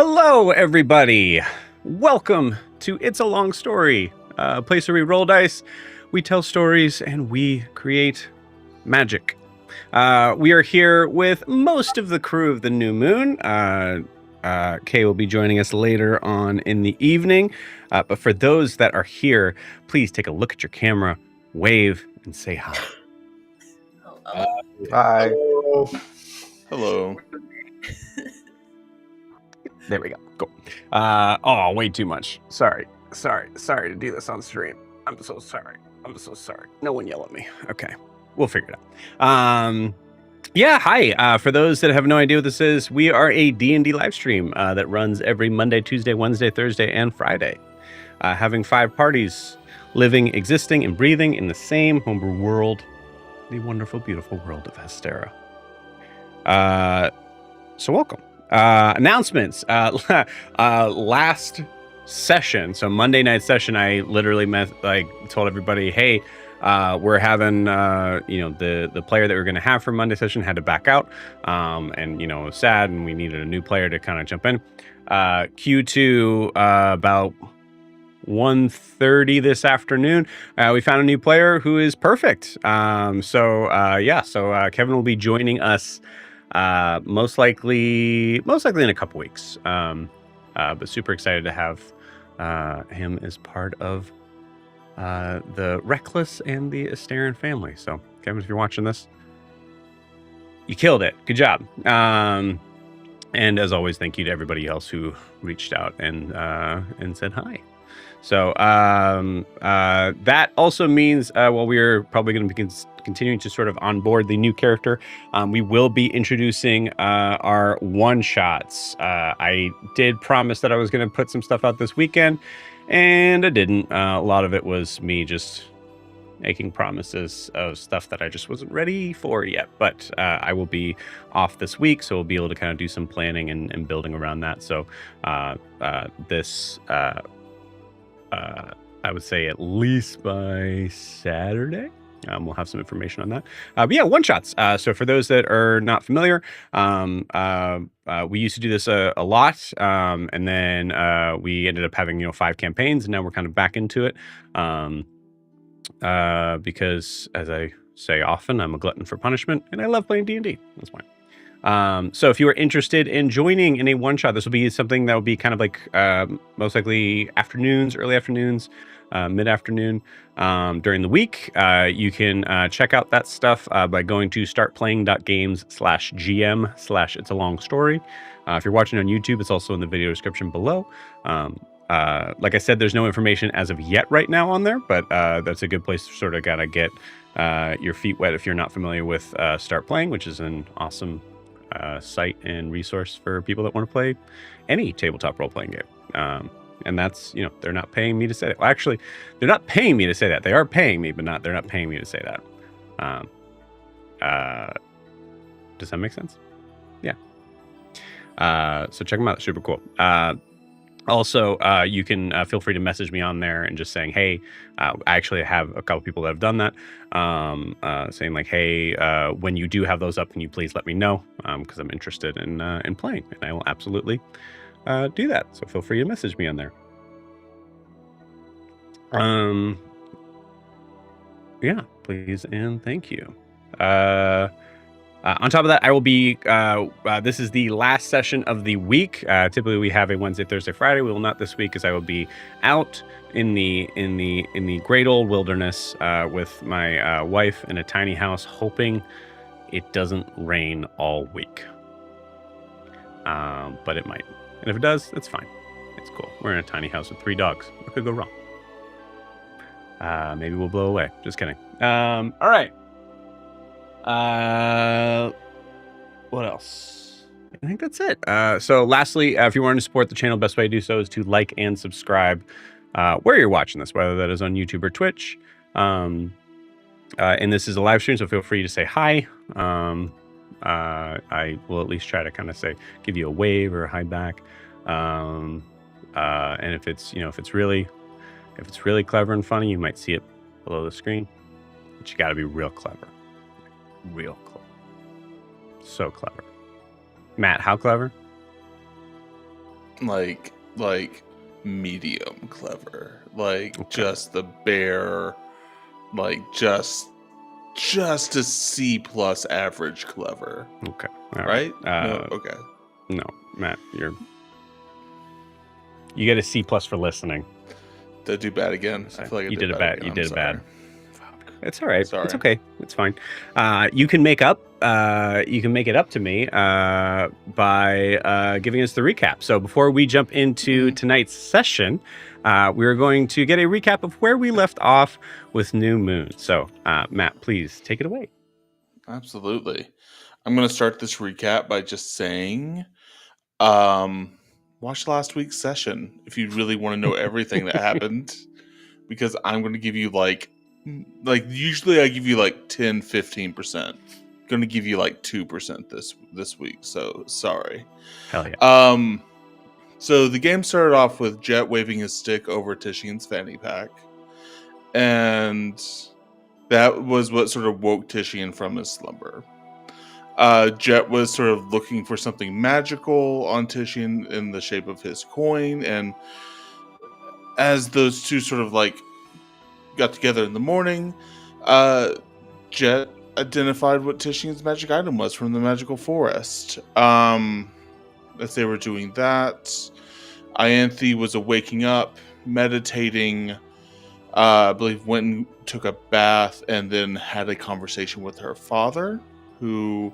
Hello, everybody. Welcome to It's a Long Story, a place where we roll dice, we tell stories, and we create magic. We are here with most of the crew of the New Moon. Kay will be joining us later on in the evening. But for those that are here, please take a look at your camera, wave, and say hi. Hi. Hello. There we go. Cool. Oh, way too much. Sorry to do this on stream. I'm so sorry. No one yell at me. Okay, we'll figure it out. Yeah, hi. For those that have no idea what this is, we are a D&D live stream that runs every Monday, Tuesday, Wednesday, Thursday, and Friday. Having 5 parties living, existing, and breathing in the same homebrew world, the wonderful, beautiful world of Hestera. So welcome. Announcements. Last session, so Monday night session, I literally told everybody, hey, we're having the player that we're going to have for Monday session had to back out, and it was sad, and we needed a new player to kind of jump in. Q2 about 1:30 this afternoon, we found a new player who is perfect. So Kevin will be joining us most likely in a couple weeks. But super excited to have him as part of the Reckless and the Asteran family. So, Kevin, if you're watching this, you killed it. Good job. And as always, thank you to everybody else who reached out and said hi. So that also means while we're probably going to be continuing to sort of onboard the new character, we will be introducing our one-shots. I did promise that I was going to put some stuff out this weekend, and I didn't. A lot of it was me just making promises of stuff that I just wasn't ready for yet. But I will be off this week, so we'll be able to kind of do some planning and building around that. So I would say at least by Saturday, we'll have some information on that. But yeah, one-shots. So for those that are not familiar, we used to do this a lot, and then we ended up having 5 campaigns, and now we're kind of back into it. Because, as I say often, I'm a glutton for punishment, and I love playing D&D. That's why. So if you are interested in joining in a one-shot, this will be something that will be kind of like most likely afternoons, early afternoons, mid-afternoon, during the week. You can check out that stuff by going to startplaying.games/GM/It's a Long Story. If you're watching on YouTube, it's also in the video description below. Like I said, there's no information as of yet right now on there, but that's a good place to sort of gotta get your feet wet if you're not familiar with Start Playing, which is an awesome site and resource for people that want to play any tabletop role-playing game. And that's, they're not paying me to say that. Well, actually, they're not paying me to say that. They are paying me, but they're not paying me to say that. Does that make sense? Yeah. So check them out. Super cool. Also, you can feel free to message me on there and just saying, hey, I actually have a couple people that have done that, saying like, hey, when you do have those up, can you please let me know? Because I'm interested in playing, and I will absolutely do that. So feel free to message me on there. Yeah, please and thank you. On top of that, I will be. This is the last session of the week. Typically, we have a Wednesday, Thursday, Friday. We will not this week, because I will be out in the great old wilderness with my wife in a tiny house, hoping it doesn't rain all week. But it might, and if it does, that's fine. It's cool. We're in a tiny house with 3 dogs. What could go wrong? Maybe we'll blow away. Just kidding. All right. What else? I think that's it. So lastly, if you want to support the channel, best way to do so is to like and subscribe where you're watching this, whether that is on YouTube or Twitch. And this is a live stream, so feel free to say hi. I will at least try to kind of give you a wave or a hi back. And if it's really clever and funny, you might see it below the screen. But you got to be real clever. Real clever. So clever. Matt, how clever? Like medium clever. Like Okay. just the bare, like just just a C plus average clever. Okay. All Right? No. Uh, Okay. no, Matt, you get a C plus for listening. Did I do bad again? I feel like I did bad again. You I'm did it sorry. bad. It's all right. Sorry. It's okay. It's fine. You can make up. You can make it up to me by giving us the recap. So before we jump into tonight's session, we're going to get a recap of where we left off with New Moon. So Matt, please take it away. Absolutely. I'm going to start this recap by just saying, watch last week's session if you really want to know everything that happened, because I'm going to give you like usually I give you like 10-15%. Going to give you like 2% this week. So sorry. Hell yeah. So the game started off with Jet waving his stick over Tishian's fanny pack, and that was what sort of woke Tishian from his slumber. Jet was sort of looking for something magical on Tishian in the shape of his coin, and as those two sort of like got together in the morning, Jet identified what Tishian's magic item was from the magical forest. As they were doing that, Ianthe was waking up, meditating. I believe went and took a bath and then had a conversation with her father, who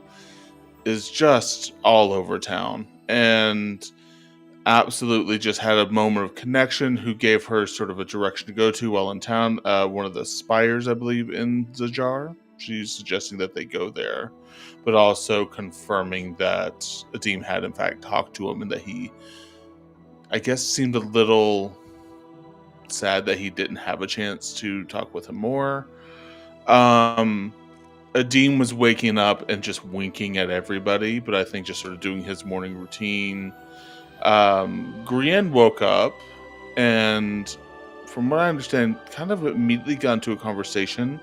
is just all over town and absolutely just had a moment of connection, who gave her sort of a direction to go to while in town. One of the spires, I believe, in Zajar. She's suggesting that they go there, but also confirming that Adim had in fact talked to him and that he, I guess, seemed a little sad that he didn't have a chance to talk with him more. Adim was waking up and just winking at everybody, but I think just sort of doing his morning routine. Grienne woke up and, from what I understand, kind of immediately got into a conversation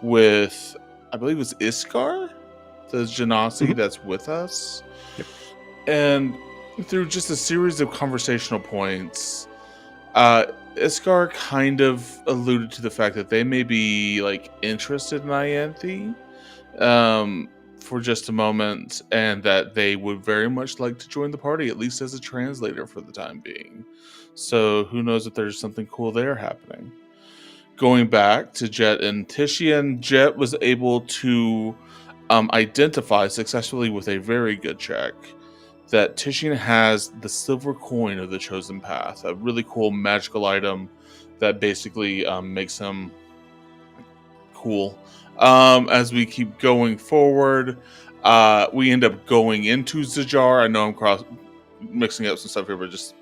with, I believe it was Iskar, the Genasi that's with us. Yep. And through just a series of conversational points, Iskar kind of alluded to the fact that they may be like interested in Ianthe for just a moment, and that they would very much like to join the party, at least as a translator for the time being. So who knows if there's something cool there happening. Going back to Jet and Tishian, Jet was able to identify successfully with a very good check that Tishian has the silver coin of the chosen path, a really cool magical item that basically makes him cool. As we keep going forward, we end up going into Zajar. I know I'm mixing up some stuff here, but just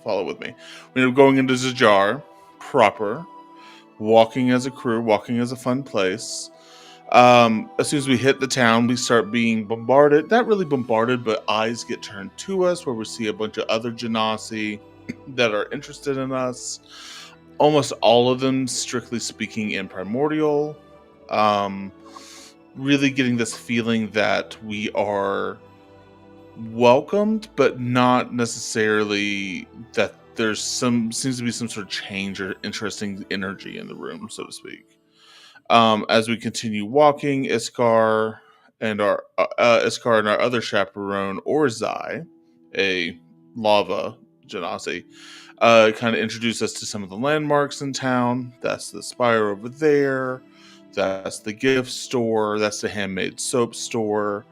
follow with me. We end up going into Zajar proper, walking as a crew, walking as a fun place. As soon as we hit the town, we start being bombarded. Not really bombarded, but eyes get turned to us, where we see a bunch of other Genasi that are interested in us. Almost all of them, strictly speaking, in Primordial. Really getting this feeling that we are welcomed, but not necessarily that there's seems to be some sort of change or interesting energy in the room, so to speak. As we continue walking, Iskar and our other chaperone, Orzai, a lava genasi, kind of introduce us to some of the landmarks in town. That's the spire over there. That's the gift store. That's the handmade soap store.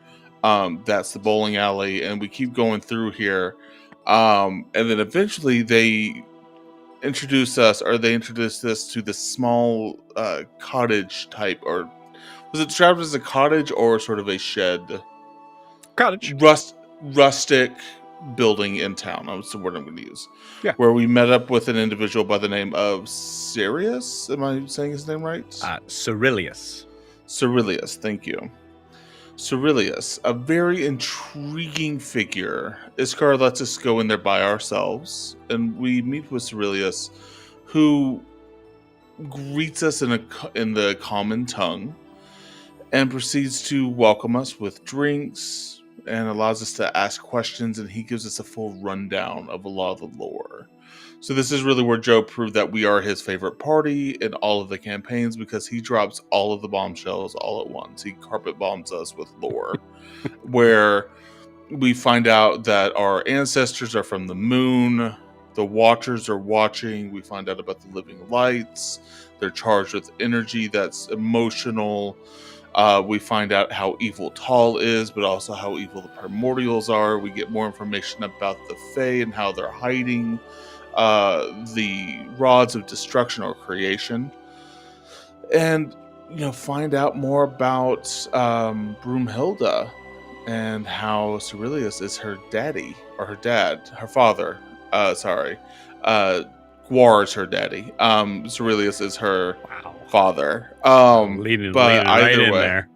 That's the bowling alley. And we keep going through here. And then eventually they introduce us to this small cottage type, or was it described as a cottage or sort of a shed? Cottage. Rustic building in town. That's the word I'm going to use. Yeah. Where we met up with an individual by the name of Sirius. Am I saying his name right? Cerilius. Cerilius, thank you. Cerilius, a very intriguing figure. Iskar lets us go in there by ourselves, and we meet with Cerilius, who greets us in the common tongue, and proceeds to welcome us with drinks, and allows us to ask questions, and he gives us a full rundown of a lot of the lore. So this is really where Joe proved that we are his favorite party in all of the campaigns, because he drops all of the bombshells all at once. He carpet bombs us with lore, where we find out that our ancestors are from the moon. The Watchers are watching. We find out about the living lights. They're charged with energy that's emotional. We find out how evil Tal is, but also how evil the Primordials are. We get more information about the Fae and how they're hiding the rods of destruction or creation. And, find out more about Broomhilda and how Cerilius is her daddy, or her dad, her father. Gwar is her daddy. Cerilius is her father. Leading But right either in way, there.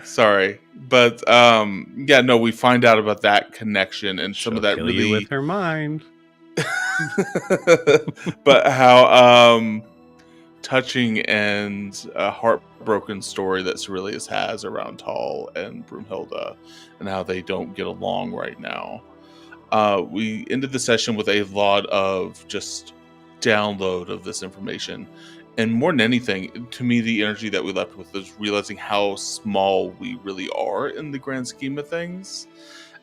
sorry, but we find out about that connection and some She'll of that kill really you with her mind. but how touching and heartbroken story that Cerilius has around Tal and Broomhilda, and how they don't get along right now. We ended the session with a lot of just download of this information. And more than anything, to me, the energy that we left with is realizing how small we really are in the grand scheme of things.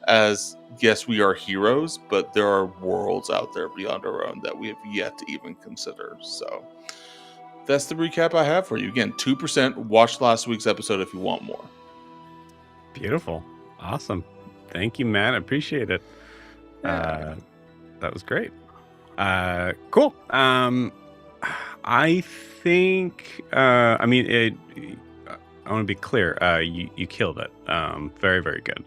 As, yes, we are heroes, but there are worlds out there beyond our own that we have yet to even consider. So that's the recap I have for you. Again, 2%. Watch last week's episode if you want more. Beautiful. Awesome. Thank you, Matt. I appreciate it. Yeah. That was great. Cool. I think, I want to be clear. You killed it. Very, very good.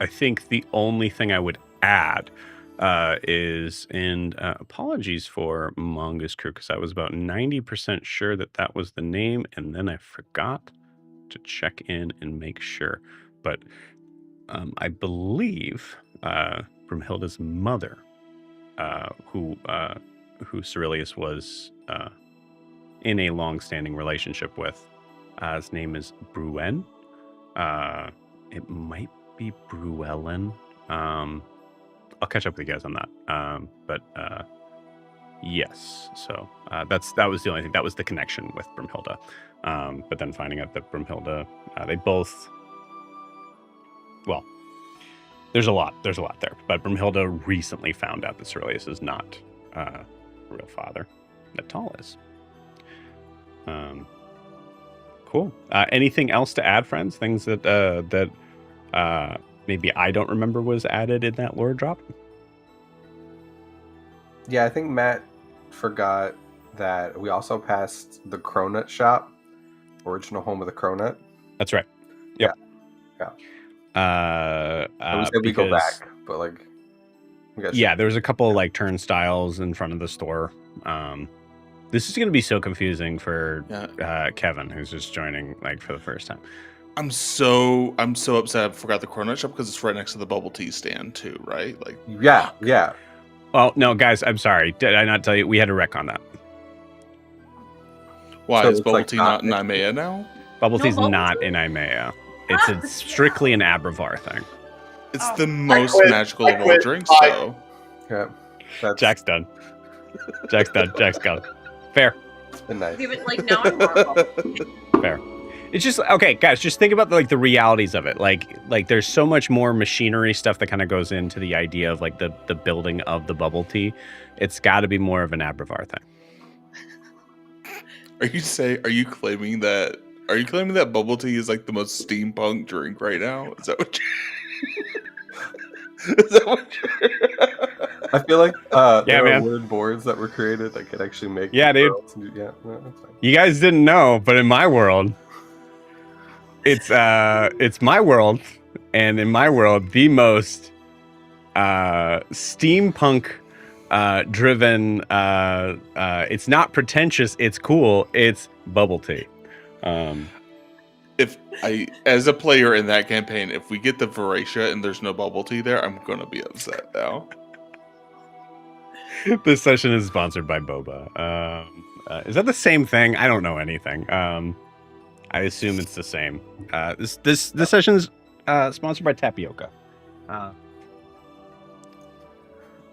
I think the only thing I would add is, and apologies for Mongoose Crew, because I was about 90% sure that was the name, and then I forgot to check in and make sure. But I believe Broomhilda's mother, who Cerilius was in a long-standing relationship with, his name is Bruen. It might be Bruellen. I'll catch up with you guys on that. But yes, so that was the only thing. That was the connection with Broomhilda. But then finding out that Broomhilda, they both. Well, there's a lot there. But Broomhilda recently found out that Cerilius is not a real father, that Tal is. Cool. Anything else to add, friends? Things that maybe I don't remember was added in that lore drop? Yeah, I think Matt forgot that we also passed the Cronut shop, original home of the Cronut. That's right. Yep. Yeah. I said we go back, but like, there was a couple like turnstiles in front of the store. This is going to be so confusing for Kevin, who's just joining like for the first time. I'm so upset I forgot the Cronut shop, because it's right next to the bubble tea stand too, right? Like, yeah. Well, no, guys, I'm sorry. Did I not tell you? We had a wreck on that. Why So is it's bubble like tea not in Imea now? Bubble tea's not in Imea. It's strictly an Abravar thing. It's the most magical of all drinks, though. Yeah. Jack's done. Jack's gone. Fair. It's been nice. Okay, but like now I'm more Fair. It's just okay, guys. Just think about the realities of it. Like there's so much more machinery stuff that kind of goes into the idea of like the building of the bubble tea. It's got to be more of an Abravar thing. Are you claiming that bubble tea is like the most steampunk drink right now? Is that what I feel like there man. are word boards that were created that could actually make. Yeah, dude. Yeah, no, that's fine. You guys didn't know, but in my world, it's my world, and in my world, the most steampunk driven. It's not pretentious. It's cool. It's bubble tea. If I, as a player in that campaign, if we get the Voracia and there's no bubble tea there, I'm gonna be upset now. This session is sponsored by Boba. Is that the same thing? I don't know anything. I assume it's the same. This session is sponsored by Tapioca.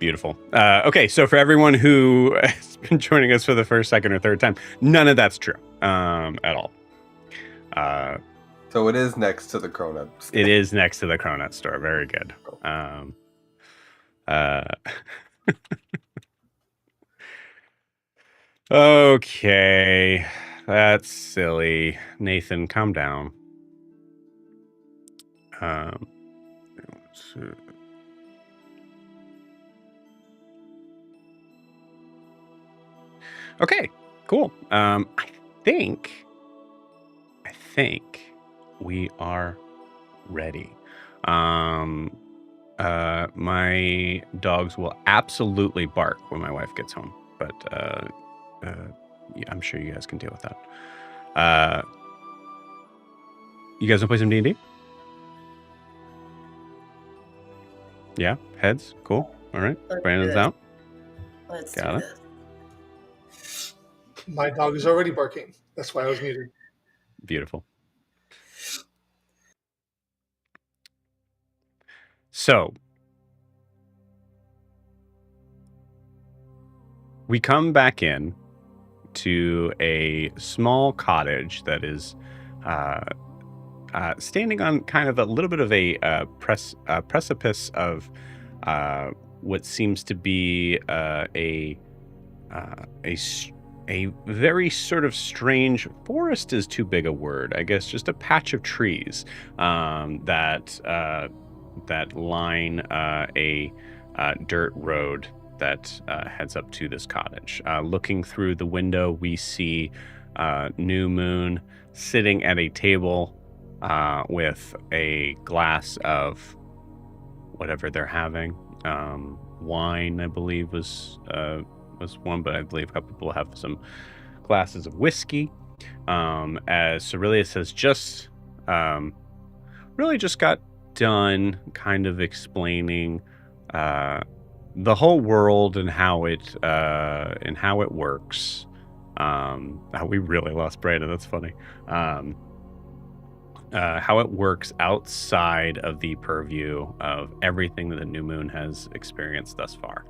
Beautiful. Okay, so for everyone who has been joining us for the first, second, or third time, none of that's true at all. So it is next to the cronut. It is next to the cronut store. Very good. Okay, that's silly. Nathan, calm down. Okay, cool. I think we are ready. My dogs will absolutely bark when my wife gets home, but yeah, I'm sure you guys can deal with that. You guys want to play some D&D? Yeah, heads, cool. All right, Brandon's out. Let's Got do it. this. My dog is already barking. That's why I was muted. Beautiful. So we come back in to a small cottage that is standing on kind of a little bit of a precipice of what seems to be a very sort of strange forest is too big a word, I guess, just a patch of trees that line a dirt road that heads up to this cottage. Looking through the window, we see New Moon sitting at a table with a glass of whatever they're having. Wine, I believe, was one, but I believe a couple people have some glasses of whiskey. As Cerilius has just really just got done kind of explaining the whole world and how it works. We really lost Brandon. That's funny. How it works outside of the purview of everything that the New Moon has experienced thus far.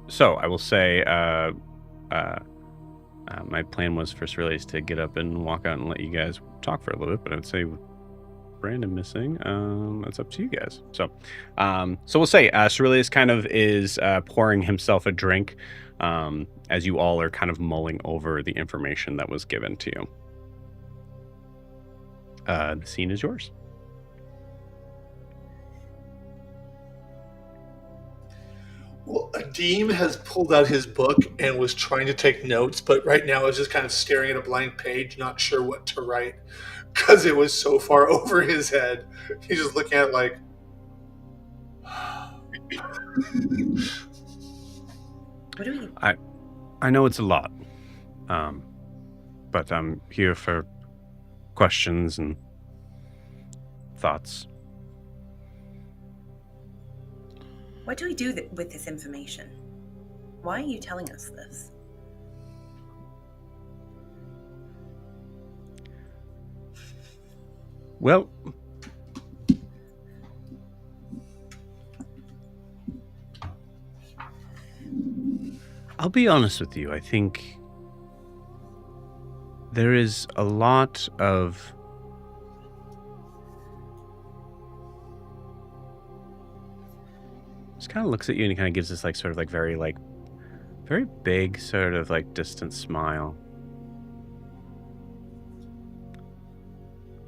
So I will say, my plan was for Cerilius to get up and walk out and let you guys talk for a little bit, but I would say with Brandon missing, that's up to you guys. So we'll say Cerilius kind of is pouring himself a drink as you all are kind of mulling over the information that was given to you. The scene is yours. Well, Adim has pulled out his book and was trying to take notes, but right now is just kind of staring at a blank page, not sure what to write because it was so far over his head. He's just looking at it like... What do we... I know it's a lot, but I'm here for questions and thoughts. What do we do with this information? Why are you telling us this? Well, I'll be honest with you. I think there is a lot of just kind of looks at you and he kind of gives this very big sort of like distant smile.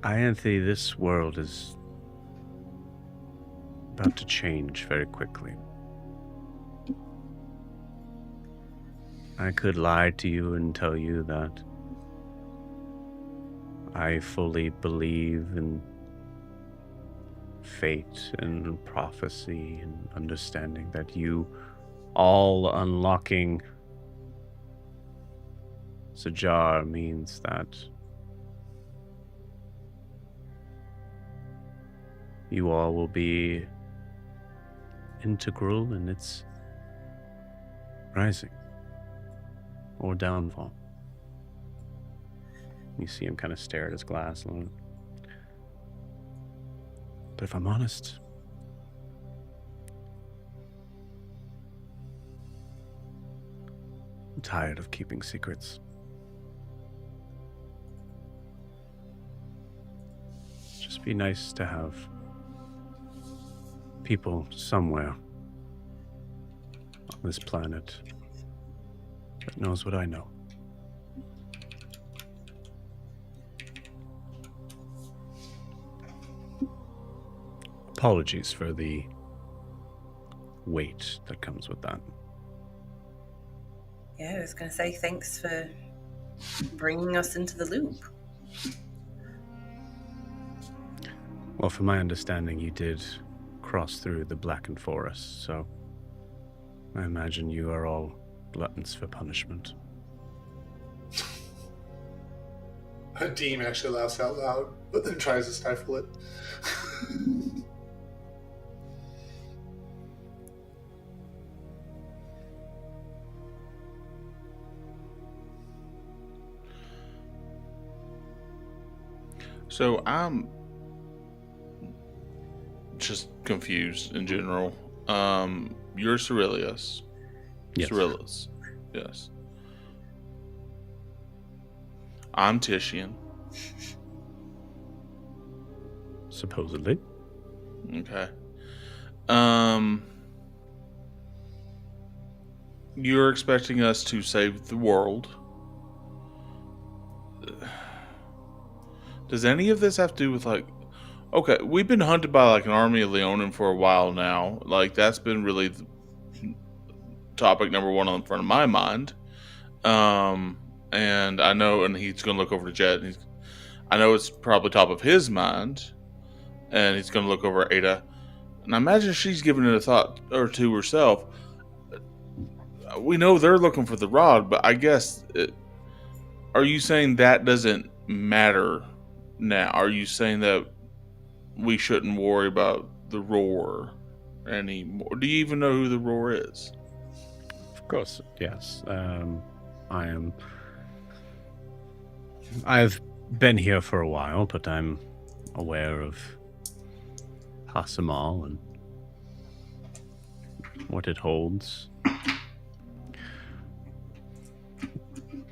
Anthony, this world is about to change very quickly. I could lie to you and tell you that I fully believe in fate and prophecy and understanding that you all unlocking Zajar means that you all will be integral in its rising or downfall. You see him kind of stare at his glass a little. But if I'm honest, I'm tired of keeping secrets. Just be nice to have people somewhere on this planet that knows what I know. Apologies for the weight that comes with that. Yeah, I was going to say thanks for bringing us into the loop. Well, from my understanding, you did cross through the Blackened Forest, so I imagine you are all gluttons for punishment. Deem actually laughs out loud, but then tries to stifle it. So I'm just confused in general. You're Cerilius. Yes. Cerilius. Yes. I'm Titian. Supposedly. Okay. You're expecting us to save the world. Does any of this have to do with, like... Okay, we've been hunted by, like, an army of Leonin for a while now. Like, that's been really the topic number one on the front of my mind. And I know, and he's going to look over to Jet, and I know it's probably top of his mind, and he's going to look over at Ada, and I imagine she's giving it a thought or two herself. We know they're looking for the rod, but I guess, are you saying that doesn't matter now? Are you saying that we shouldn't worry about the roar anymore? Do you even know who the roar is? Of course, yes. I've been here for a while, but I'm aware of Hasimal and what it holds.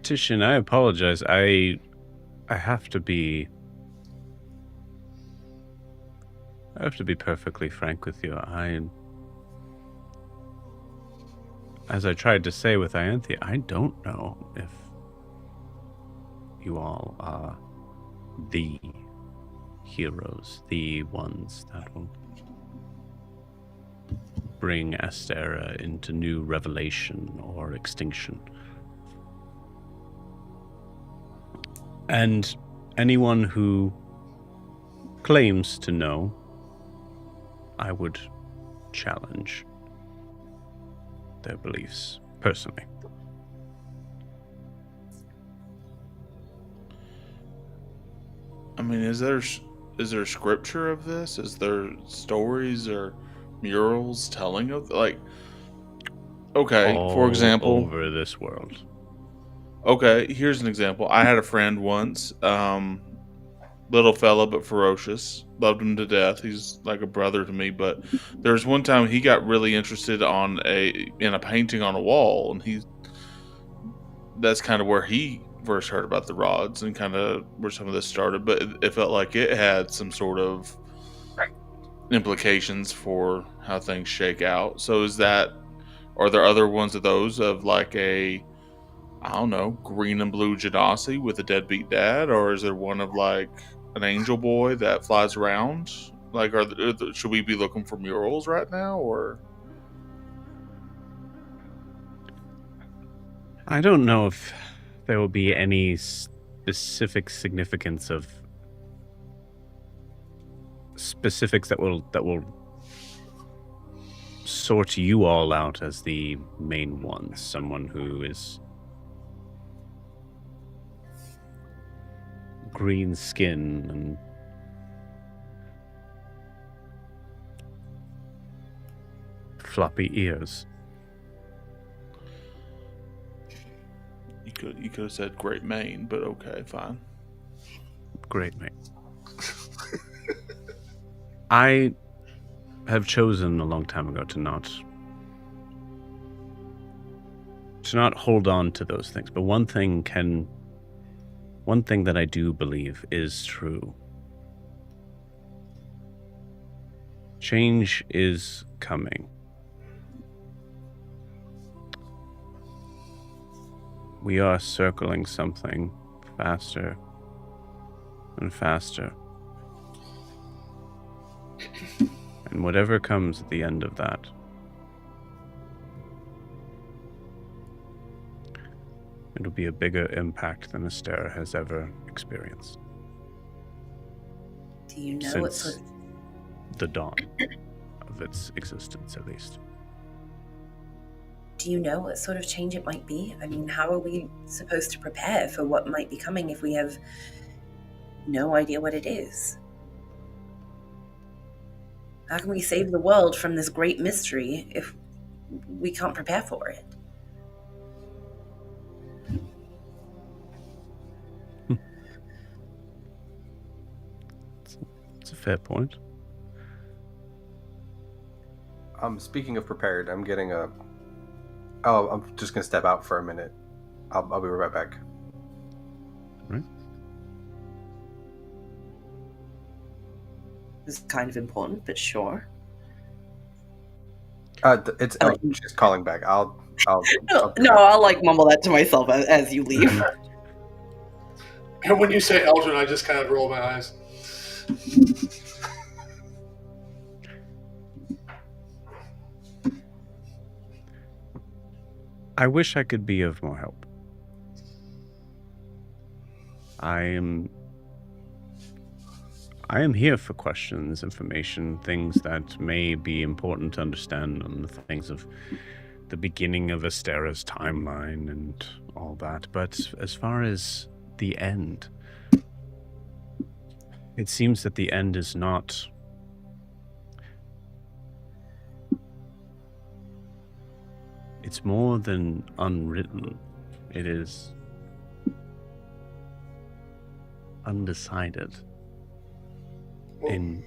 Titian, I apologize. I have to be perfectly frank with you. As I tried to say with Ianthea, I don't know if you all are the heroes, the ones that will bring Astera into new revelation or extinction. And anyone who claims to know, I would challenge their beliefs personally. I mean, is there scripture of this? Is there stories or murals telling of, like, okay, for example, over this world. Okay, here's an example. I had a friend once, little fella but ferocious. Loved him to death. He's like a brother to me. But there was one time he got really interested in a painting on a wall, and that's kind of where he first heard about the rods and kind of where some of this started. But it felt like it had some sort of implications for how things shake out. So are there other ones of those of like a, I don't know, green and blue genasi with a deadbeat dad, or is there one of like an angel boy that flies around? Like, should we be looking for murals right now, or? I don't know if there will be any specific significance of specifics that will sort you all out as the main ones. Someone who is green skin and floppy ears. You could have said Great Mane, but okay, fine. Great mate. I have chosen a long time ago to to not hold on to those things, but one thing that I do believe is true. Change is coming. We are circling something faster and faster. And whatever comes at the end of that, it'll be a bigger impact than Astera has ever experienced. Do you know what Since sort of, the dawn of its existence, at least. do you know what sort of change it might be? I mean, how are we supposed to prepare for what might be coming if we have no idea what it is? How can we save the world from this great mystery if we can't prepare for it? It's a fair point. Speaking of prepared, I'm getting a. Oh, I'm just gonna step out for a minute. I'll be right back. Right? This is kind of important, but sure. It's Elton. She's calling back. I'll I'll like mumble that to myself as you leave. And when you say Eldrin, I just kind of roll my eyes. I wish I could be of more help. I am here for questions, information, things that may be important to understand on the things of the beginning of Astera's timeline and all that. But as far as the end, it seems that the end is not... It's more than unwritten. It is undecided. In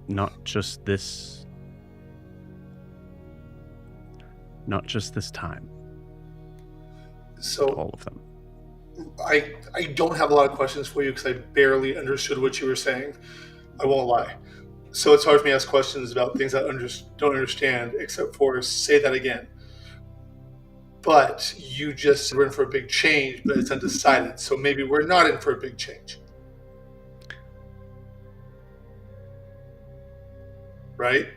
not just this time. So all of them. I don't have a lot of questions for you because I barely understood what you were saying. I won't lie. So it's hard for me to ask questions about things I don't understand, except for say that again. But you just said we're in for a big change, but it's undecided. So maybe we're not in for a big change. Right?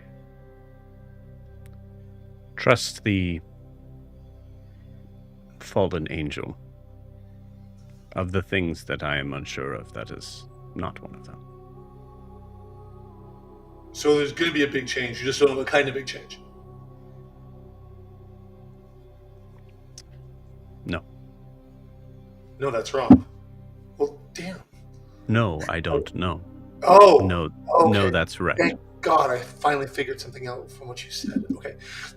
Trust the fallen angel. Of the things that I am unsure of, that is not one of them. So there's going to be a big change. You just don't know what kind of big change. No. No, that's wrong. Well, damn. No, I don't know. Oh. No, okay. No, that's right. Thank God, I finally figured something out from what you said. Okay.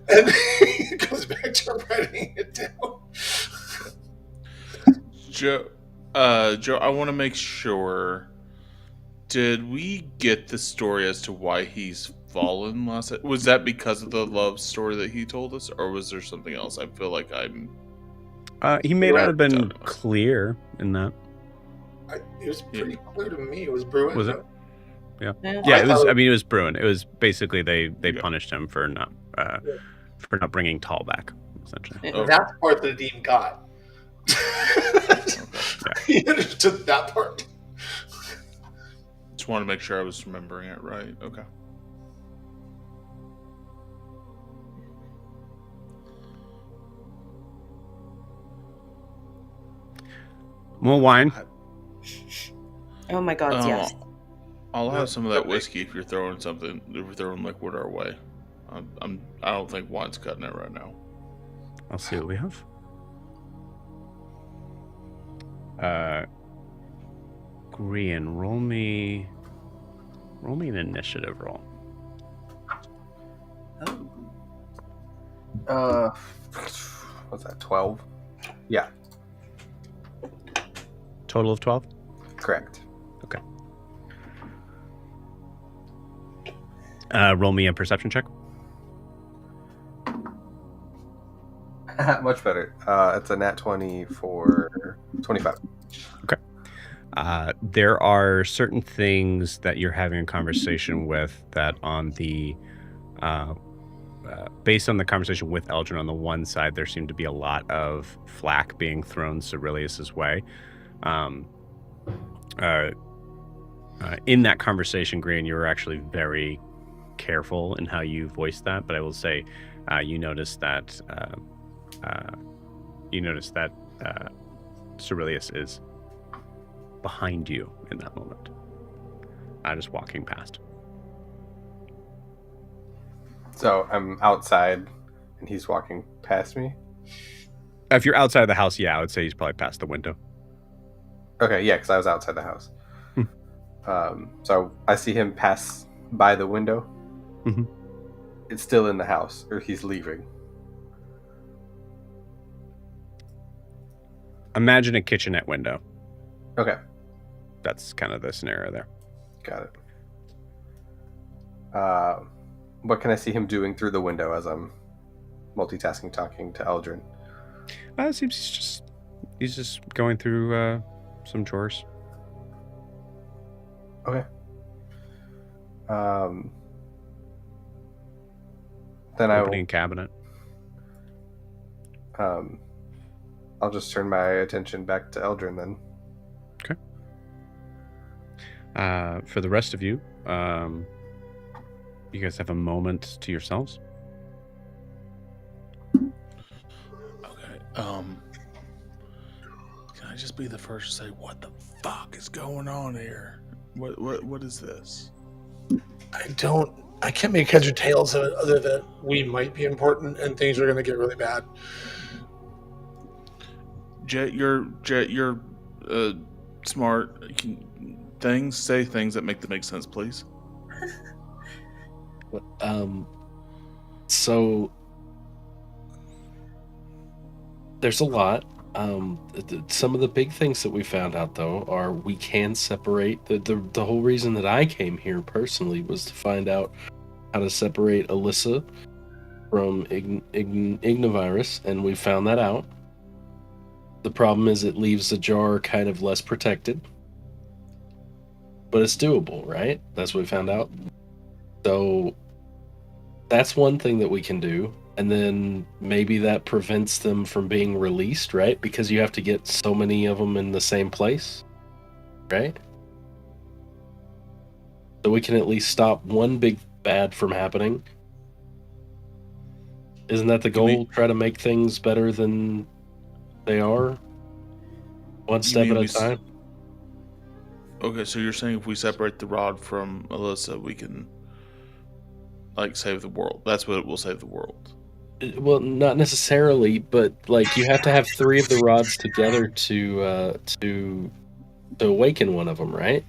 And it goes back to writing it down. Joe, I want to make sure. Did we get the story as to why he's fallen last? Was that because of the love story that he told us, or was there something else? I feel like I'm. He may not have been clear in that. It was pretty clear to me. It was Bruin. Was it? Yeah. Yeah. Yeah, it was. I mean, it was Bruin. It was basically they punished him for not bringing Tall back, essentially. Yeah. And that's the part that Dean got. He understood that part. Just want to make sure I was remembering it right. Okay. More wine. Oh my God, yes. I'll have some of that whiskey if you're throwing something. If we're throwing liquid our way, I don't think wine's cutting it right now. I'll see what we have. Grian, roll me an initiative roll. What's that? 12? Yeah. Total of 12? Correct. Okay. Roll me a perception check. Much better. It's a nat 20 for 25. There are certain things that you're having a conversation with that on the based on the conversation with Eldrin on the one side, there seemed to be a lot of flack being thrown Cerilius's way. In that conversation, Grian, you were actually very careful in how you voiced that, but I will say you noticed that Cerilius is behind you in that moment. Just walking past. So I'm outside, and he's walking past me. If you're outside of the house, yeah, I would say he's probably past the window. Okay, yeah, because I was outside the house. So I see him pass by the window. Mm-hmm. It's still in the house, or he's leaving. Imagine a kitchenette window. Okay. That's kind of the scenario there. Got it. What can I see him doing through the window as I'm multitasking, talking to Eldrin? It seems he's just going through some chores. Okay. Then opening a cabinet. I'll just turn my attention back to Eldrin then. Okay. For the rest of you, you guys have a moment to yourselves. Okay. Can I just be the first to say what the fuck is going on here? What is this? I can't make heads or tails of it other than we might be important and things are going to get really bad. Jet, you're smart. Say things that make sense, please. So there's a lot. Some of the big things that we found out, though, are we can separate. The whole reason that I came here personally was to find out how to separate Alyssa from Ignivirus, and we found that out. The problem is it leaves Zajar kind of less protected. But it's doable, right? That's what we found out. So that's one thing that we can do. And then maybe that prevents them from being released, right? Because you have to get so many of them in the same place, right? So we can at least stop one big bad from happening. Isn't that the goal? Try to make things better than they are? One step at a time? Okay, so you're saying if we separate the rod from Alyssa, we can, save the world. That's what will save the world. Well, not necessarily, but you have to have 3 of the rods together to awaken one of them, right?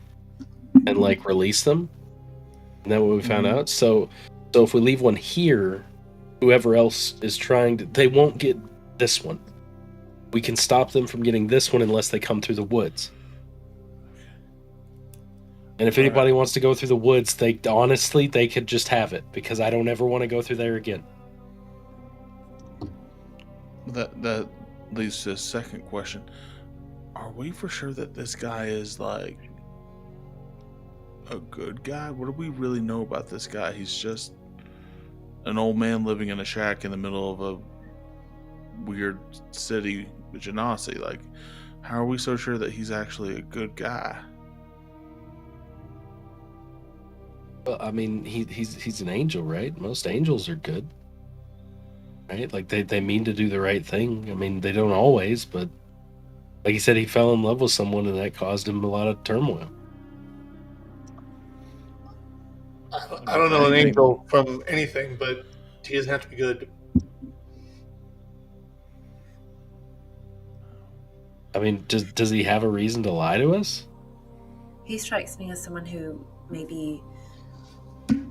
And release them. Isn't that what we found out? So if we leave one here, whoever else is trying to, they won't get this one. We can stop them from getting this one unless they come through the woods. And if anybody wants to go through the woods, they could just have it, because I don't ever want to go through there again. That leads to a second question. Are we for sure that this guy is a good guy? What do we really know about this guy? He's just an old man living in a shack in the middle of a weird city with Genasi. How are we so sure that he's actually a good guy? Well, I mean, he's an angel, right? Most angels are good, right? They mean to do the right thing. I mean, they don't always, but like he said, he fell in love with someone, and that caused him a lot of turmoil. I don't know an angel from anything, but he doesn't have to be good. I mean, does he have a reason to lie to us? He strikes me as someone who maybe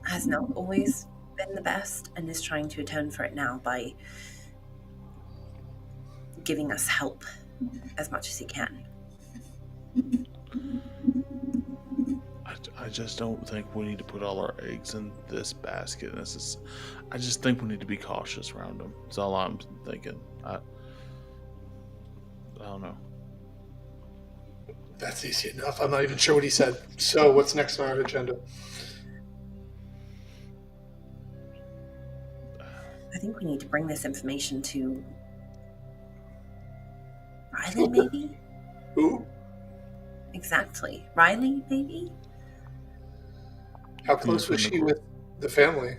has not always been the best and is trying to atone for it now by giving us help as much as he can. I just don't think we need to put all our eggs in this basket. I just think we need to be cautious around them. That's all I'm thinking. I don't know. That's easy enough. I'm not even sure what he said. So what's next on our agenda? I think we need to bring this information to Riley, maybe? Who? Exactly. Riley, maybe? How close was she with the family?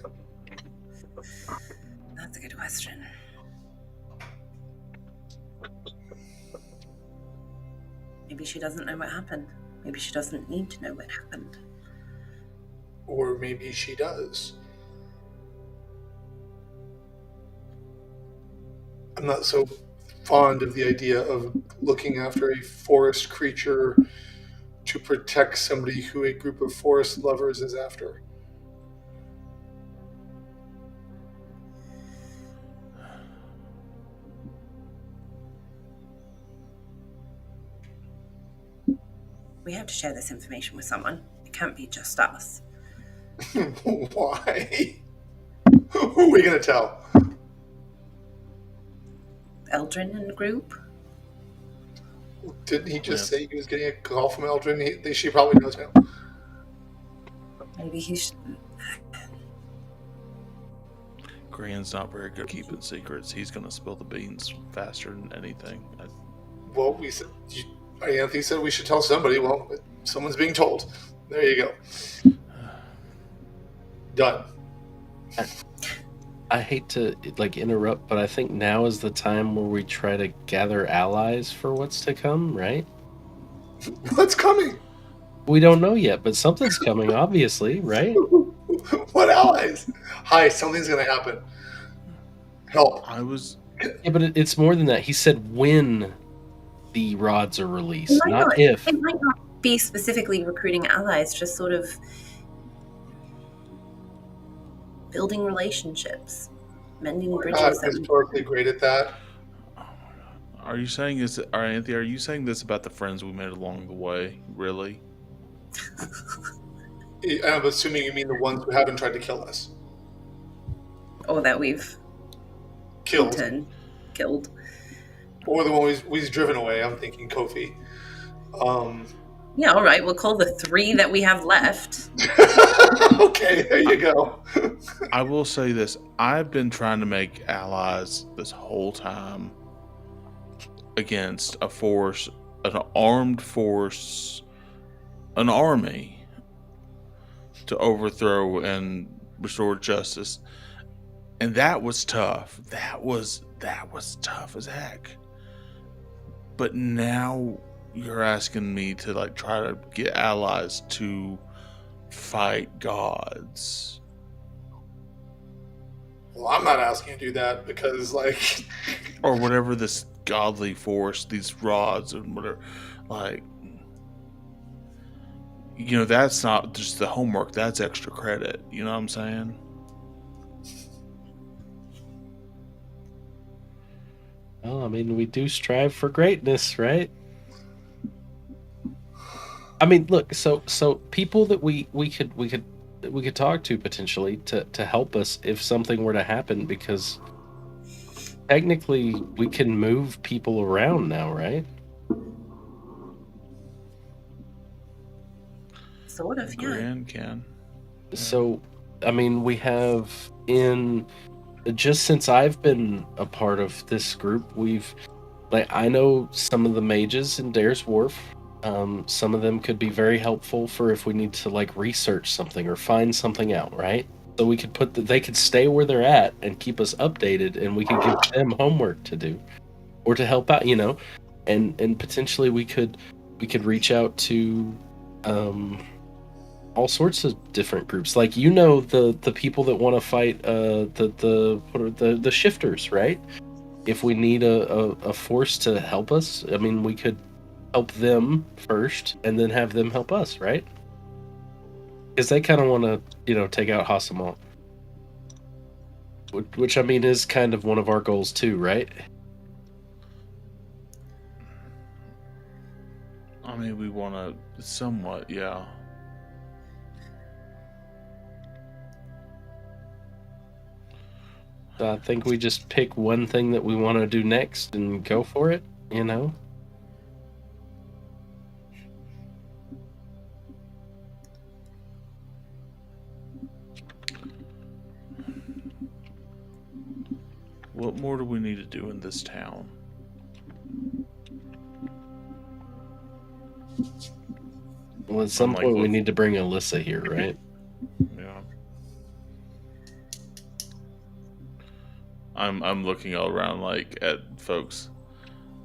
That's a good question. Maybe she doesn't know what happened. Maybe she doesn't need to know what happened. Or maybe she does. I'm not so fond of the idea of looking after a forest creature to protect somebody who a group of forest lovers is after. We have to share this information with someone. It can't be just us. Why? Who are we going to tell? Eldrin in the group? Didn't he just say he was getting a call from Eldrin? She probably knows him. Maybe he should. Gran's not very good at keeping secrets. He's going to spill the beans faster than anything. Well, we said, Anthony said we should tell somebody. Well, someone's being told. There you go. Done. I hate to interrupt, but I think now is the time where we try to gather allies for what's to come, right? What's coming? We don't know yet, but something's coming, obviously, right? What allies? Hi, something's going to happen. Help. Yeah, but it's more than that. He said when the rods are released, not if. It might not be specifically recruiting allies, just sort of building relationships, mending bridges. We're not historically great at that. Are you saying Anthony? Are you saying this about the friends we made along the way? Really? I'm assuming you mean the ones who haven't tried to kill us. Or that we've killed. Or the one we've driven away. I'm thinking Kofi. Yeah, all right. We'll call the 3 that we have left. Okay, there you go. I will say this. I've been trying to make allies this whole time against a force, an armed force, an army to overthrow and restore justice. And that was tough. That was tough as heck. But now you're asking me to try to get allies to fight gods. Well, I'm not asking you to do that because or whatever this godly force, these rods and whatever, that's not just the homework, that's extra credit. You know what I'm saying? Well, I mean, we do strive for greatness, right? I mean, look, so people that we could talk to potentially to help us if something were to happen, because technically we can move people around now, right? Sort of, yeah. Grand can. So, I mean, we have just since I've been a part of this group, I know some of the mages in Dare's Wharf. Some of them could be very helpful for if we need to research something or find something out, right? So we could they could stay where they're at and keep us updated, and we could give them homework to do or to help out, and potentially we could reach out to all sorts of different groups, the people that want to fight the shifters, right? If we need a force to help us, I mean, we could help them first and then have them help us, right? Because they kind of want to take out Hasamal, which I mean is kind of one of our goals too, right? I mean, we want to somewhat, yeah. I think we just pick one thing that we want to do next and go for it, you know? What more do we need to do in this town? Well, at some Unlike point we with- need to bring Alyssa here, right? Yeah. I'm looking all around like at folks.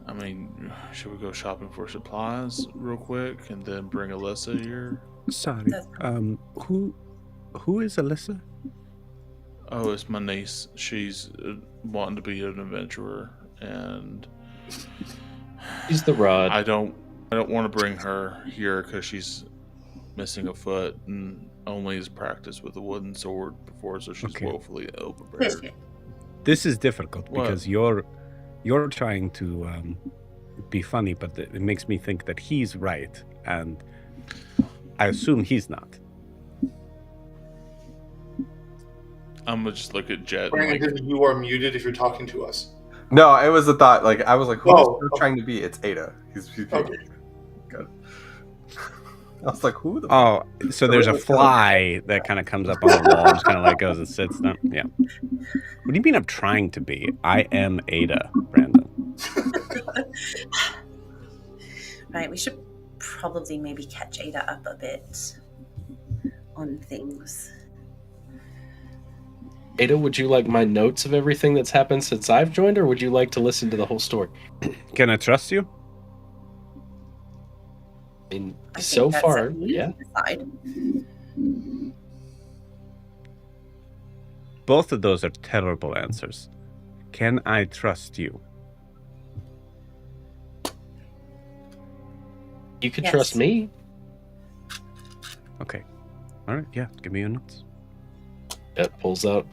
I mean, should we go shopping for supplies real quick and then bring Alyssa here? Sorry. That's- Who is Alyssa? Oh, it's my niece. She's wanting to be an adventurer, and She's the rod. I don't want to bring her here because she's missing a foot and only has practiced with a wooden sword before, so she's Okay. woefully ill-prepared. This is difficult What? because you're trying to be funny, but it makes me think that he's right, and I assume he's not. I'm gonna just look at Jet. And Brandon, you are muted if you're talking to us. No, it was a thought. Like I was like, who's Oh, okay. trying to be? It's Ada. He's Okay. good. I was like, who the? Oh, so there's a fly that kind of comes up on the wall and just kind of like goes and sits down. Yeah. What do you mean I'm trying to be? I am Ada, Brandon. Right, we should probably maybe catch Ada up a bit on things. Ada, would you like my notes of everything that's happened since I've joined, or would you like to listen to the whole story? Can I trust you? I mean, I so think that's far, up to you yeah. to decide. Both of those are terrible answers. Can I trust you? You can Yes. trust me. Okay. All right. Yeah. Give me your notes. Jet pulls out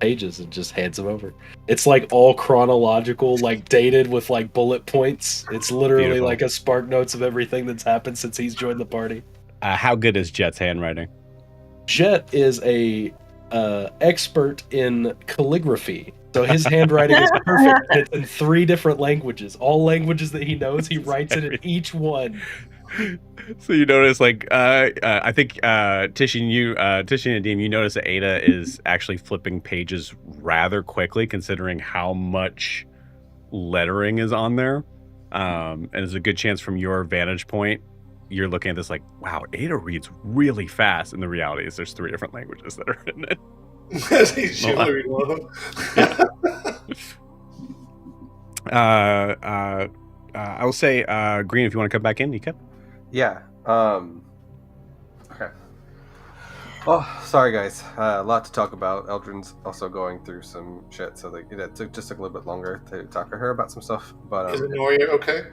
pages and just hands them over. It's like all chronological, like dated with like bullet points. It's literally Beautiful. like a spark notes of everything that's happened since he's joined the party. How good is Jet's handwriting? Jet is a expert in calligraphy, so his handwriting is perfect. And it's in 3 different languages. All languages that he knows, he writes it in each one. So you notice, like, I think Tish and Deem, you notice that Ada is actually flipping pages rather quickly, considering how much lettering is on there. And there's a good chance from your vantage point, you're looking at this like, wow, Ada reads really fast. And the reality is there's 3 different languages that are in it. He's shivering one of them. I will say, Green, if you want to come back in, you can. Yeah. Okay. Oh, sorry guys. A lot to talk about. Eldrin's also going through some shit, so it took a little bit longer to talk to her about some stuff. But Is Noria okay?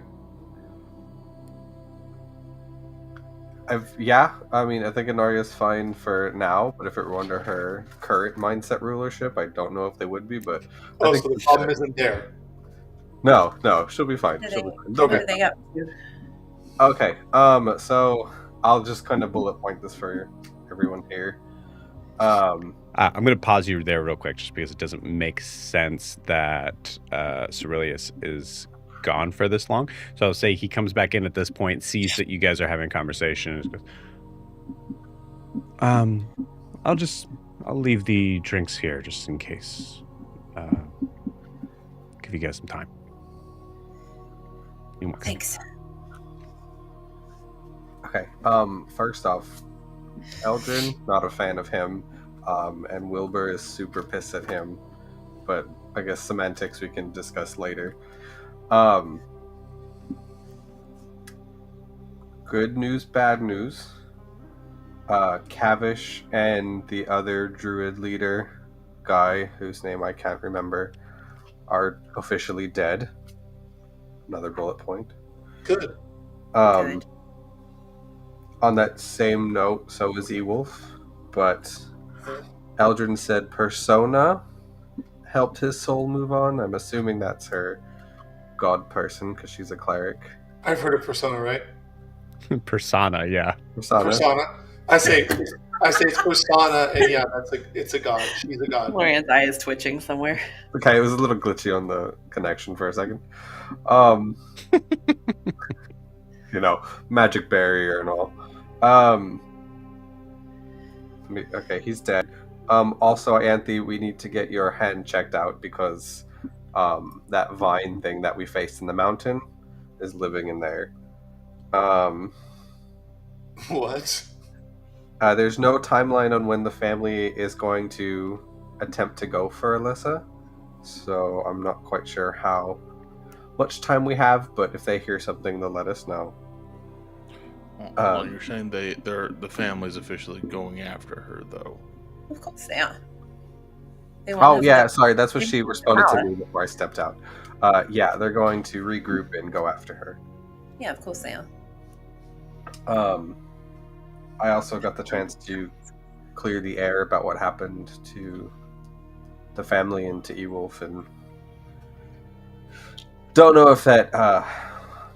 I mean, I think Honoria's fine for now, but if it were under her current mindset rulership, I don't know if they would be. But I Oh, think so the problem isn't there. no, she'll be fine. What She'll are be fine. they, what Okay. are they up to? Okay. So I'll just kind of bullet point this for everyone here. I'm going to pause you there real quick, just because it doesn't make sense that Cerilius is gone for this long. So I'll say he comes back in at this point, sees that you guys are having a conversation, and goes, I'll leave the drinks here just in case. Give you guys some time. You want- Thanks. Okay. First off, Eldrin, not a fan of him, and Wilbur is super pissed at him. But I guess semantics we can discuss later. Good news, bad news. Cavish and the other druid leader guy, whose name I can't remember, are officially dead. Another bullet point. Good. Good. On that same note, so is Ewolf, but Eldrin said Persona helped his soul move on. I'm assuming that's her god person because she's a cleric. I've heard of Persona, right? Persona, yeah. Persona. Persona. I say I say it's Osana, and yeah, it's a god. She's a god. Lorian's eye is twitching somewhere. Okay, it was a little glitchy on the connection for a second. You know, magic barrier and all. Okay, he's dead. Also, Anthe, we need to get your hand checked out because that vine thing that we faced in the mountain is living in there. What? There's no timeline on when the family is going to attempt to go for Alyssa, so I'm not quite sure how much time we have, but if they hear something, they'll let us know. Well, you're saying the family's officially going after her, though. Of course they are. They Oh, want her yeah, for sorry, that's what she responded to power. me before I stepped out. Yeah, they're going to regroup and go after her. Yeah, of course they are. I also got the chance to clear the air about what happened to the family and to Ewolf, and don't know if that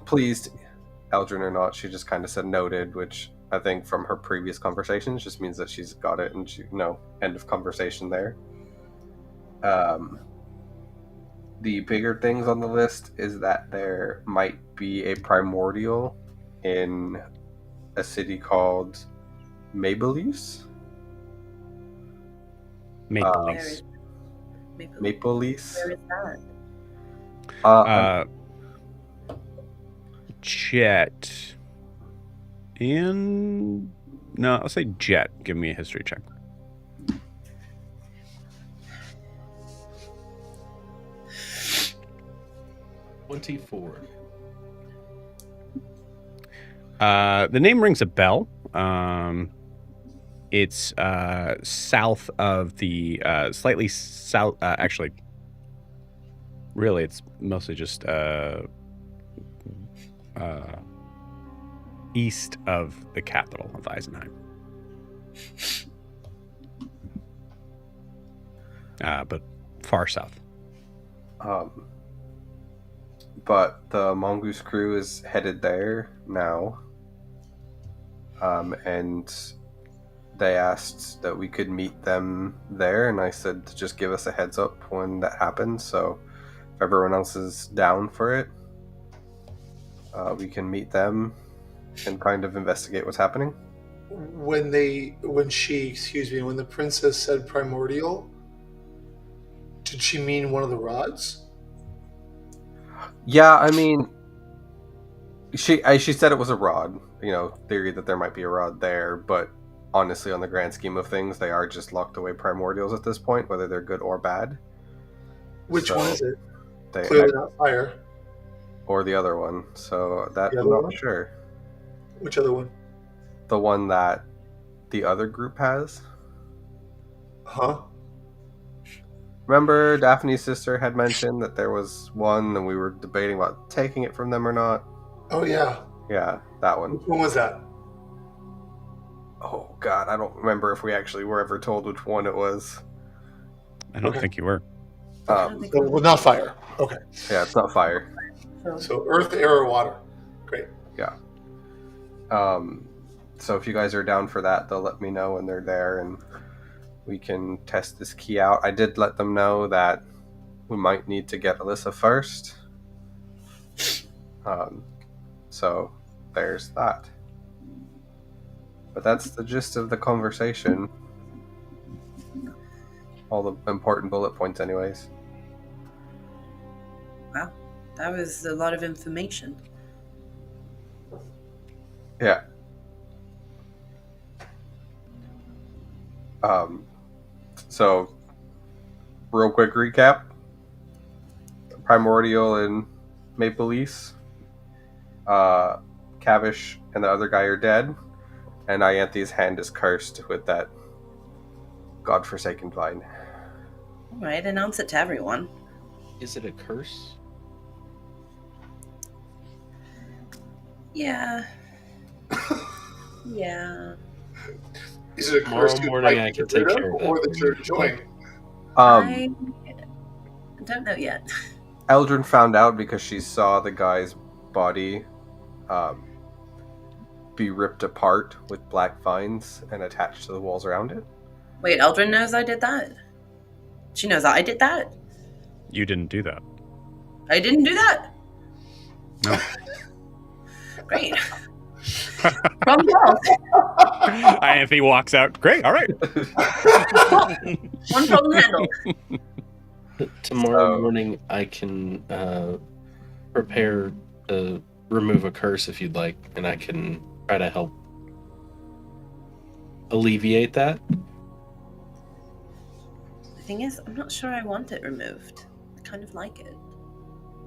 pleased Eldrin or not. She just kind of said noted, which I think from her previous conversations just means that she's got it, and end of conversation there. The bigger things on the list is that there might be a primordial in a city called Maybelline. Maple Where Leafs. is Maybelline. Where is that? Jet. No, I'll say Jet. Give me a history check. $24. The name rings a bell. It's south of the slightly south. Actually, really, it's mostly just east of the capital of Eisenheim. But far south. But the Mongoose crew is headed there now. And they asked that we could meet them there, and I said to just give us a heads up when that happens, so if everyone else is down for it, we can meet them and kind of investigate what's happening. When the princess said primordial, did she mean one of the rods? Yeah, I mean, she said it was a rod, theory that there might be a rod there, but honestly, on the grand scheme of things, they are just locked away primordials at this point, whether they're good or bad. Which one is it? They Clearly not fire. Or the other one, so that The I'm other not one? sure. Which other one? The one that the other group has. Huh? Remember, Daphne's sister had mentioned that there was one, and we were debating about taking it from them or not. Oh yeah. Yeah, that one. Which one was that? Oh God, I don't remember if we actually were ever told which one it was. I don't Okay. think you were. So, well, not fire. Okay. Yeah, it's not fire. So earth, air, or water. Great. Yeah. So if you guys are down for that, they'll let me know when they're there, and we can test this key out. I did let them know that we might need to get Alyssa first. So there's that. But that's the gist of the conversation. All the important bullet points anyways. Wow, that was a lot of information. Yeah. So, real quick recap. Primordial and Maple Leafs. Cavish and the other guy are dead. And Ianthe's hand is cursed with that godforsaken vine. All right, announce it to everyone. Is it a curse? Yeah. Yeah. Is it a Tomorrow curse you'd morning like I to can get rid take of, care of or that. that you're enjoying? I don't know yet. Eldrin found out because she saw the guy's body be ripped apart with black vines and attached to the walls around it. Wait, Eldrin knows I did that? She knows I did that? You didn't do that. I didn't do that? No. Great. Problem solved. Anthony walks out. Great. All right. One problem handled. Tomorrow morning, I can prepare to remove a curse if you'd like, and I can try to help alleviate that. The thing is, I'm not sure I want it removed. I kind of like it.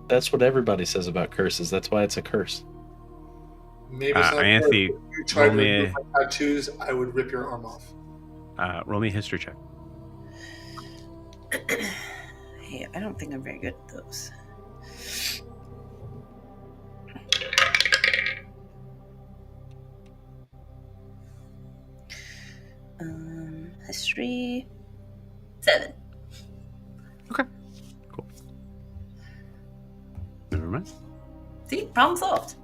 That's what everybody says about curses. That's why it's a curse. Maybe it's not Anthony, if you tried to roll me remove my tattoos, I would rip your arm off. roll me a history check. Hey, I don't think I'm very good at those. History 7. Okay. Cool. Never mind. See, problem solved.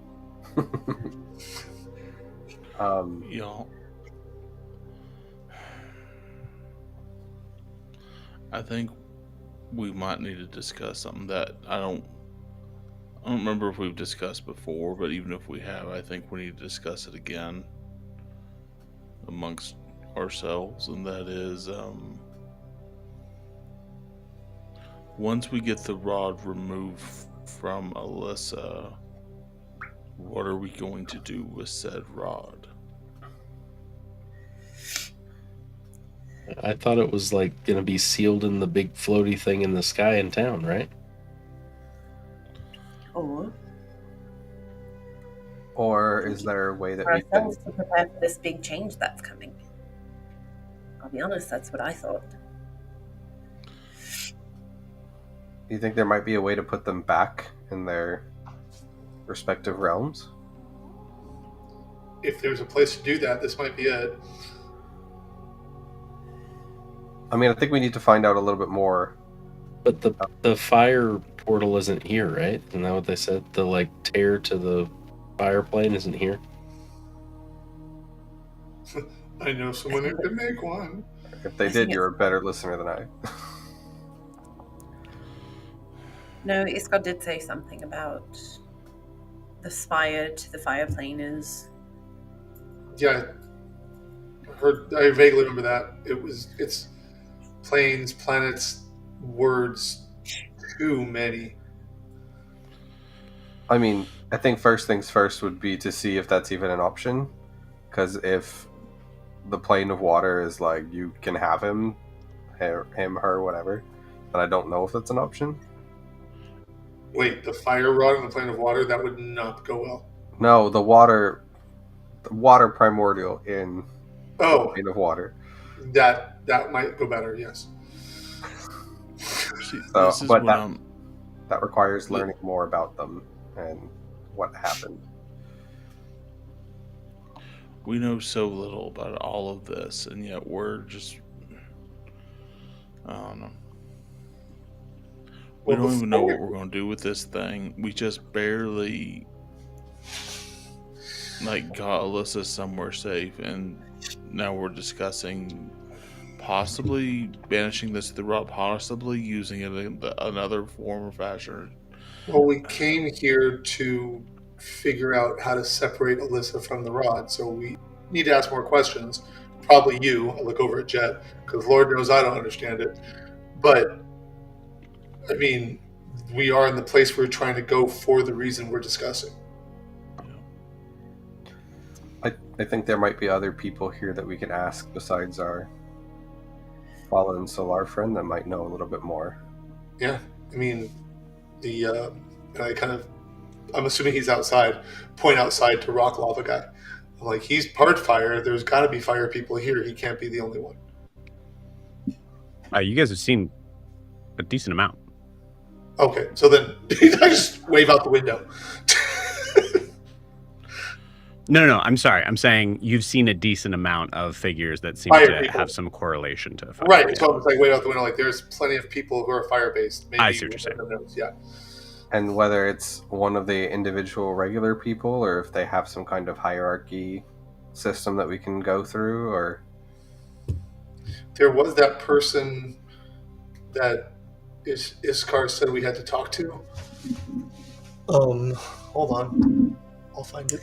Y'all, I think we might need to discuss something that I don't remember if we've discussed before, but even if we have, I think we need to discuss it again amongst ourselves, and that is once we get the rod removed from Alyssa, what are we going to do with said rod? I thought it was like going to be sealed in the big floaty thing in the sky in town, right? Or is there a way that For we can... ourselves to prepare for this big change that's coming. I'll be honest, that's what I thought. You think there might be a way to put them back in their respective realms? If there's a place to do that, this might be it. I mean, I think we need to find out a little bit more. But the fire portal isn't here, right? Isn't that what they said? The like tear to the fire plane isn't here. I know someone who can make one. If they did, you're a better listener than I. No, Iskar did say something about the spire to the fire plane is... Yeah, I vaguely remember that. It's planes, planets, words, too many. I mean, I think first things first would be to see if that's even an option. Because if the plane of water is like, you can have him, her, whatever, then I don't know if that's an option. Wait, the fire rod on the plane of water? That would not go well. No, the water primordial in the plane of water. That might go better, yes. See, So, this is but what that requires learning more about them and what happened. we know so little about all of this, and yet we're just, I don't know. We don't even know what we're going to do with this thing. We just barely got Alyssa somewhere safe, and now we're discussing possibly banishing this to the rod, possibly using it in another form or fashion. Well, we came here to figure out how to separate Alyssa from the rod, so we need to ask more questions. Probably you. I look over at Jet, because Lord knows I don't understand it. But, I mean, we are in the place we're trying to go for the reason we're discussing. I think there might be other people here that we can ask besides our fallen Solar friend that might know a little bit more. Yeah, I mean, I'm assuming he's outside, point outside to Rock Lava Guy. I'm like, he's part fire, there's got to be fire people here, he can't be the only one. You guys have seen a decent amount. Okay, so then I just wave out the window. No. I'm sorry. I'm saying you've seen a decent amount of figures that seem Fire to people. have some correlation to fire. Right, Yeah. so I'm like, wave out the window, like, there's plenty of people who are fire-based. Maybe I see what you're saying. knows. Yeah. and whether it's one of the individual regular people or if they have some kind of hierarchy system that we can go through, or There was that person that Iskar said we had to talk to. Hold on. I'll find it.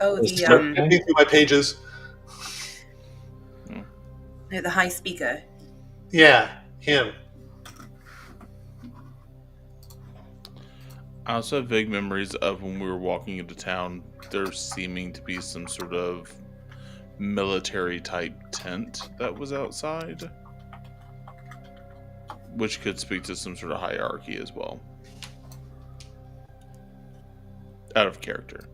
Oh, I was looking through my pages. the high speaker. Yeah, him. I also have vague memories of when we were walking into town, there seeming to be some sort of military type tent that was outside, which could speak to some sort of hierarchy as well. Out of character.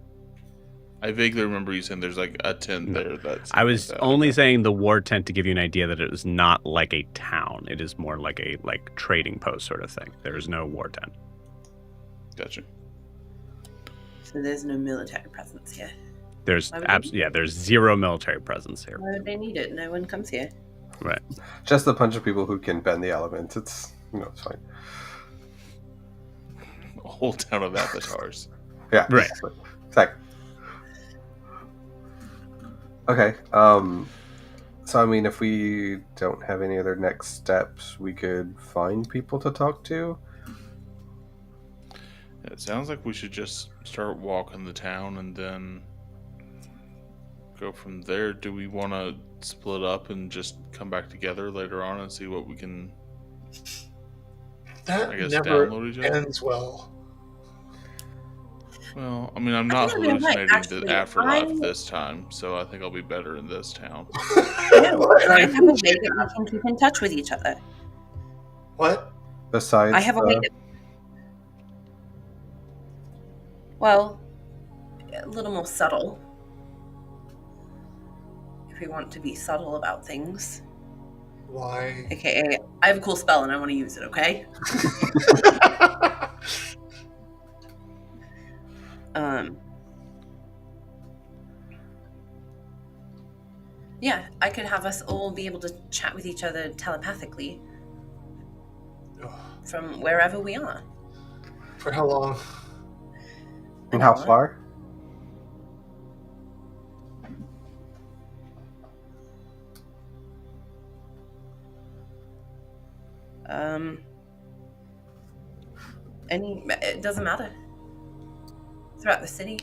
I vaguely remember you saying there's like a tent there. I was only saying the war tent to give you an idea that it is not like a town. It is more like a trading post sort of thing. There is no war tent. Gotcha. So there's no military presence here. There's there's zero military presence here. Why would they need it? No one comes here. Right. just a bunch of people who can bend the elements. It's it's fine. A whole town of avatars. Yeah. Right. Exactly. Okay. So I mean, if we don't have any other next steps, we could find people to talk to. It sounds like we should just start walking the town and then go from there. Do we want to split up and just come back together later on and see what we can, That I guess, never download each other? ends well. Well, I mean, I'm I not think you're right, hallucinating actually. the afterlife I- this time, so I think I'll be better in this town. I have a way that we can keep in touch with each other. What? Besides, I have a way to. Well, a little more subtle. If we want to be subtle about things. Why? AKA, I have a cool spell and I want to use it, okay? Yeah, I could have us all be able to chat with each other telepathically from wherever we are. For how long? and how far? It doesn't matter. Throughout the city,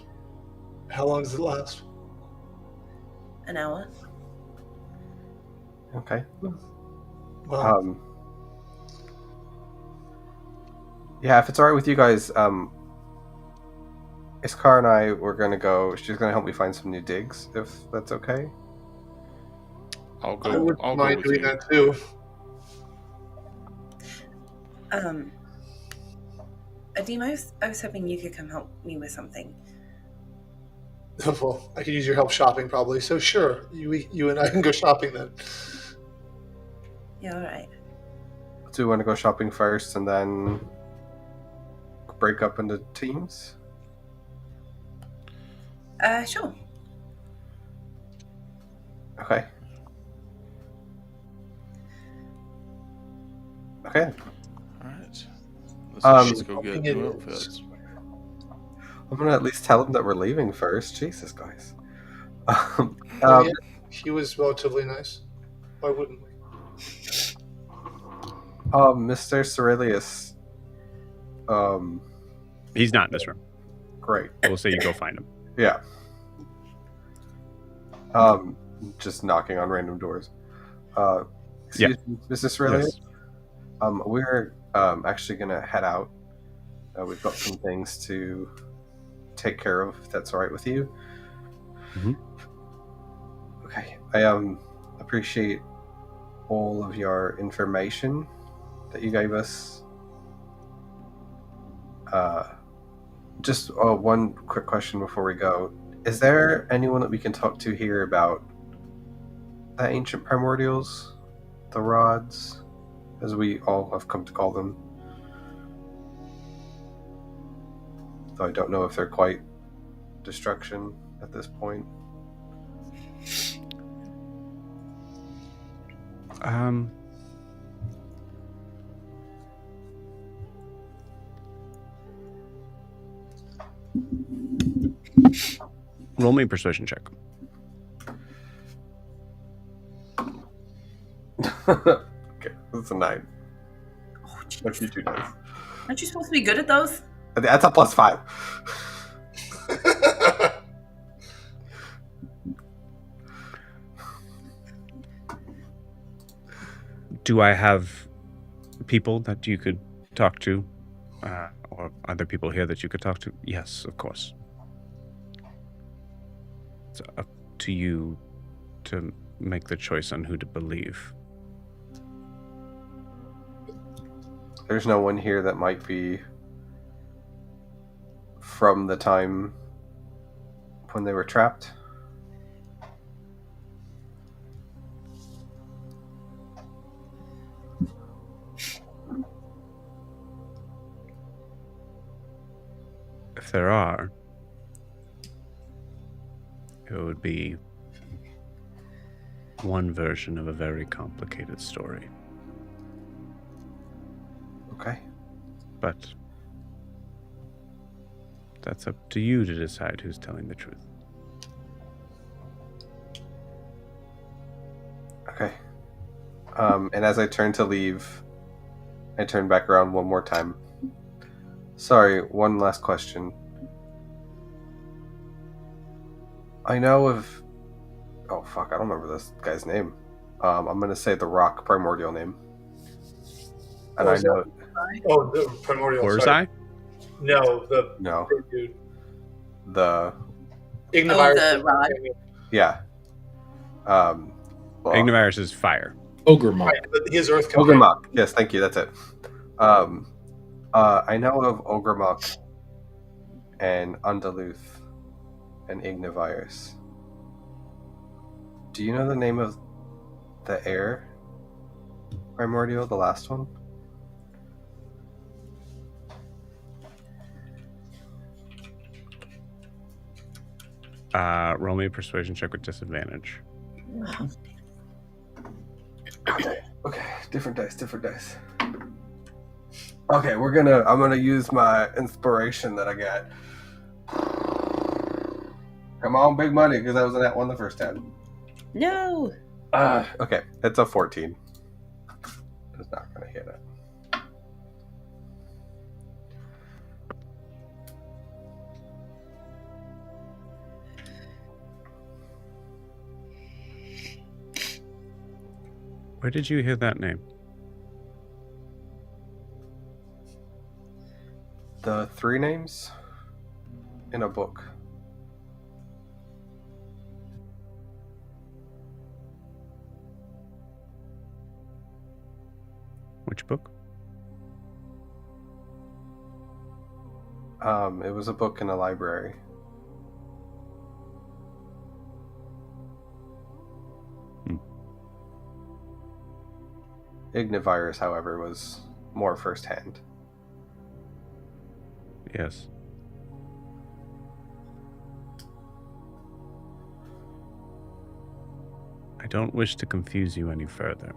How long does it last? an hour. Okay. Well, Yeah, if it's alright with you guys, Iskar and I were gonna go. She's gonna help me find some new digs, if that's okay. I'll I go. wouldn't I'll go mind with doing you. that too. Ademo, I was hoping you could come help me with something. Well, I could use your help shopping probably. So sure, you and I can go shopping then. Yeah, all right. Do we want to go shopping first and then break up into teams? Sure. Okay. Okay. Alright. Um, Let's go get shopping it new is. outfits. I'm gonna at least tell them that we're leaving first. Jesus, guys. Oh, yeah, he was relatively nice. Why wouldn't we? Mr. Cerilius. He's not in this room. Great. We'll say you go find him. Yeah. Just knocking on random doors. Excuse me, Mr. Cerilius. Yes. We're actually gonna head out. We've got some things to take care of, if that's all right with you. Mhm. Okay. I appreciate all of your information that you gave us. Just one quick question before we go. Is there anyone that we can talk to here about the ancient primordials, the rods, as we all have come to call them? Though I don't know if they're quite destruction at this point. Roll me a persuasion check. Okay, that's a 9. Oh, What jeez. you 2 dice? Aren't you supposed to be good at those? That's a +5. Do I have people that you could talk to? Or other people here that you could talk to? Yes, of course. It's up to you to make the choice on who to believe. There's no one here that might be from the time when they were trapped. If there are, it would be one version of a very complicated story. Okay. But that's up to you to decide who's telling the truth. Okay. And as I turn to leave, I turn back around one more time. Sorry, one last question. I know of... Oh, fuck, I don't remember this guy's name. I'm going to say the Rock primordial name. And I know... Oh, the primordial. Horror's Sorry. Eye? No, the No. big dude. The... Ignivirus. Oh, the rod. Yeah. Well, Ignivirus is fire. Ogre Monk. Right, his Earth companion. Ogremok. Yes, thank you, that's it. I know of Ogremok and Undaluth and Ignivirus. Do you know the name of the air primordial, the last one? Roll me a persuasion check with disadvantage. Okay, different dice. Okay, I'm gonna use my inspiration that I got. Come on, big money, because I was in that one the first time. No. Okay, it's a 14. It's not gonna hit it. Where did you hear that name? The 3 names in a book. Which book? It was a book in a library. Ignivirus, however, was more firsthand. Yes. I don't wish to confuse you any further.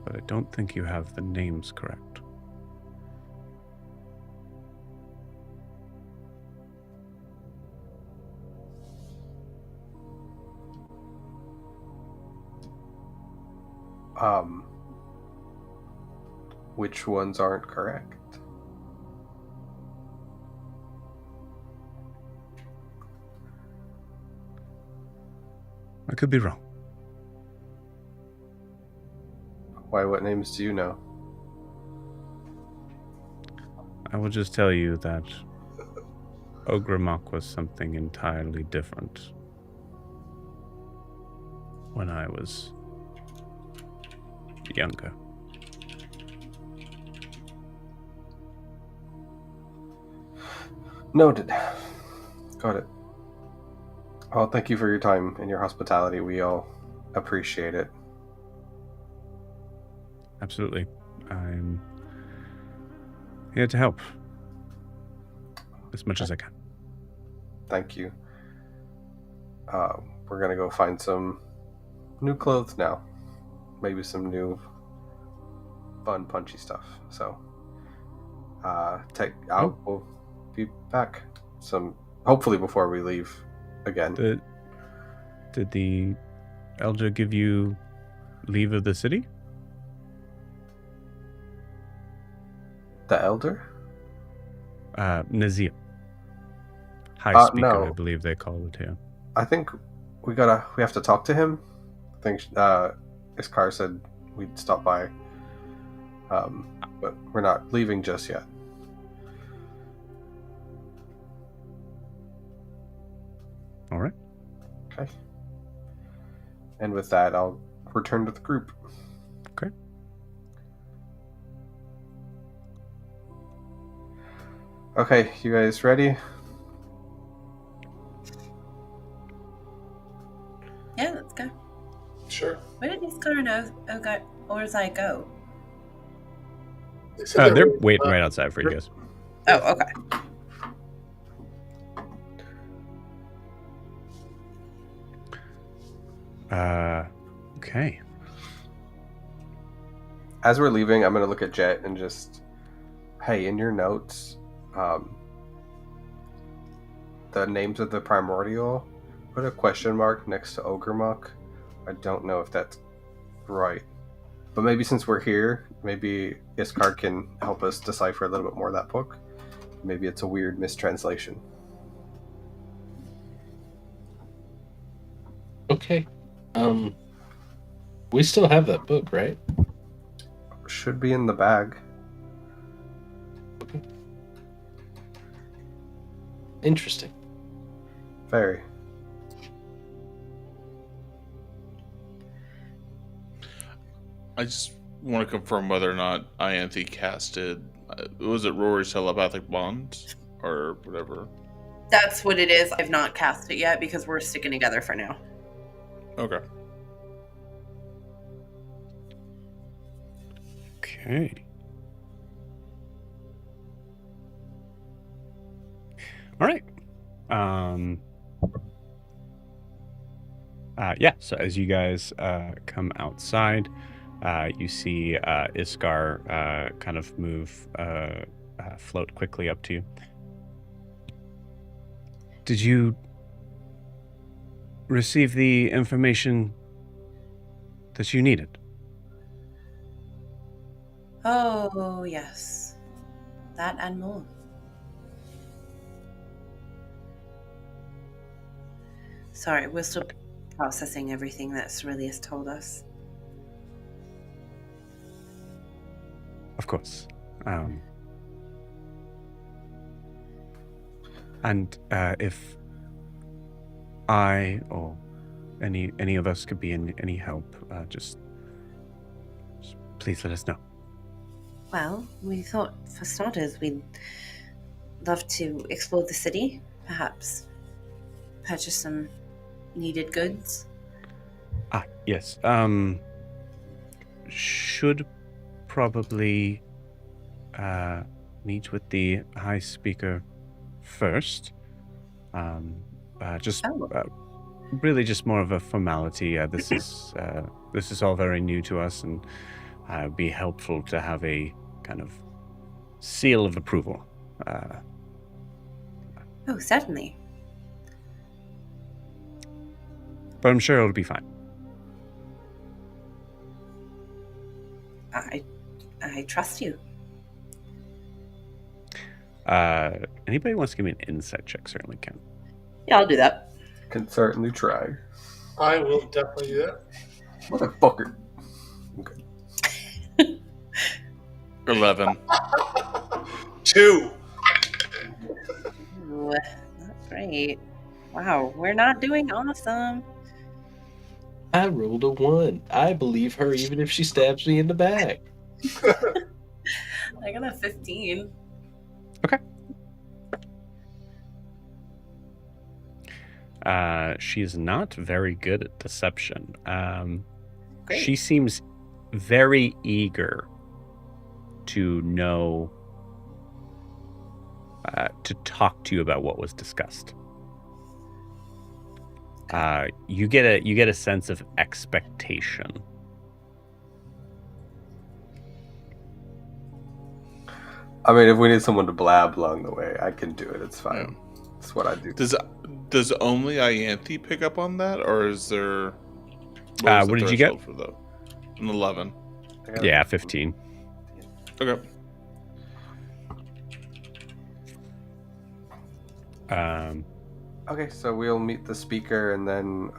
But I don't think you have the names correct. Which ones aren't correct? I could be wrong. Why, what names do you know? I will just tell you that Ogremok was something entirely different when I was younger. Noted. Got it. Well, thank you for your time and your hospitality. We all appreciate it. Absolutely. I'm here to help as much as I can. Thank you. We're gonna go find some new clothes now. Maybe some new fun, punchy stuff. So, We'll be back hopefully before we leave again. Did the elder give you leave of the city? The elder? Nazir. High Speaker, no. I believe they call it here. I think we have to talk to him. I think Iskar said we'd stop by. But we're not leaving just yet. All right. Okay. And with that, I'll return to the group. Okay. Okay, you guys ready? Yeah, let's go. Sure. Where did Iskar and Ozai go? They said they They're were, waiting right outside for you guys. Oh, okay. Okay. As we're leaving, I'm going to look at Jet and just, hey, in your notes, the names of the primordial, put a question mark next to Ogremok. I don't know if that's right. But maybe since we're here, maybe Iskar can help us decipher a little bit more of that book. Maybe it's a weird mistranslation. Okay. We still have that book, right? Should be in the bag. Okay. Interesting. Very. I just want to confirm whether or not Ianthe casted. Was it Rory's telepathic bond or whatever? That's what it is. I've not cast it yet because we're sticking together for now. Okay. Okay. All right. Yeah, so as you guys come outside, you see Iskar kind of float quickly up to you. Did you receive the information that you needed? Oh, yes. That and more. Sorry, we're still processing everything that Cerilius told us. Of course. And if I or any of us could be in any help, just please let us know. Well, we thought, for starters, we'd love to explore the city, perhaps purchase some needed goods. Yes. Should probably meet with the High Speaker first. Really just more of a formality. This is all very new to us, and it'd be helpful to have a kind of seal of approval. Oh, certainly. But I'm sure it'll be fine. I trust you. Anybody wants to give me an insight check certainly can. Yeah, I'll do that. Can certainly try. I will definitely do that. Motherfucker. Okay. 11. 2. Ooh, not great. Wow, we're not doing awesome. I rolled a 1. I believe her even if she stabs me in the back. I got a 15. Okay. She is not very good at deception. Great. She seems very eager to know, to talk to you about what was discussed. You get a sense of expectation. I mean, if we need someone to blab along the way, I can do it. It's fine. Yeah. That's what I do. Does only Ianthe pick up on that, or is there? What did you get? threshold for that? An 11. I got Yeah, 15. Okay. Okay, so we'll meet the speaker, and then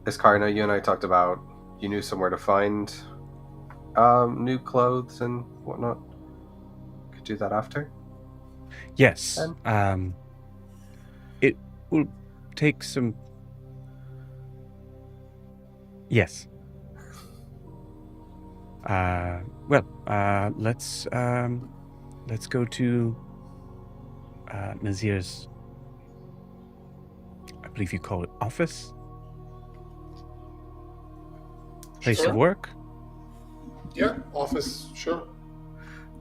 Iskarna, you and I talked about you knew somewhere to find new clothes and whatnot. Could do that after. Yes. It will take some. Yes. Let's go to Nazir's. I believe you call it office. Place Sure. of work. Yeah, office, sure.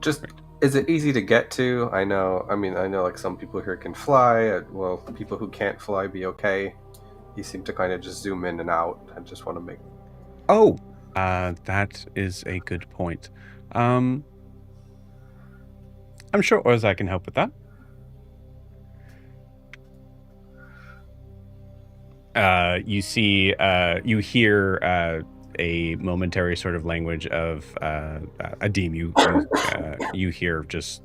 Just, is it easy to get to? I know like some people here can fly. Well, people who can't fly be okay. You seem to kind of just zoom in and out. I just want to make. Oh, that is a good point. I'm sure Ozai can help with that. You see, you hear a momentary sort of language of Adim. You hear just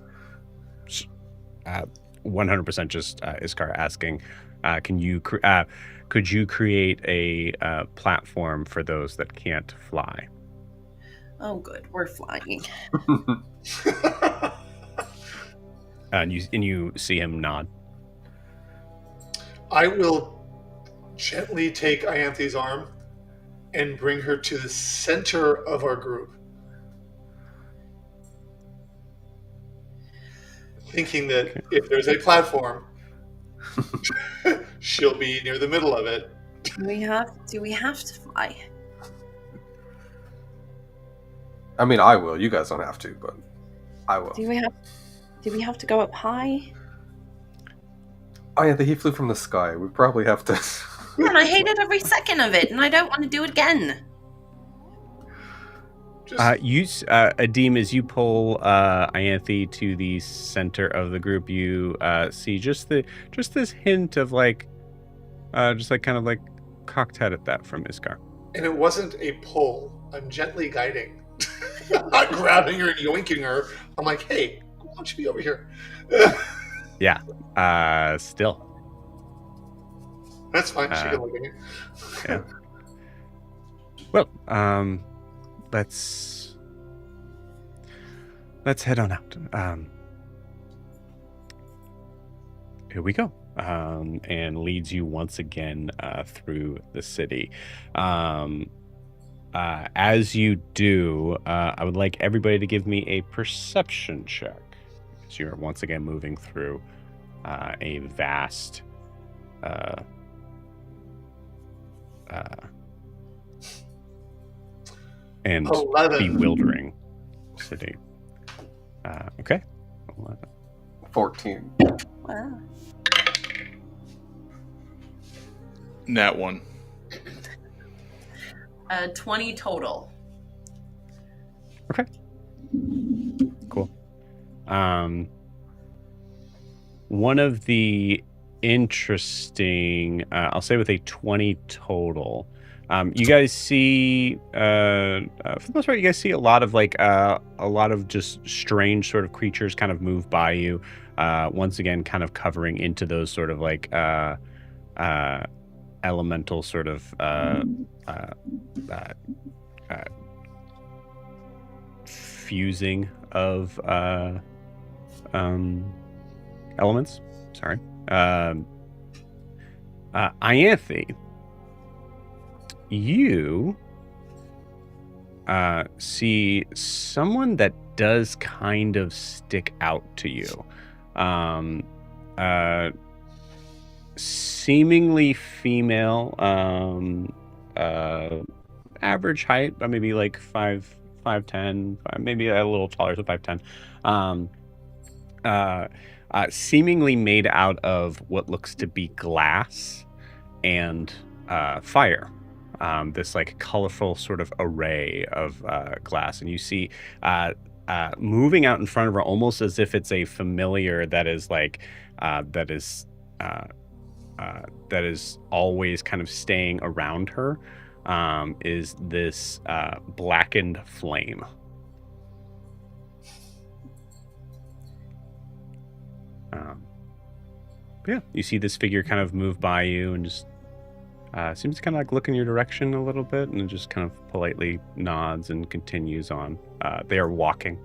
100% just Iskar asking, could you create a platform for those that can't fly? Oh, good. We're flying. And you see him nod. I will gently take Ianthe's arm and bring her to the center of our group. Thinking that if there's a platform, she'll be near the middle of it. Do we have to fly? I mean, I will. You guys don't have to, but I will. Do we have to go up high? Oh yeah, he flew from the sky. We probably have to. Man, I hated every second of it, and I don't want to do it again. Adim, as you pull Ianthe to the center of the group, you see just this hint of like kind of like cocked head at that from Iskar. And it wasn't a pull. I'm gently guiding. I'm not grabbing her and yoinking her. I'm like, hey, why don't you be over here? Yeah. Still. That's fine. She can look at me. Yeah. Well, let's head on out. Here we go. And leads you once again through the city. As you do, I would like everybody to give me a perception check. Because you're once again moving through a vast and 11. bewildering city. Okay. 11. 14. Wow. Nat 1. 20 total. Okay. Cool. One of the interesting, I'll say with a 20 total, you guys see, for the most part, you guys see a lot of just strange sort of creatures kind of move by you. Once again, kind of covering into those sort of like elemental sort of fusing of elements. Sorry. Ianthe, you see someone that does kind of stick out to you. Seemingly female, average height, but maybe like 5'10", maybe a little taller, so 5'10". Seemingly made out of what looks to be glass and fire. This like colorful sort of array of glass, and you see moving out in front of her, almost as if it's a familiar that is like that is always kind of staying around her. Is this blackened flame? Yeah, you see this figure kind of move by you and just seems to kind of like look in your direction a little bit and just kind of politely nods and continues on. They are walking.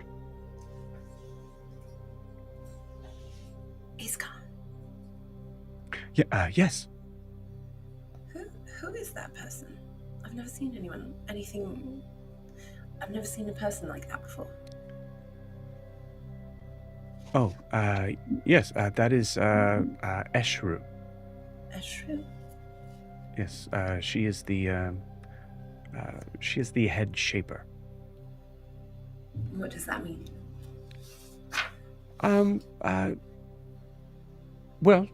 He's gone. Yeah. Yes. Who is that person? I've never seen I've never seen a person like that before. Oh, yes. That is Eshru. Eshru? Yes. She is the head shaper. What does that mean? Well,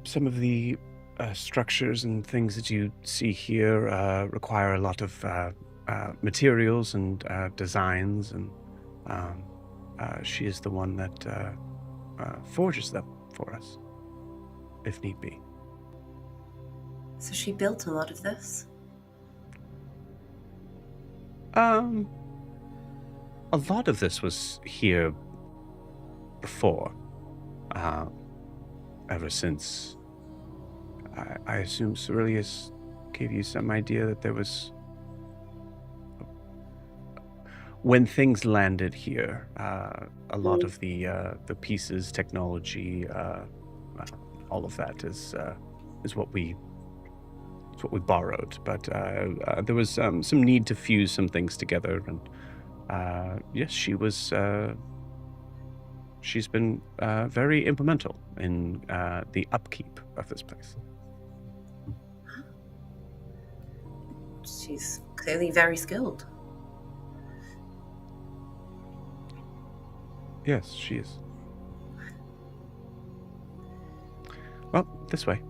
some of the structures and things that you see here require a lot of materials and designs, and she is the one that forges them for us, if need be. So she built a lot of this? A lot of this was here before. Ever since, I assume Cerilius gave you some idea that there was... When things landed here, a lot of the pieces, technology, all of that is what we borrowed. But there was some need to fuse some things together, and yes, she's been very implemental in the upkeep of this place. She's clearly very skilled. Yes, she is. Well, this way.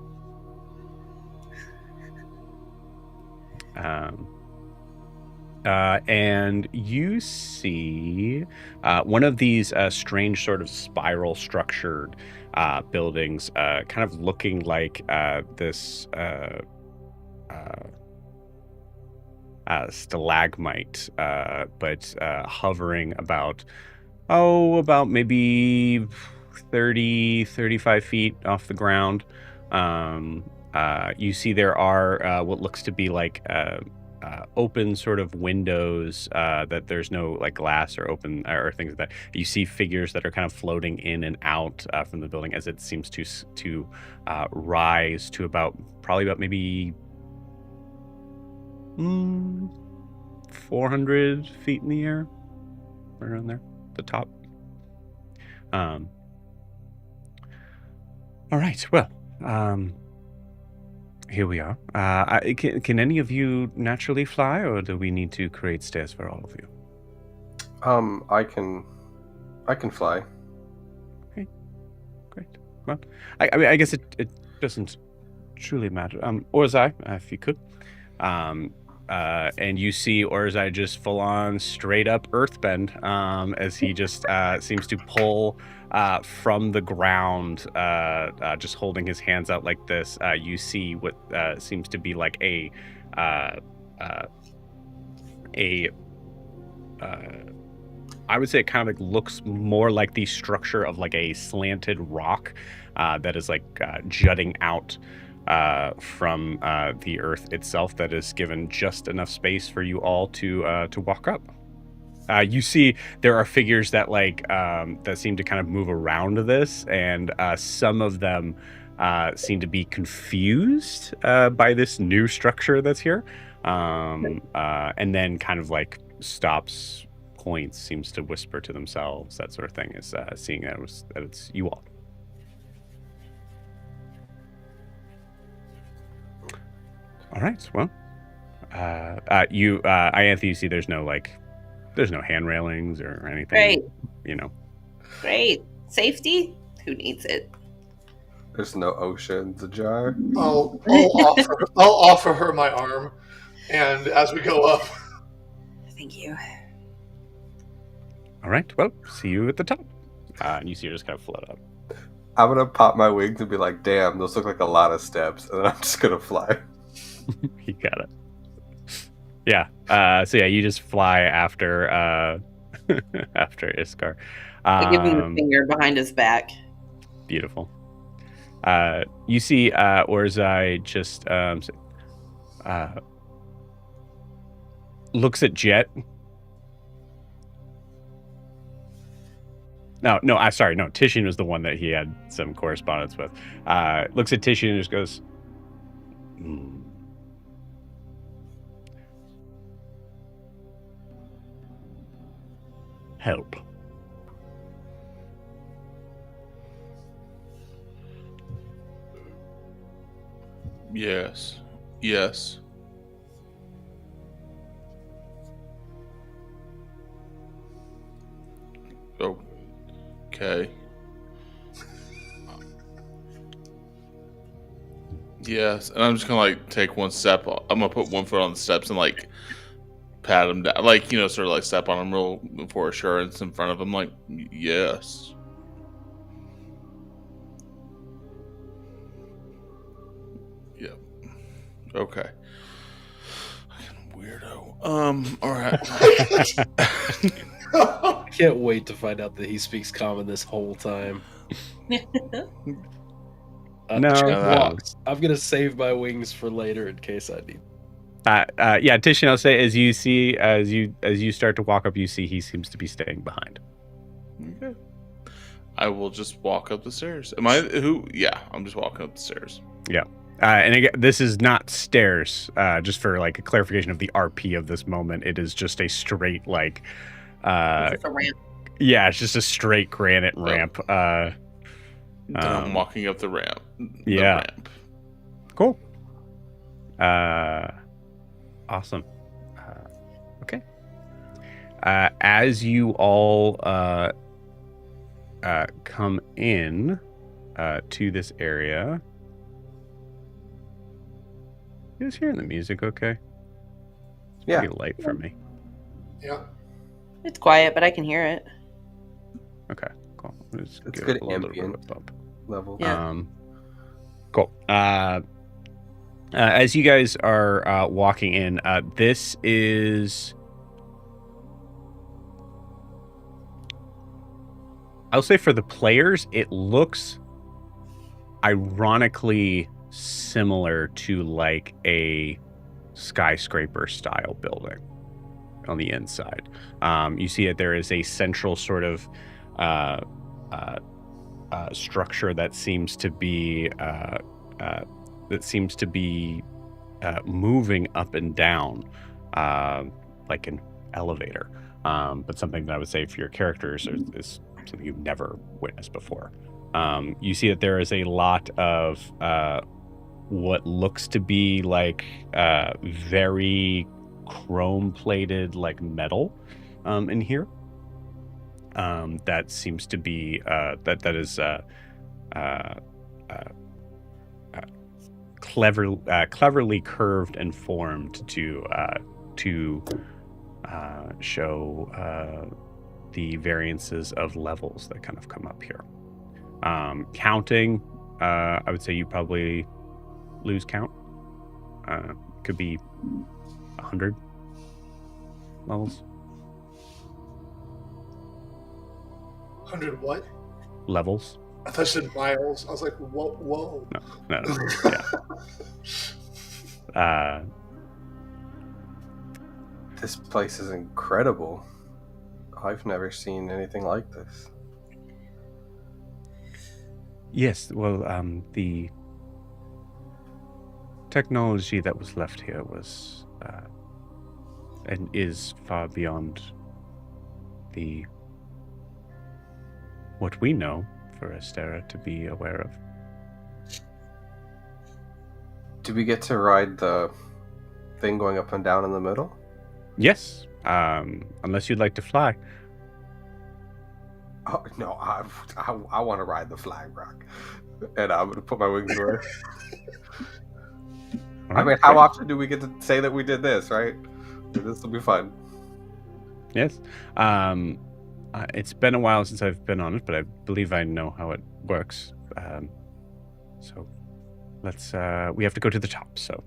And you see one of these strange sort of spiral structured buildings, kind of looking like this stalagmite, but hovering about maybe 35 feet off the ground. You see there are what looks to be like open sort of windows that there's no like glass or open or things like that. You see figures that are kind of floating in and out from the building as it seems to rise to probably about maybe 400 feet in the air, right around there, the top. All right, well, here we are. Can any of you naturally fly, or do we need to create stairs for all of you? I can fly. Okay, great. Well, I guess it doesn't truly matter. Orzai, if you could. And you see Orzai just full on straight up earthbend as he just seems to pull from the ground, just holding his hands out like this. You see what seems to be like a I would say it kind of like looks more like the structure of like a slanted rock that is like jutting out from the earth itself, that is given just enough space for you all to walk up. You see there are figures that like that seem to kind of move around this, and some of them seem to be confused by this new structure that's here, and then kind of like stops, points, seems to whisper to themselves, that sort of thing, is seeing that it's you all. All right, well, Ianthe, you see there's no hand railings or anything. Great. You know. Great. Safety? Who needs it? There's no ocean, Zajar. I'll offer her my arm, and as we go up. Thank you. All right. Well, see you at the top. And you see her just kind of float up. I'm gonna pop my wings and be like, "Damn, those look like a lot of steps," and then I'm just gonna fly. You got it. Yeah. So yeah, you just fly after after Iskar. I give him the finger behind his back. Beautiful. You see Orzai just looks at Jet. No, sorry. No, Titian was the one that he had some correspondence with. Looks at Titian and just goes, help. Yes. Okay. Yes, and I'm just gonna like take one step. I'm gonna put one foot on the steps and like pat him down, like sort of like step on him real for assurance in front of him. Like, yes. Yep. Okay. Weirdo. All right. I can't wait to find out that he speaks common this whole time. No. I'm gonna save my wings for later in case I need. Yeah, Titian, I'll say as you start to walk up, you see he seems to be staying behind. Okay. I will just walk up the stairs. Am I who? Yeah, I'm just walking up the stairs. Yeah. And again, this is not stairs. Just for like a clarification of the RP of this moment, it is just a straight like. It's just a ramp. Yeah, it's just a straight granite ramp. I'm walking up the ramp. Yeah. Cool. Awesome. Okay. As you all come in to this area, you guys hearing the music okay? It's pretty light for me. Yeah. It's quiet, but I can hear it. Okay, cool. Let's It's give good it a little bit of a ambient bump. level. Yeah. Cool. As you guys are walking in, this is, I'll say for the players, it looks ironically similar to like a skyscraper style building on the inside. You see that there is a central sort of structure that seems to be moving up and down like an elevator, but something that I would say for your characters is something you've never witnessed before. You see that there is a lot of what looks to be like very chrome plated like metal in here. That seems to be that is cleverly curved and formed to show the variances of levels that kind of come up here. Counting, I would say you probably lose count. Could be 100 levels. 100 what? Levels. I thought you said miles. I was like, whoa. No. Yeah. This place is incredible. I've never seen anything like this. Yes, well, the technology that was left here was and is far beyond what we know for Astera to be aware of. Do we get to ride the thing going up and down in the middle? Yes, unless you'd like to fly. Oh, no, I want to ride the flying rock. And I'm going to put my wings away. I mean, how often do we get to say that we did this, right? This will be fun. Yes. It's been a while since I've been on it, but I believe I know how it works. So let's. We have to go to the top. So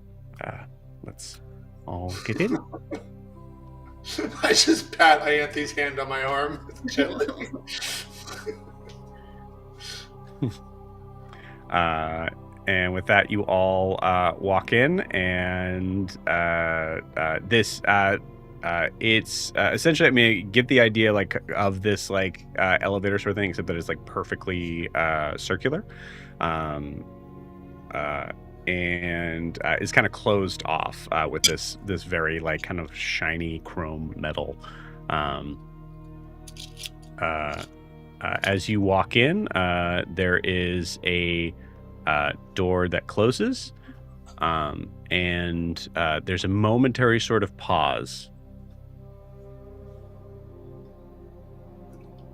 let's all get in. I just pat Ianthe's hand on my arm gently. And with that, you all walk in, and this it's essentially, I mean, get the idea like of this like elevator sort of thing, except that it's like perfectly circular, and it's kind of closed off with this very like kind of shiny chrome metal. As you walk in, there is a door that closes, and there's a momentary sort of pause.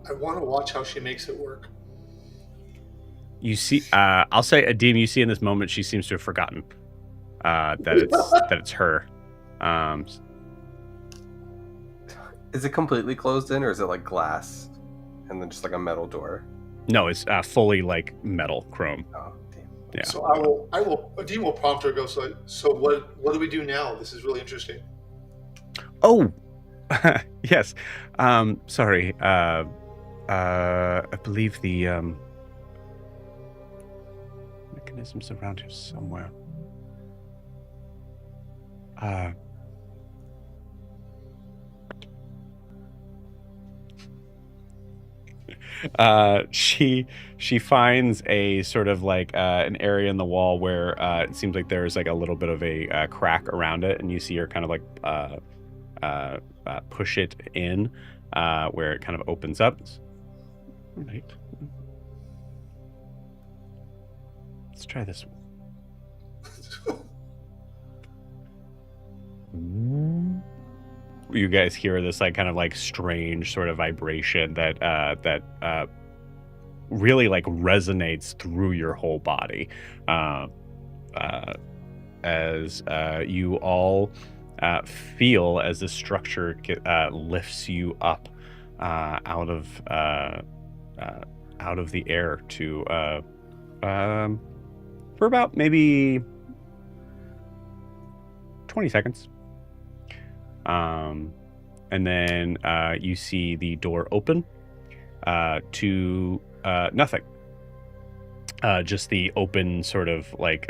I want to watch how she makes it work. You see, I'll say, Adim, you see in this moment, she seems to have forgotten that it's her. Is it completely closed in, or is it like glass and then just like a metal door? No, it's fully like metal chrome. Oh, damn. Yeah. So Adim will prompt her, go, so what do we do now? This is really interesting. Oh, yes. Sorry. I believe the mechanism's around here somewhere. She finds a sort of like an area in the wall where it seems like there's like a little bit of a crack around it, and you see her kind of like push it in where it kind of opens up. Right. Let's try this one. You guys hear this like kind of like strange sort of vibration that really like resonates through your whole body as you all feel as this structure lifts you up out of the air to for about maybe 20 seconds. And then you see the door open to nothing. Just the open sort of like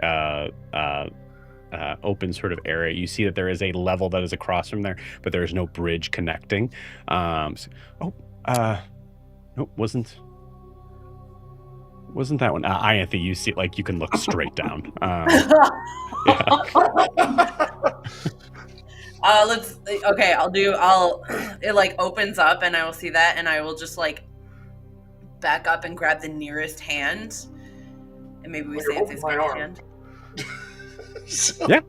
open sort of area. You see that there is a level that is across from there, but there is no bridge connecting. Nope, wasn't that one? Ianthe, you see, like you can look straight down. Yeah. It like opens up and I will see that, and I will just like back up and grab the nearest hand, and maybe we say it's my hand. Yeah.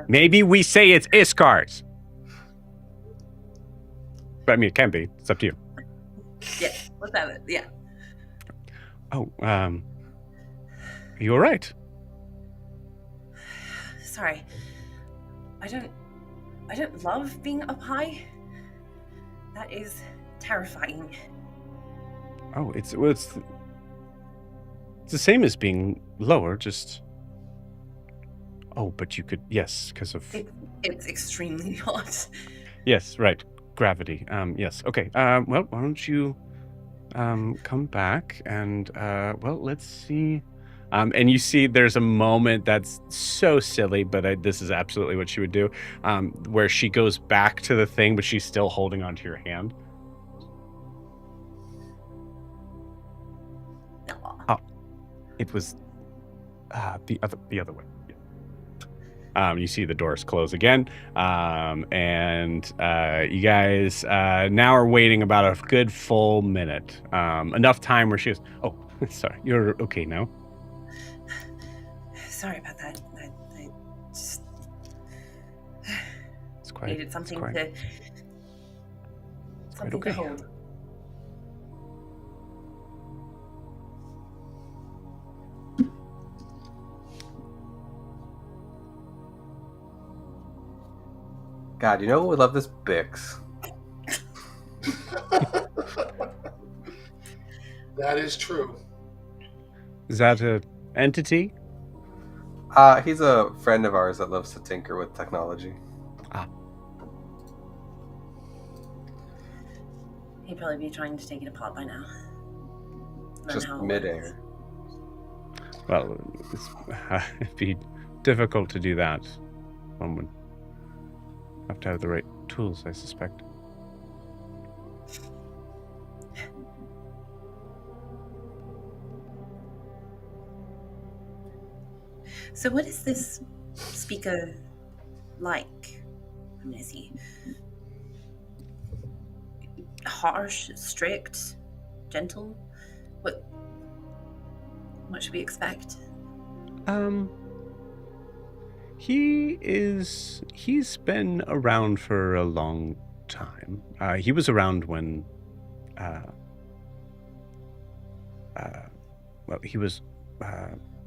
Maybe we say it's Iskar's. But I mean, it can be. It's up to you. Yeah, let's have it. Yeah. Oh, are you all right? Sorry. I don't love being up high. That is terrifying. Oh, it's the same as being lower, just... Oh, but you could... Yes, because of... It's extremely hot. Yes, right. Gravity. Yes. Okay. Well, why don't you come back and, well, let's see... and you see there's a moment that's so silly, but this is absolutely what she would do, where she goes back to the thing, but she's still holding onto your hand. Oh, it was the other way. Yeah. You see the doors close again, and you guys now are waiting about a good full minute, enough time where she goes, "Oh, sorry, you're okay now." Sorry about that. I just It's quite, needed something to okay. hold. God, you know what would love this? Bix. That is true. Is that an entity? He's a friend of ours that loves to tinker with technology. He'd probably be trying to take it apart by now. Learn Just how it midair. Well, it'd be difficult to do that. One would have to have the right tools, I suspect. So what is this speaker like? I mean, is he harsh, strict, gentle? What should we expect? He's been around for a long time. He was around when well, he was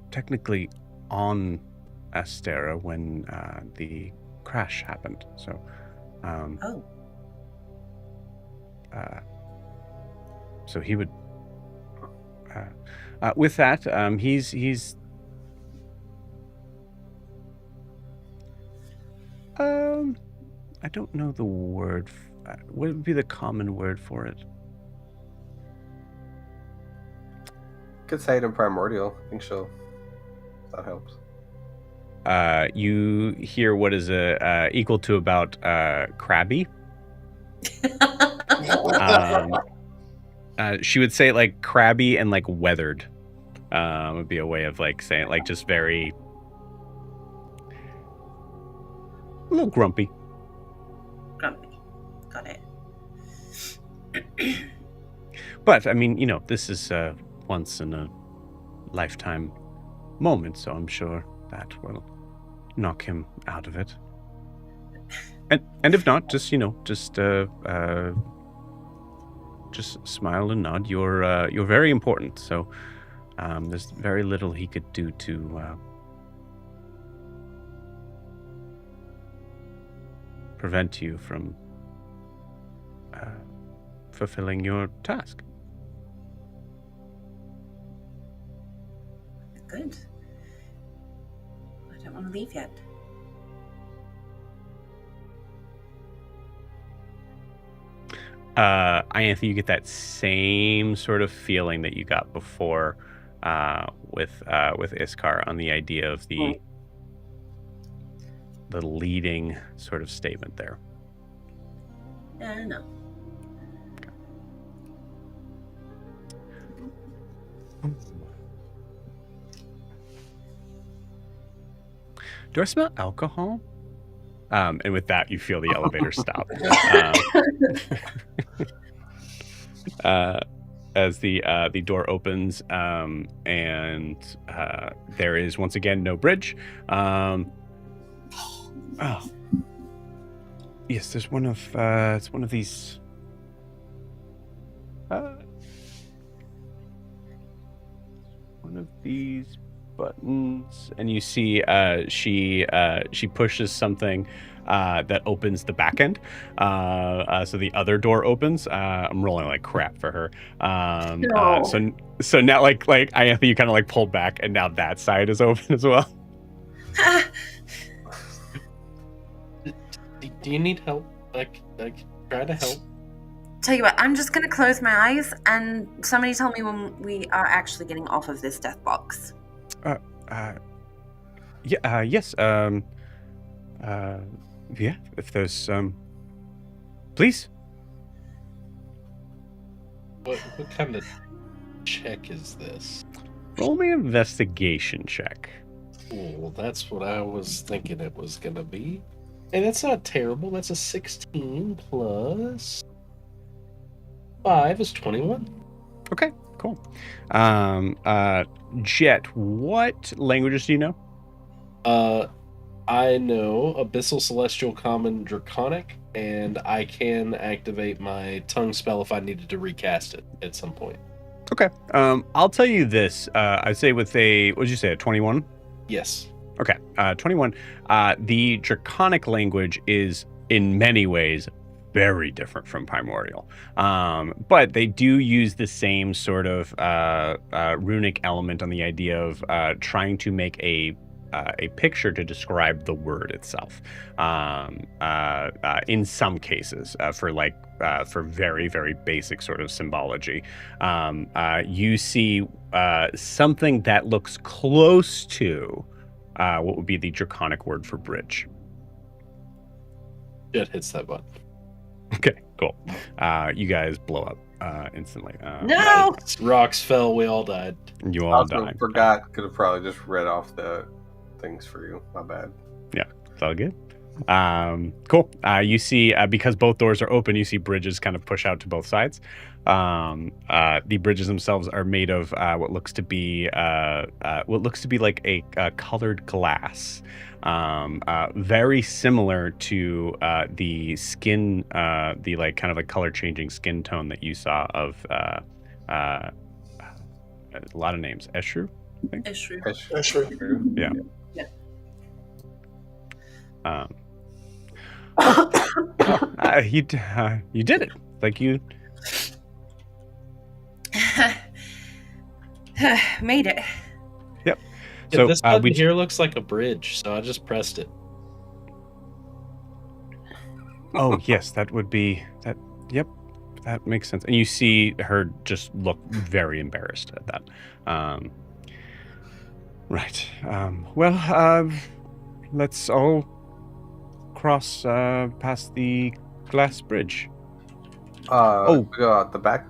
technically on Astera when the crash happened. So so he would with that he's I don't know the word. What would be the common word for it? Could say it in primordial. I think she'll. That helps. You hear what is equal to about crabby. She would say like crabby and like weathered. Would be a way of like saying like just very a little grumpy. Grumpy. Got it. But I mean, this is once in a lifetime moment, so I'm sure that will knock him out of it. And if not, just smile and nod. You're very important, so there's very little he could do to prevent you from fulfilling your task. Good. I don't want to leave yet. Anthony, you get that same sort of feeling that you got before with Iskar on the idea of the leading sort of statement there. No. Do I smell alcohol? And with that, you feel the elevator stop. As the door opens, and there is once again no bridge. Oh, yes, there's one of it's one of these. One of these buttons, and you see she pushes something that opens the back end, so the other door opens. I'm rolling like crap for her. No. So now like I think you kind of like pulled back, and now that side is open as well. Do you need help? Like try to help. Tell you what, I'm just gonna close my eyes and somebody tell me when we are actually getting off of this death box. Yes. Yeah. If there's please. What kind of check is this? Roll me an investigation check. Well, that's what I was thinking it was gonna be. And that's not terrible. That's a 16 plus 5 is 21. Okay, cool. Jet, what languages do you know? I know Abyssal, Celestial, Common, Draconic, and I can activate my tongue spell if I needed to recast it at some point. Okay. I'll tell you this. I'd say with what did you say, a 21? Yes. Okay, 21. The Draconic language is, in many ways, very different from Primordial. But they do use the same sort of runic element on the idea of trying to make a picture to describe the word itself. In some cases, for very, very basic sort of symbology, you see something that looks close to what would be the draconic word for bridge. It hits that button. Okay, cool. You guys blow up instantly. No! Rocks fell, we all died. You all Also died. forgot. Could have probably just read off the things for you. My bad. It's all good. Cool. You see, because both doors are open, you see bridges kind of push out to both sides. The bridges themselves are made of what looks to be like a colored glass, very similar to the skin, the like kind of like color changing skin tone that you saw of a lot of names. Eshru, I think. Eshru. Yeah. Yeah. You did it. Like you. Made it. Yep. Yeah, So this button here looks like a bridge, so I just pressed it. Oh yes, that would be that. Yep, that makes sense. And you see her just look very embarrassed at that. Right. Well, let's all cross past the glass bridge. Go out the back.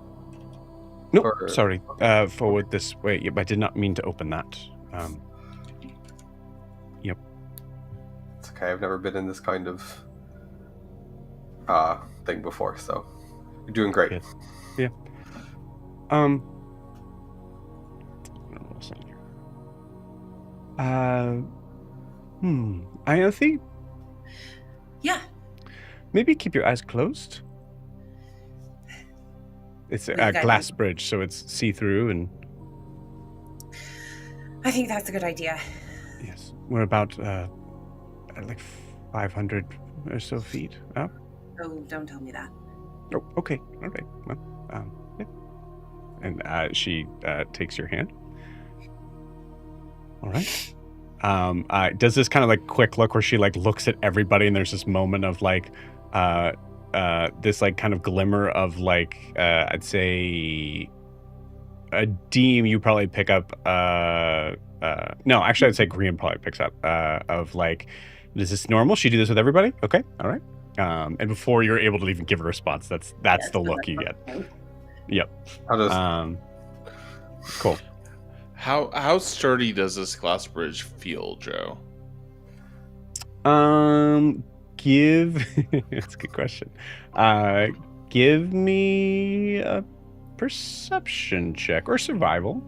No, Or- sorry. Forward this way. Yep, I did not mean to open that. Yep. It's okay. I've never been in this kind of thing before, so you're doing great. Good. Yeah. What else in here? I think Yeah. maybe keep your eyes closed. It's a Okay. glass bridge, so it's see-through, and I think that's a good idea. yes, we're about like 500 or so feet up. Oh, don't tell me that. Oh, okay, all right. Well, yeah. And she takes your hand. All right. Does this kind of like quick look where she like looks at everybody, and there's this moment of like this like kind of glimmer of like I'd say a Deem you probably pick up no, actually I'd say Green probably picks up of like, is this normal? She do this with everybody? Okay, all right. And before you're able to even give a response, that's the look you get. Yep. I'll just Cool. How sturdy does this glass bridge feel, Joe? Give that's a good question. Give me a perception check or survival.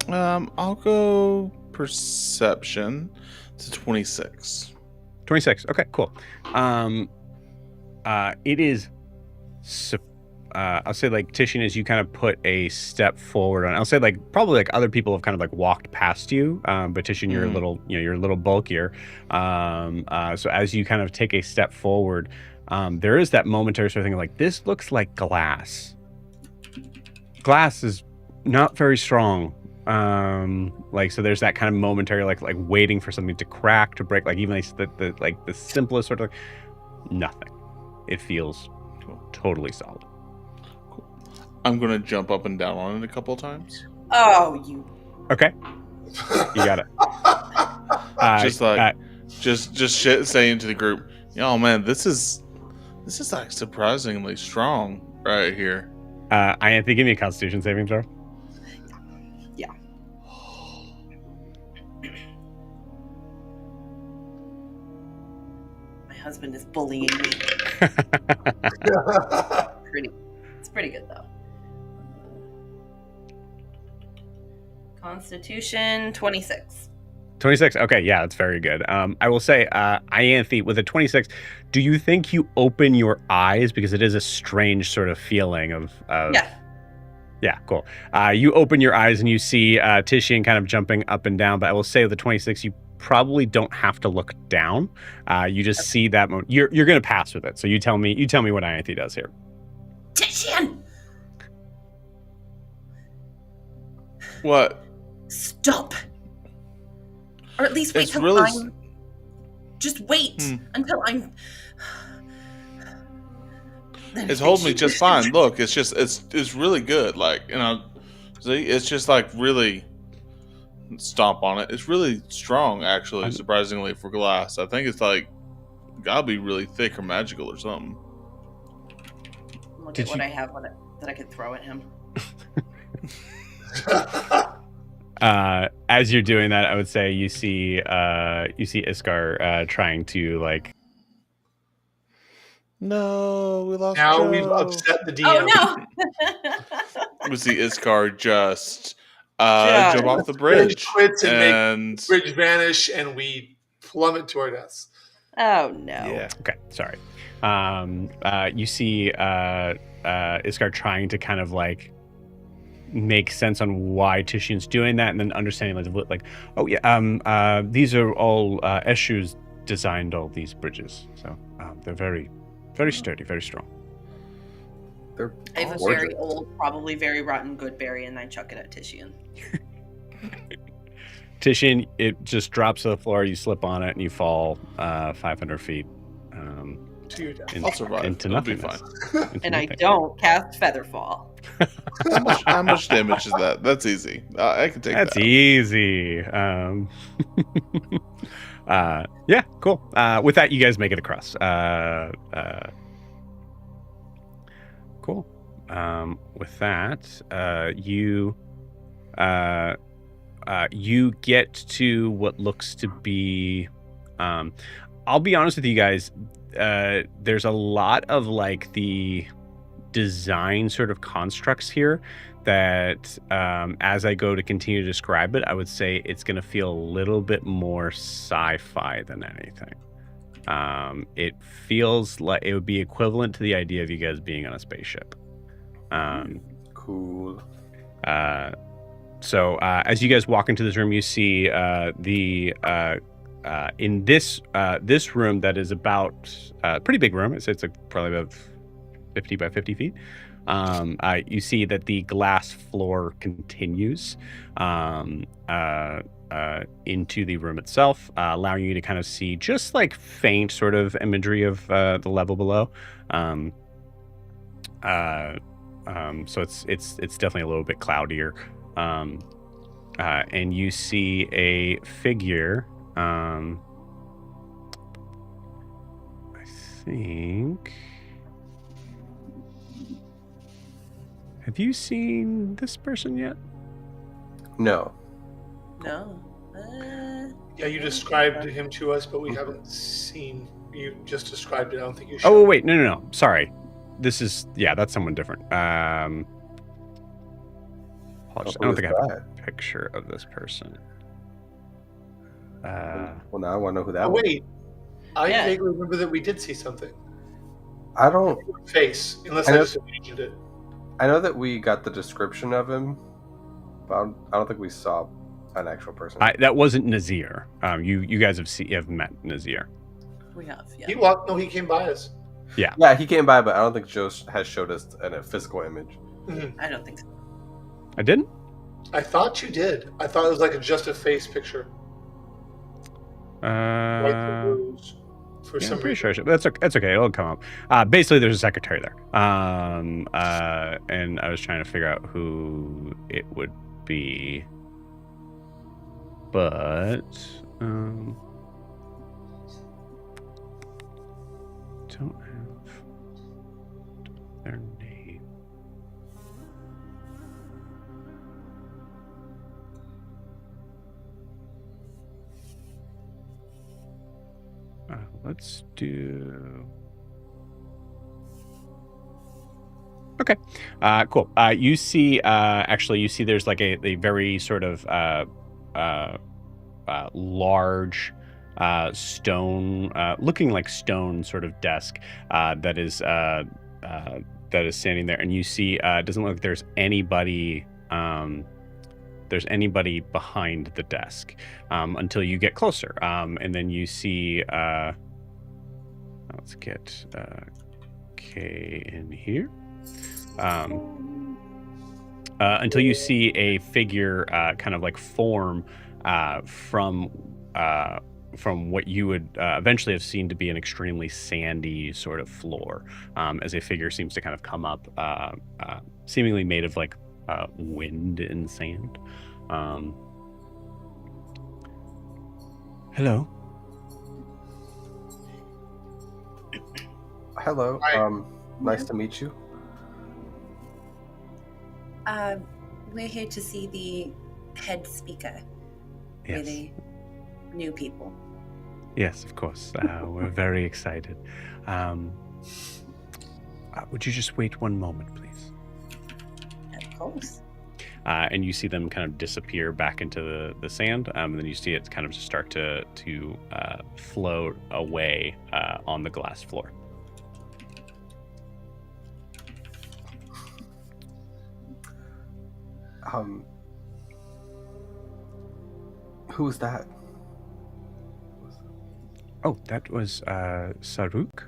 I'll go perception to 26. 26. Okay, cool. It is I'll say like Tishin, as you kind of put a step forward on, I'll say like probably like other people have kind of like walked past you, but Tishin, you're a little, you're a little bulkier. So as you kind of take a step forward, there is that momentary sort of thing of like, this looks like glass. Glass is not very strong. Like, so there's that kind of momentary like waiting for something to crack, to break, like even the like the simplest sort of nothing. It feels totally solid. I'm gonna jump up and down on it a couple times. Oh, you. Okay, you got it. Just like just shit saying to the group, oh man, this is like surprisingly strong right here. I have to give me a Constitution saving throw. Yeah. My husband is bullying me. It's pretty good though. Constitution 26. 26. Okay, yeah, that's very good. I will say, Ianthe, with a 26, do you think you open your eyes? Because it is a strange sort of feeling of Yeah. Yeah, cool. You open your eyes and you see Tishian kind of jumping up and down, but I will say with the 26, you probably don't have to look down. You just see that moment. You're going to pass with it. So you tell me what Ianthe does here. Titian! What? Stop! Or at least wait It's till really I'm... Just wait until I'm... Then It's I holding me think just you- fine. Look, it's really good. Like, you know, see, it's just like really stomp on it. It's really strong, actually, surprisingly for glass. I think it's like gotta be really thick or magical or something. Look at what I have that I could throw at him. As you're doing that, I would say you see Iskar trying to like. No, we lost. Now Joe. we've upset the DM. Oh no! We see Iskar just jump off the bridge Quits and and make bridge vanish, and we plummet to our deaths. Oh no! yeah. Okay, sorry. You see Iskar trying to kind of like make sense on why Titian's doing that, and then understanding like oh yeah, these are all Eshu's designed all these bridges, so they're very, very sturdy, very strong. They're I have a gorgeous. very old, probably very rotten good berry, and I chuck it at Titian. Titian, it just drops to the floor. You slip on it, and you fall 500 feet. To your death. I'll survive. Into It'll be nothingness. fine. Into And I nothing. don't cast Featherfall. How much damage is that? That's easy. I can take That's that. easy. Yeah, cool. With that, you guys make it across. Cool. With that, you get to what looks to be. I'll be honest with you guys. There's a lot of like the design sort of constructs here that as I go to continue to describe it, I would say it's going to feel a little bit more sci-fi than anything. It feels like it would be equivalent to the idea of you guys being on a spaceship. Cool. So as you guys walk into this room, you see in this room that is about a pretty big room. It's like probably about 50 by 50 feet. You see that the glass floor continues into the room itself, allowing you to kind of see just like faint sort of imagery of the level below. So it's definitely a little bit cloudier. And you see a figure. I think. Have you seen this person yet? No. No. Yeah, you described him to us, but we haven't seen. You just described it. I don't think you. Oh showed wait, no. Sorry, that's someone different. Apologies. I don't think I have a picture of this person. Well, now I want to know who that Oh was. wait, I Yeah. vaguely remember that we did see something. I don't. Face, unless I I know- just imagined it. I know that we got the description of him, but I don't think we saw an actual person. That wasn't Nazir. You guys have met Nazir. We have, yeah. He walked. No, he came by us. Yeah, he came by, but I don't think Joe has showed us a physical image. I don't think so. I didn't. I thought you did. I thought it was like just a face picture. Like the rose, for Yeah, some I'm pretty reason. sure. That's okay. It'll come up. Basically, there's a secretary there. And I was trying to figure out who it would be, but don't have their name. Let's do. Okay, cool. You see, there's like a very sort of large stone, looking like stone sort of desk that is standing there, and you see it doesn't look like there's anybody there's anybody behind the desk until you get closer. And then you see, let's get K in here. Until you see a figure kind of like form from what you would eventually have seen to be an extremely sandy sort of floor, as a figure seems to kind of come up, seemingly made of like wind and sand. Hello. Hello. Hi. Nice to meet you. We're here to see the head speaker. Yes. We're the new people. Yes, of course. We're very excited. Would you just wait one moment, please? Of course. And you see them kind of disappear back into the sand, and then you see it kind of start to float away on the glass floor. Who's that? Oh, that was Saruk.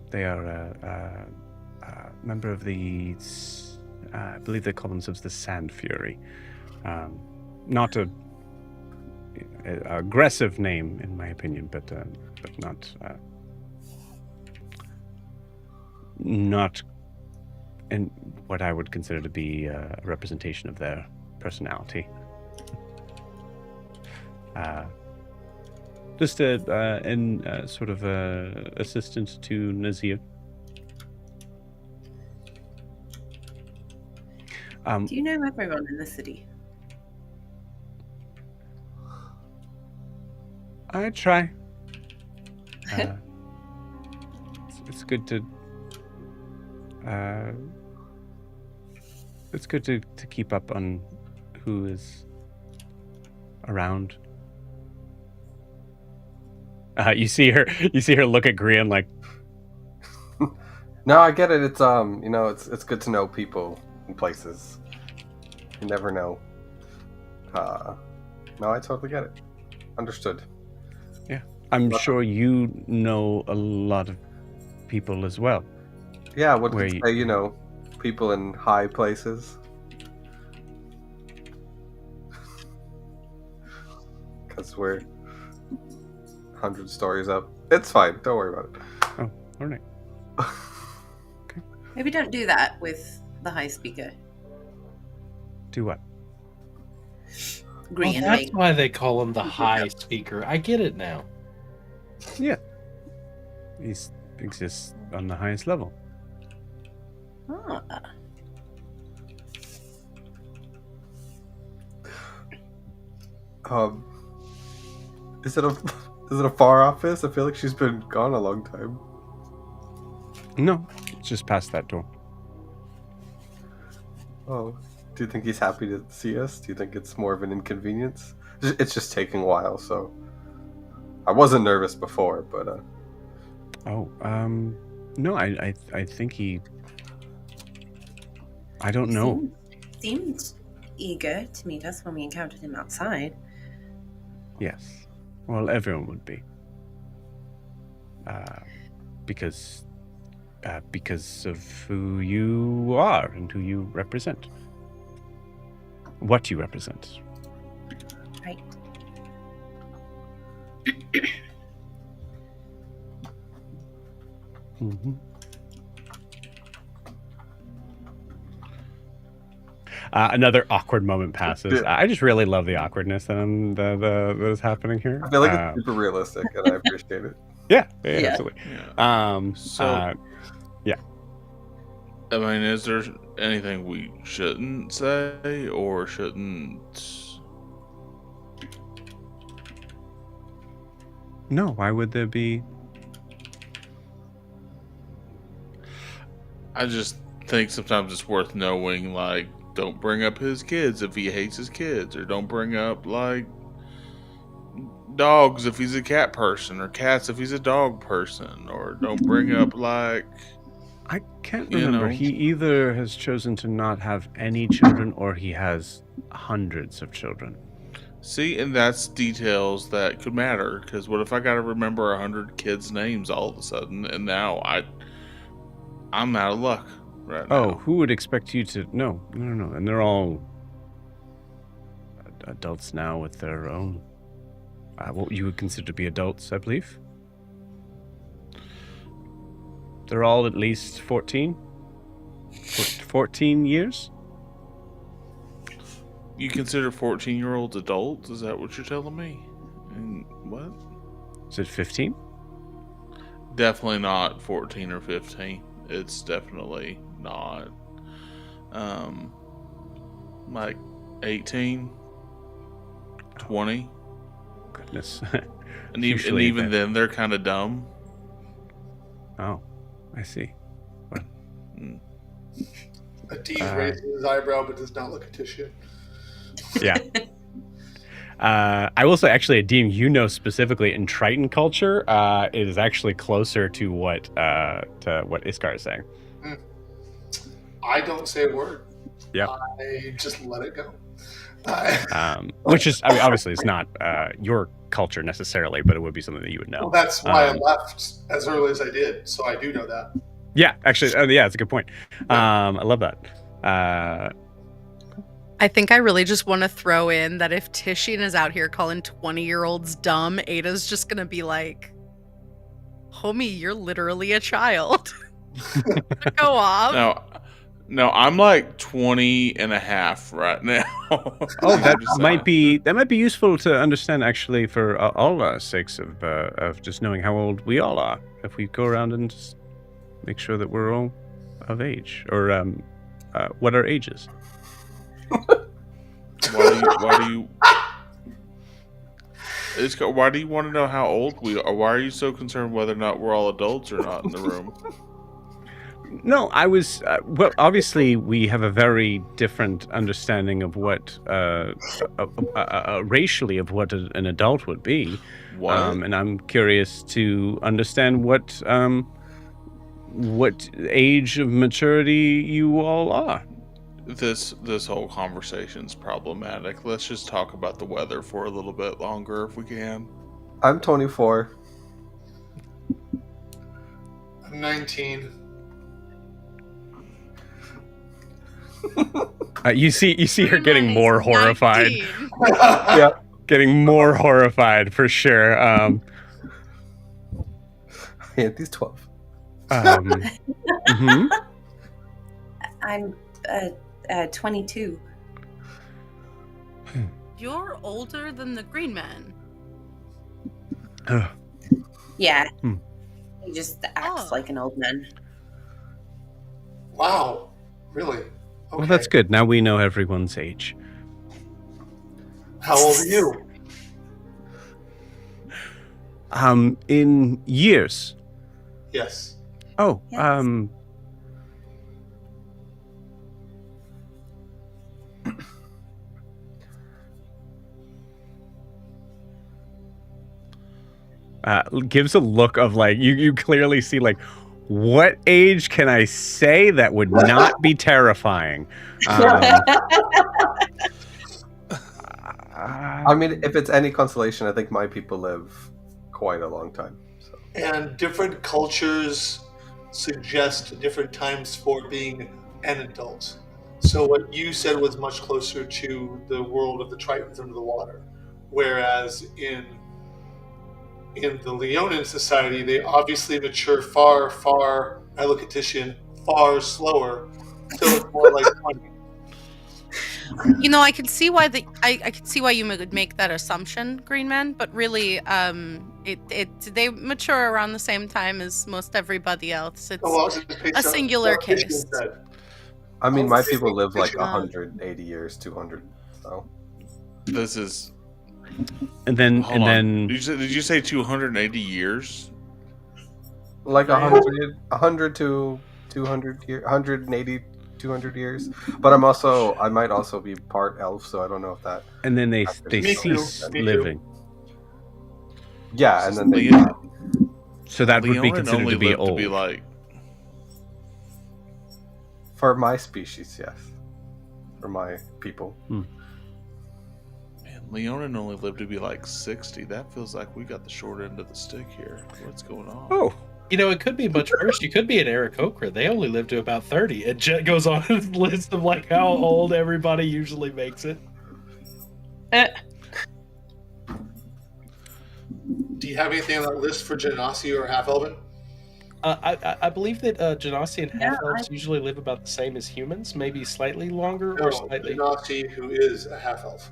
They are a member of the, I believe they call themselves the Sand Fury. Not a aggressive name, in my opinion, but not in what I would consider to be a representation of their personality. Just a sort of assistant to Nazir. Do you know everyone in the city? I try. It's good to. It's good to keep up on who is around. You see her look at Grian like. No, I get it. It's it's good to know people and places. You never know. No, I totally get it. Understood. Yeah, I'm sure you know a lot of people as well. Yeah, what did you say? People in high places. Because we're 100 stories up. It's fine. Don't worry about it. Oh, all right. Okay. Maybe don't do that with the high speaker. Do what? Green. That's why they call him the high speaker. I get it now. Yeah. He exists on the highest level. Ah. Is it a far office? I feel like she's been gone a long time. No, it's just past that door. Oh, do you think he's happy to see us? Do you think it's more of an inconvenience? It's just taking a while, so I wasn't nervous before, but no, I think he. I don't know. Seemed eager to meet us when we encountered him outside. Yes. Well, everyone would be. Because of who you are and who you represent. What you represent. Right. Mm-hmm. Another awkward moment passes. I just really love the awkwardness that is happening here. I feel like it's super realistic, and I appreciate it. Yeah, absolutely. Yeah. Yeah. I mean, is there anything we shouldn't say or shouldn't? No, why would there be? I just think sometimes it's worth knowing, like, don't bring up his kids if he hates his kids, or don't bring up, like, dogs if he's a cat person, or cats if he's a dog person, or don't bring up, like, I can't You remember. know. He either has chosen to not have any children or he has hundreds of children. See, and that's details that could matter. Because what if I got to remember 100 kids' names all of a sudden, and now I'm out of luck right Oh, now. who would expect you to... No. And they're all adults now with their own... what you would consider to be adults, I believe. They're all at least 14? 14 years? You consider 14-year-olds adults? Is that what you're telling me? And what? Is it 15? Definitely not 14 or 15. It's definitely not. Like 18, 20. Goodness. And Usually even that- then, they're kind of dumb. Oh, I see. A dean raises his eyebrow but does not look at Titian. Yeah. I will say, actually, a Deem you know specifically in Triton culture, it is actually closer to what Iskar is saying. I don't say a word. Yeah. I just let it go. Which is, I mean, obviously, it's not your culture necessarily, but it would be something that you would know. Well, that's why I left as early as I did, so I do know that. Yeah, actually, yeah, it's a good point. I love that. I think I really just want to throw in that if Titian is out here calling 20-year-olds dumb, Ada's just going to be like, homie, you're literally a child. Go off. No, I'm like 20 and a half right now. Oh, that might be useful to understand, actually, for all our sakes of just knowing how old we all are. If we go around and just make sure that we're all of age, or what our age is. Why do you want to know how old we are? Why are you so concerned whether or not we're all adults or not in the room? No, I was... well, obviously, we have a very different understanding of what... racially, of what an adult would be. What? And I'm curious to understand what age of maturity you all are. This whole conversation's problematic. Let's just talk about the weather for a little bit longer if we can. I'm 24. I'm 19. You see her getting more horrified. 19. Yeah. Getting more horrified, for sure. Anthony's 12. Mhm. I'm 22. You're older than the green man. Yeah. Hmm. He just acts Oh. like an old man. Wow. Really? Okay. Well, that's good. Now we know everyone's age. How old are you? In years. Yes. Oh, Yes. Gives a look of like, you clearly see like, what age can I say that would not be terrifying? I mean, if it's any consolation, I think my people live quite a long time. So. And different cultures suggest different times for being an adult. So what you said was much closer to the world of the Tritons under the water, whereas in the Leonin society, they obviously mature far. I look at Titian, far slower. So it's more like 20. You know, I can see why I can see why you would make that assumption, Green Man. But really, they mature around the same time as most everybody else. It's a singular case. I mean, my people live like 180 years, 200. So This is. And then, Hold on. Did you say 280 years? like 100 to 200 years, 180, 200 years. But I might also be part elf, so I don't know if that. and then they Me too. cease Me too. living. Yeah, and then they. So that would be Leonin considered only to be lived old. to be like. For my species, yes. For my people. Man, Leonin only lived to be like 60. That feels like we got the short end of the stick here. What's going on? Oh, It could be much worse. You could be an Aarakocra. They only live to about 30. And Jet goes on a list of like how old everybody usually makes it. Do you have anything on that list for Genasi or Half Elven? I believe that Genasi and half-elves usually live about the same as humans, maybe slightly longer or slightly... Genasi, who is a half elf.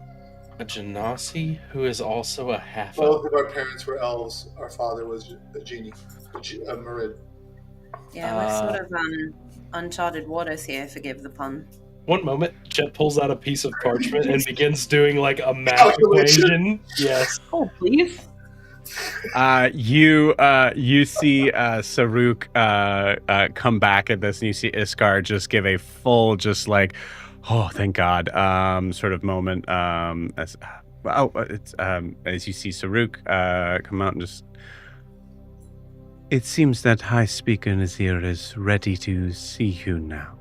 A Genasi, who is also a half-elf. Both of our parents were elves. Our father was a genie, a Merid. Yeah, we're sort of uncharted waters here, forgive the pun. One moment, Jet pulls out a piece of parchment and begins doing like a math equation. Yes. Oh, please. You see Saruk come back at this, and you see Iskar just give a full, just like, oh, thank God, sort of moment. As you see Saruk come out and just. It seems that High Speaker Nazir is ready to see you now.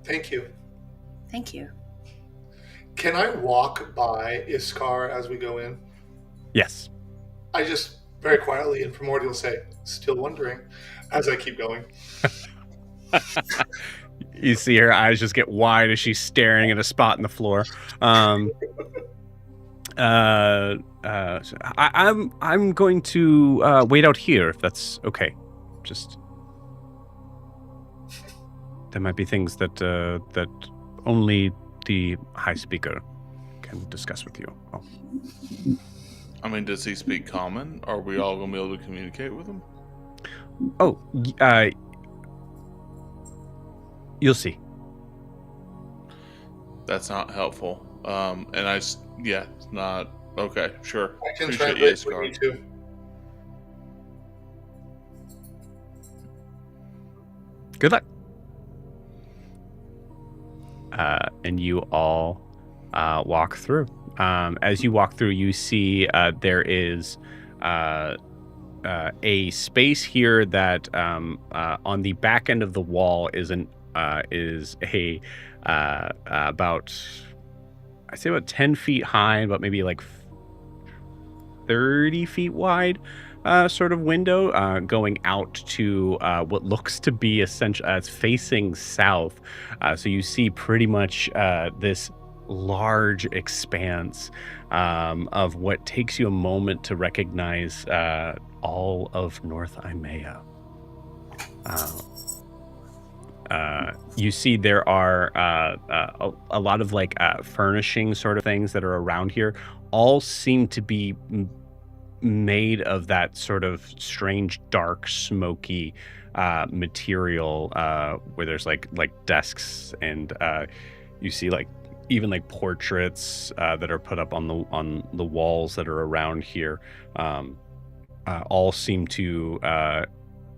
Thank you. Thank you. Can I walk by Iskar as we go in? Yes. I just very quietly and primordial say, still wondering, as I keep going. You see her eyes just get wide as she's staring at a spot in the floor. I'm going to wait out here if that's okay. Just there might be things that that only the High Speaker can discuss with you. Oh. I mean, does he speak common? Are we all going to be able to communicate with him? Oh, you'll see. That's not helpful. It's not okay. Sure. I can translate for you too. Good luck. And you all walk through. As you walk through, you see there is a space here that on the back end of the wall is about, I say about 10 feet high, but maybe like 30 feet wide sort of window going out to what looks to be essentially it's facing south. So you see pretty much this large expanse of what takes you a moment to recognize all of North Imea. You see there are a lot of like furnishing sort of things that are around here. All seem to be made of that sort of strange, dark, smoky material where there's like desks, and you see like even like portraits that are put up on the walls that are around here. All seem to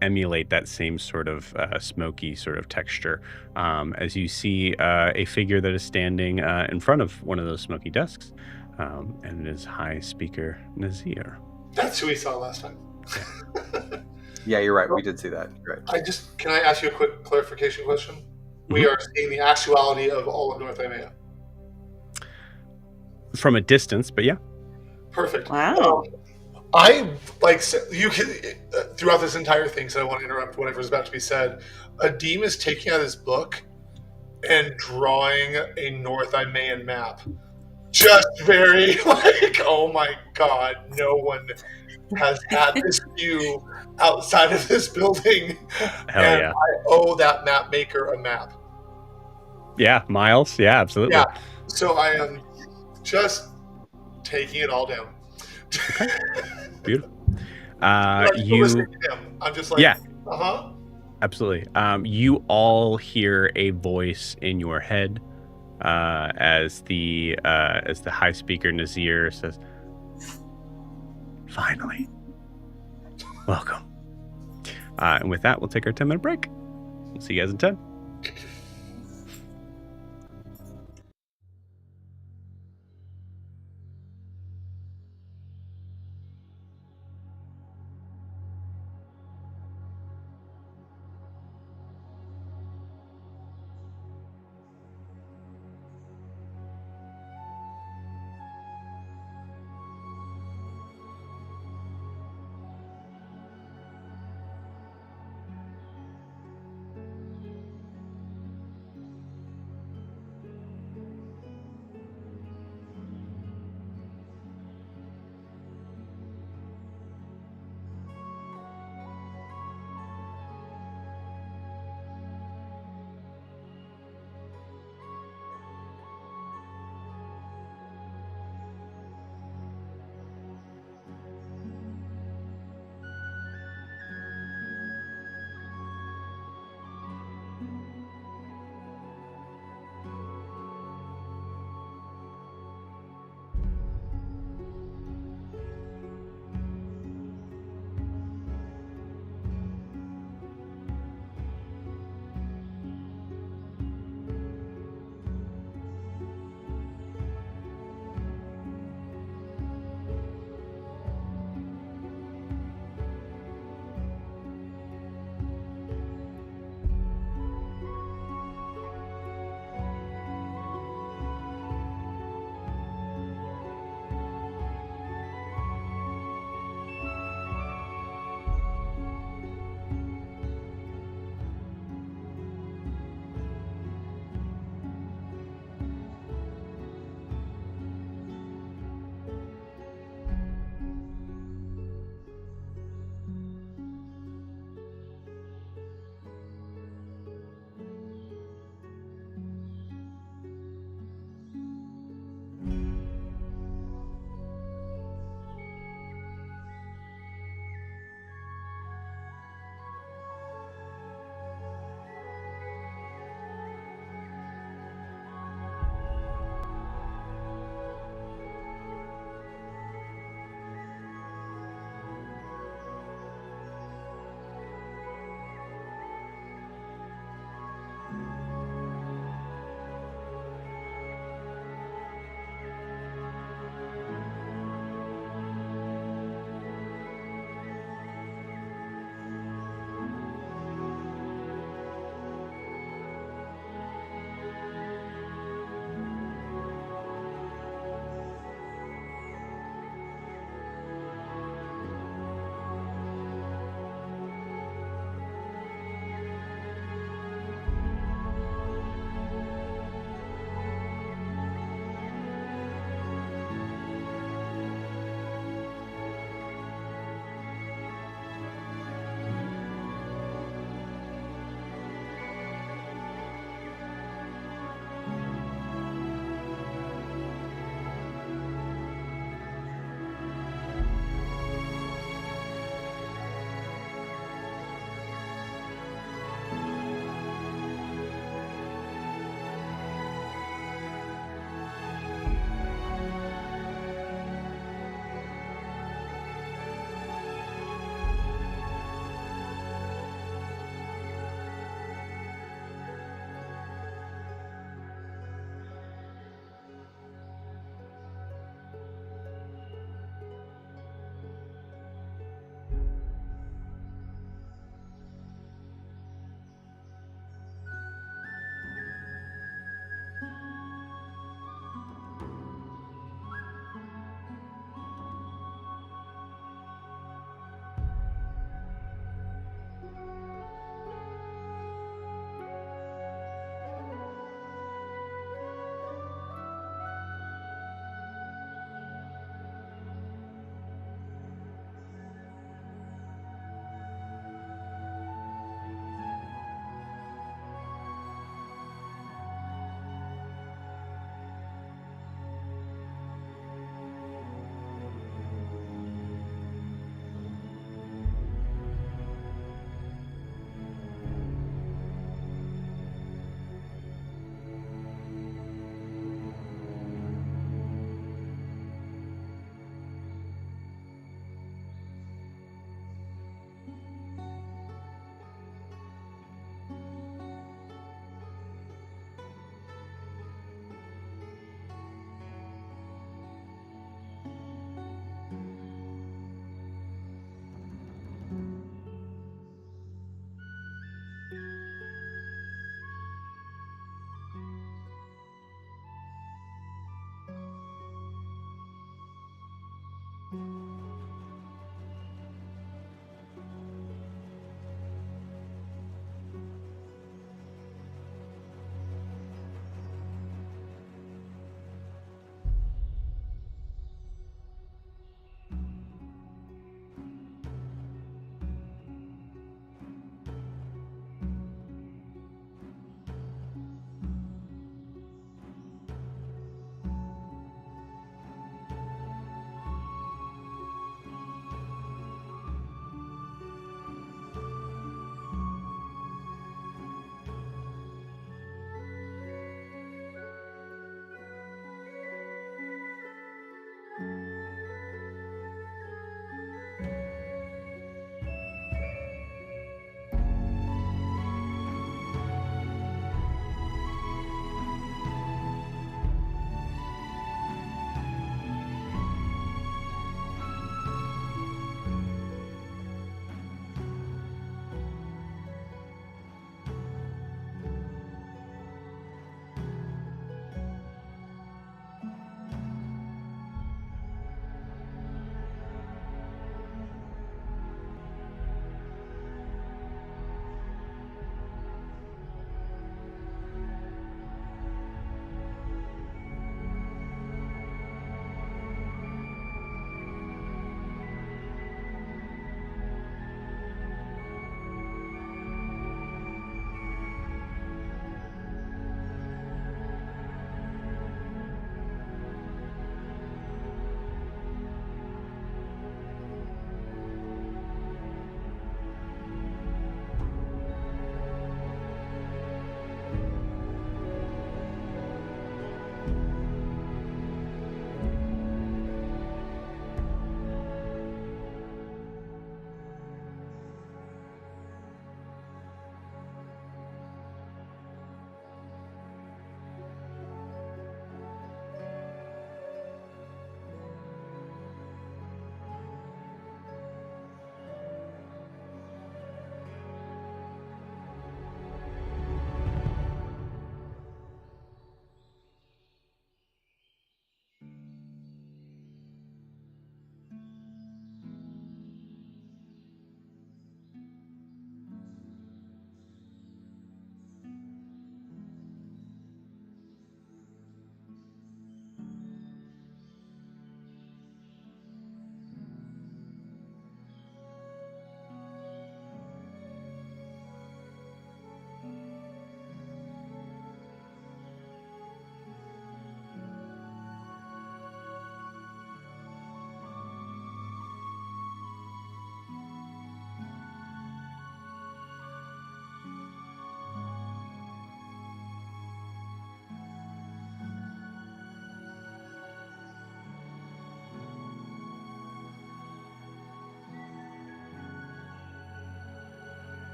emulate that same sort of smoky sort of texture. As you see a figure that is standing in front of one of those smoky desks, and it is High Speaker Nazir. That's who we saw last time. Yeah, you're right. We did see that. Right. Can I ask you a quick clarification question? Mm-hmm. We are seeing the actuality of all of North Imea. From a distance, but yeah. Perfect. Wow. I like you can throughout this entire thing, so I want to interrupt whatever is about to be said. Adim is taking out his book and drawing a North Imean map. Just very like, oh my god, no one has had this view outside of this building. Hell and yeah. I owe that map maker a map. Yeah, Miles. Yeah, absolutely. Yeah. So I am just taking it all down. Okay. Beautiful. I'm just like, yeah. Uh-huh. Absolutely. You all hear a voice in your head as the High Speaker Nazir says, "Finally, welcome." And with that, we'll take our 10-minute break. We'll see you guys in 10.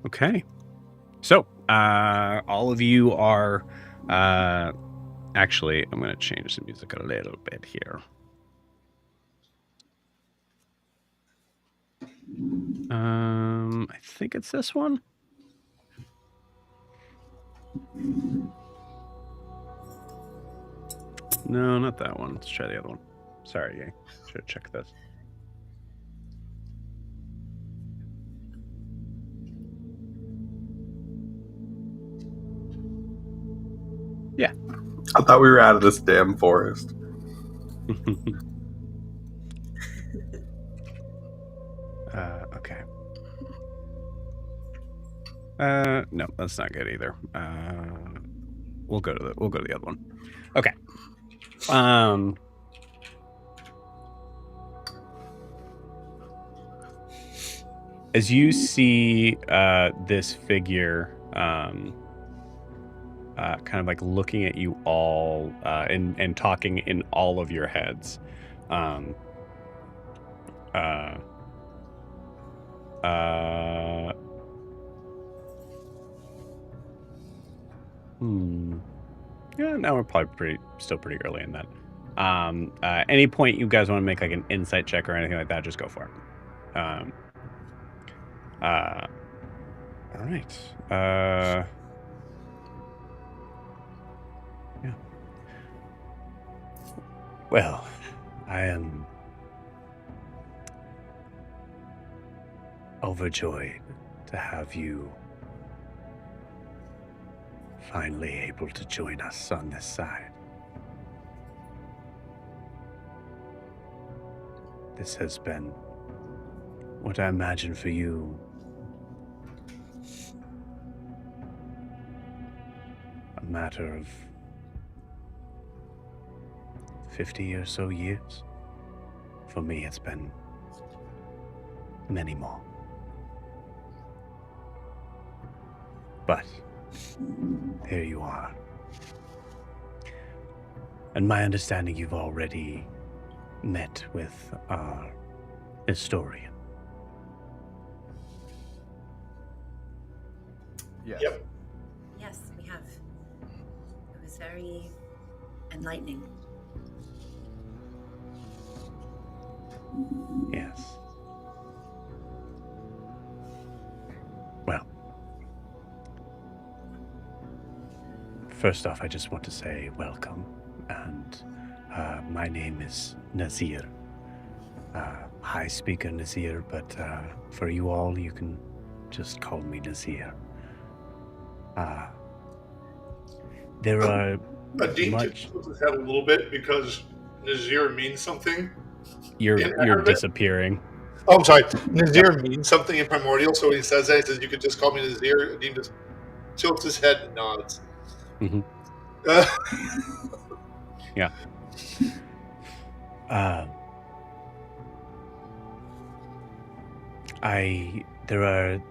Okay. So, all of you are... actually, I'm going to change the music a little bit here. I think it's this one. No, not that one. Let's try the other one. Sorry, I should have checked this. Yeah. I thought we were out of this damn forest. Okay. No, that's not good either. We'll go to the other one. Okay. As you see this figure kind of like looking at you all and talking in all of your heads. Yeah, now we're probably still pretty early in that. Any point you guys want to make like an insight check or anything like that, just go for it. All right. Yeah. Well, I am overjoyed to have you finally able to join us on this side. This has been what I imagine for you a matter of 50 or so years. For me, it's been many more. But here you are. And my understanding, you've already met with our historian. Yes. Yep. Yes, we have. It was very enlightening. Yes. Well, first off, I just want to say welcome, and my name is Nazir. High speaker Nazir, but for you all, you can just call me Nazir. There are Dean much... just puts his head a little bit because Nazir means something. You're disappearing. Oh, I'm sorry. Nazir means something in Primordial, so when he says that, he says, "You could just call me Nazir." Dean just tilts his head and nods. Mm-hmm. Yeah. There are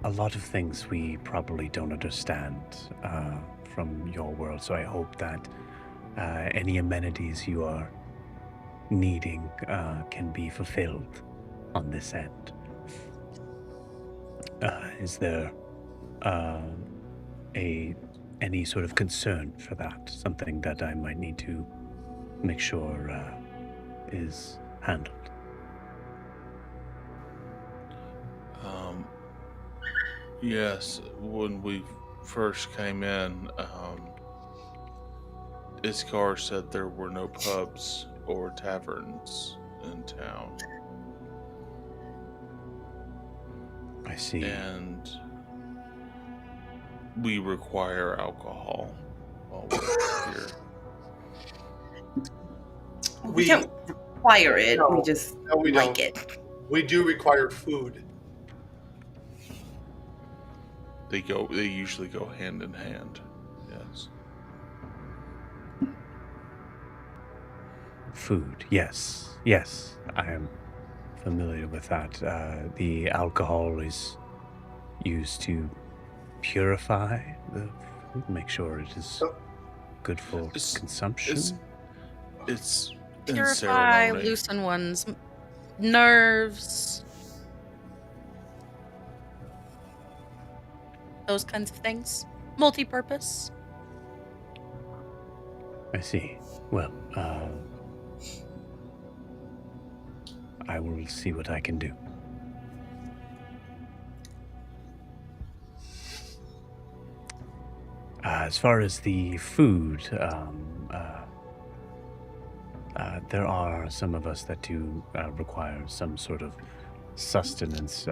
a lot of things we probably don't understand from your world, so I hope that any amenities you are needing can be fulfilled on this end. Is there any sort of concern for that? Something that I might need to make sure is handled? Yes, when we first came in, Iskar said there were no pubs or taverns in town. I see. And we require alcohol while we're here. We don't require it. No, we just we like don't. it. We do require food. They usually go hand in hand. Yes. Food, yes, I am familiar with that. The alcohol is used to purify the food, make sure it is good for consumption. It's Purify, ceremony. loosen one's nerves. those kinds of things. Multi-purpose. I see. Well, I will see what I can do. As far as the food, there are some of us that do require some sort of sustenance,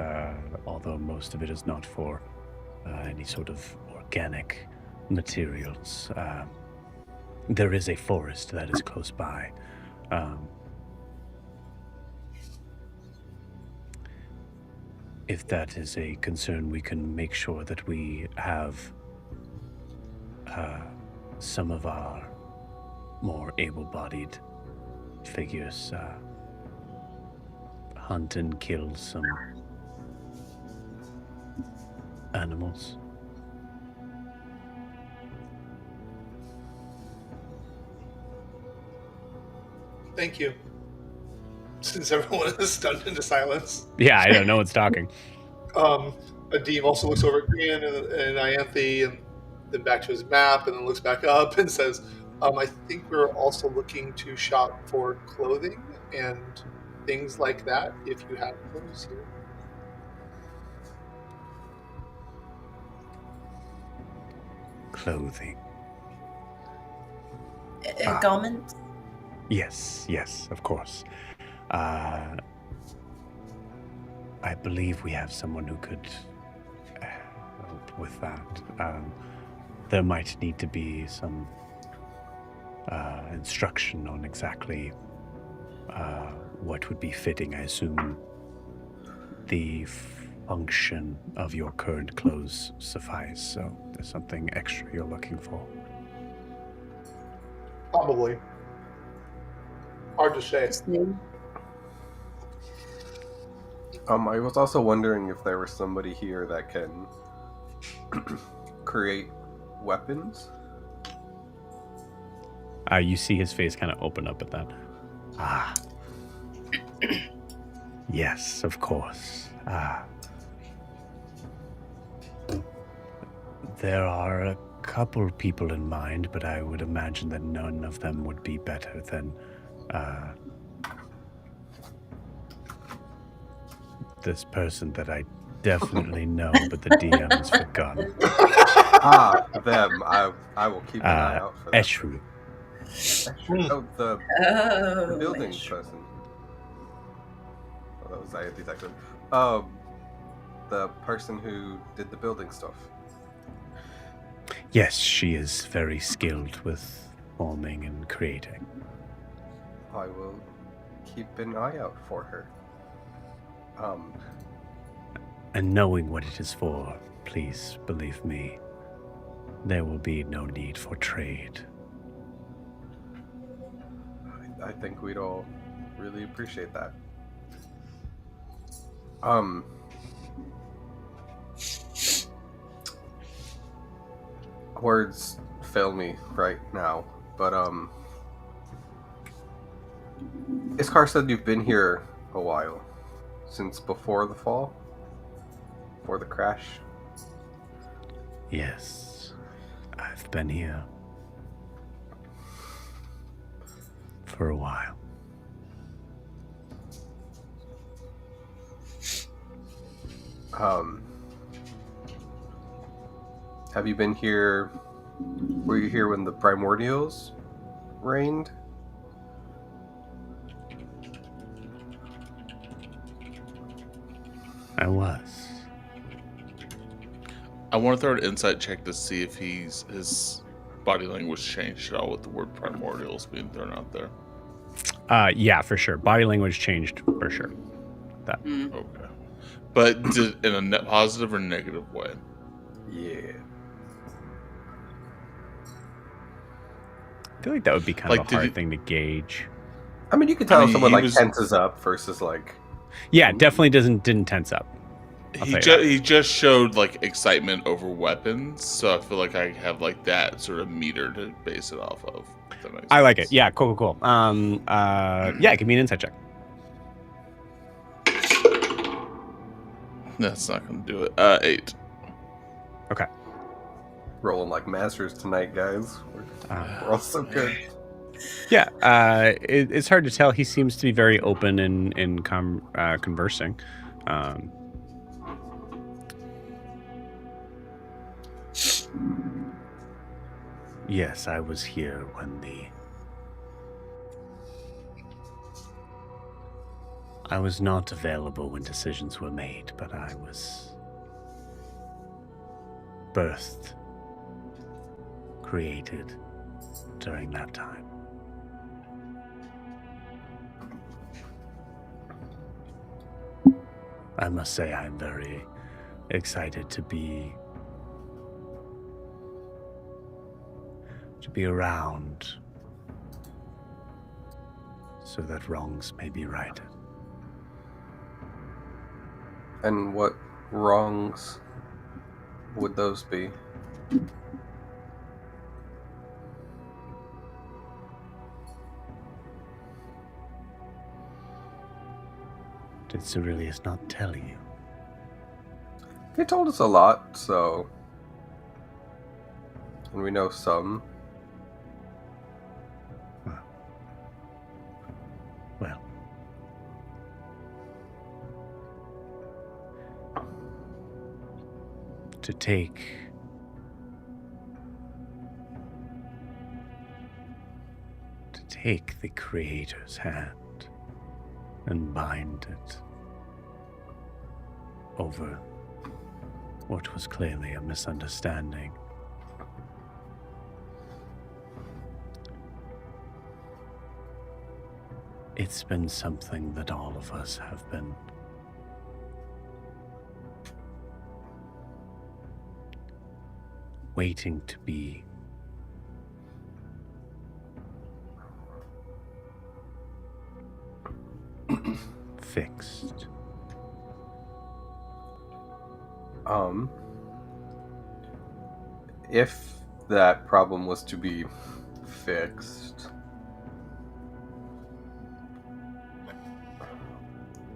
although most of it is not for any sort of organic materials. There is a forest that is close by. If that is a concern, we can make sure that we have some of our more able-bodied figures hunt and kill some animals. Thank you. Since everyone is stunned into silence. Yeah, I don't know what's talking. Adim also looks over at Grian and Ianthe, and then back to his map, and then looks back up and says, I think we're also looking to shop for clothing and things like that, if you have those here. Clothing. Garments? Yes, of course. I believe we have someone who could help with that. There might need to be some instruction on exactly what would be fitting. I assume the function of your current clothes suffice, so there's something extra you're looking for. Probably. Hard to say. I was also wondering if there was somebody here that can create weapons. You see his face kind of open up at that. Yes, of course. There are a couple people in mind, but I would imagine that none of them would be better than this person that I definitely know, but the DM has forgotten. Them. I will keep an eye out for them. Eshru. Oh, the building person. Oh, that was Ianthe's accent. The person who did the building stuff. Yes, she is very skilled with forming and creating. I will keep an eye out for her. And knowing what it is for, please believe me, there will be no need for trade. I think we'd all really appreciate that. Words fail me right now, but Iskar said you've been here a while. Since before the fall? Before the crash? Yes, I've been here for a while. Have you been here? Were you here when the Primordials reigned? I was. I want to throw an insight check to see if his body language changed at all with the word primordials being thrown out there. Yeah, for sure. Body language changed for sure. That. Okay. But in a net positive or negative way? Yeah. I feel like that would be kind of a hard thing to gauge. I mean, you could tell if someone tenses up versus Yeah, definitely didn't tense up. He just showed excitement over weapons, so I feel like I have that sort of meter to base it off of. If that makes sense. I like it. Yeah, cool. Yeah, give me an insight check. That's not going to do it. 8. Okay. Rolling like masters tonight, guys. We're all so good. Yeah, it's hard to tell. He seems to be very open in conversing. Yes, I was here when I was not available when decisions were made, but I was birthed, created during that time. I must say I'm very excited to be around so that wrongs may be righted. And what wrongs would those be? Did Cerilius not tell you? He told us a lot, so... And we know some. Well, to take the Creator's hand and bind it over what was clearly a misunderstanding. It's been something that all of us have been waiting to be fixed. If that problem was to be fixed...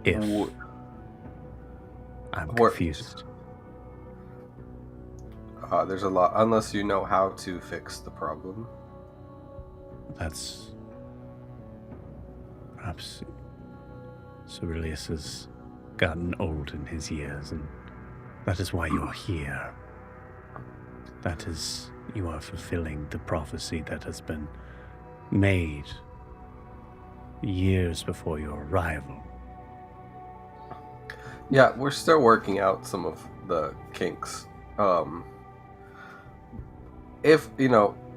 If I'm confused. There's a lot, unless you know how to fix the problem. That's perhaps Cerilius has gotten old in his years, and that is why you're here. That is, you are fulfilling the prophecy that has been made years before your arrival. Yeah, we're still working out some of the kinks. If,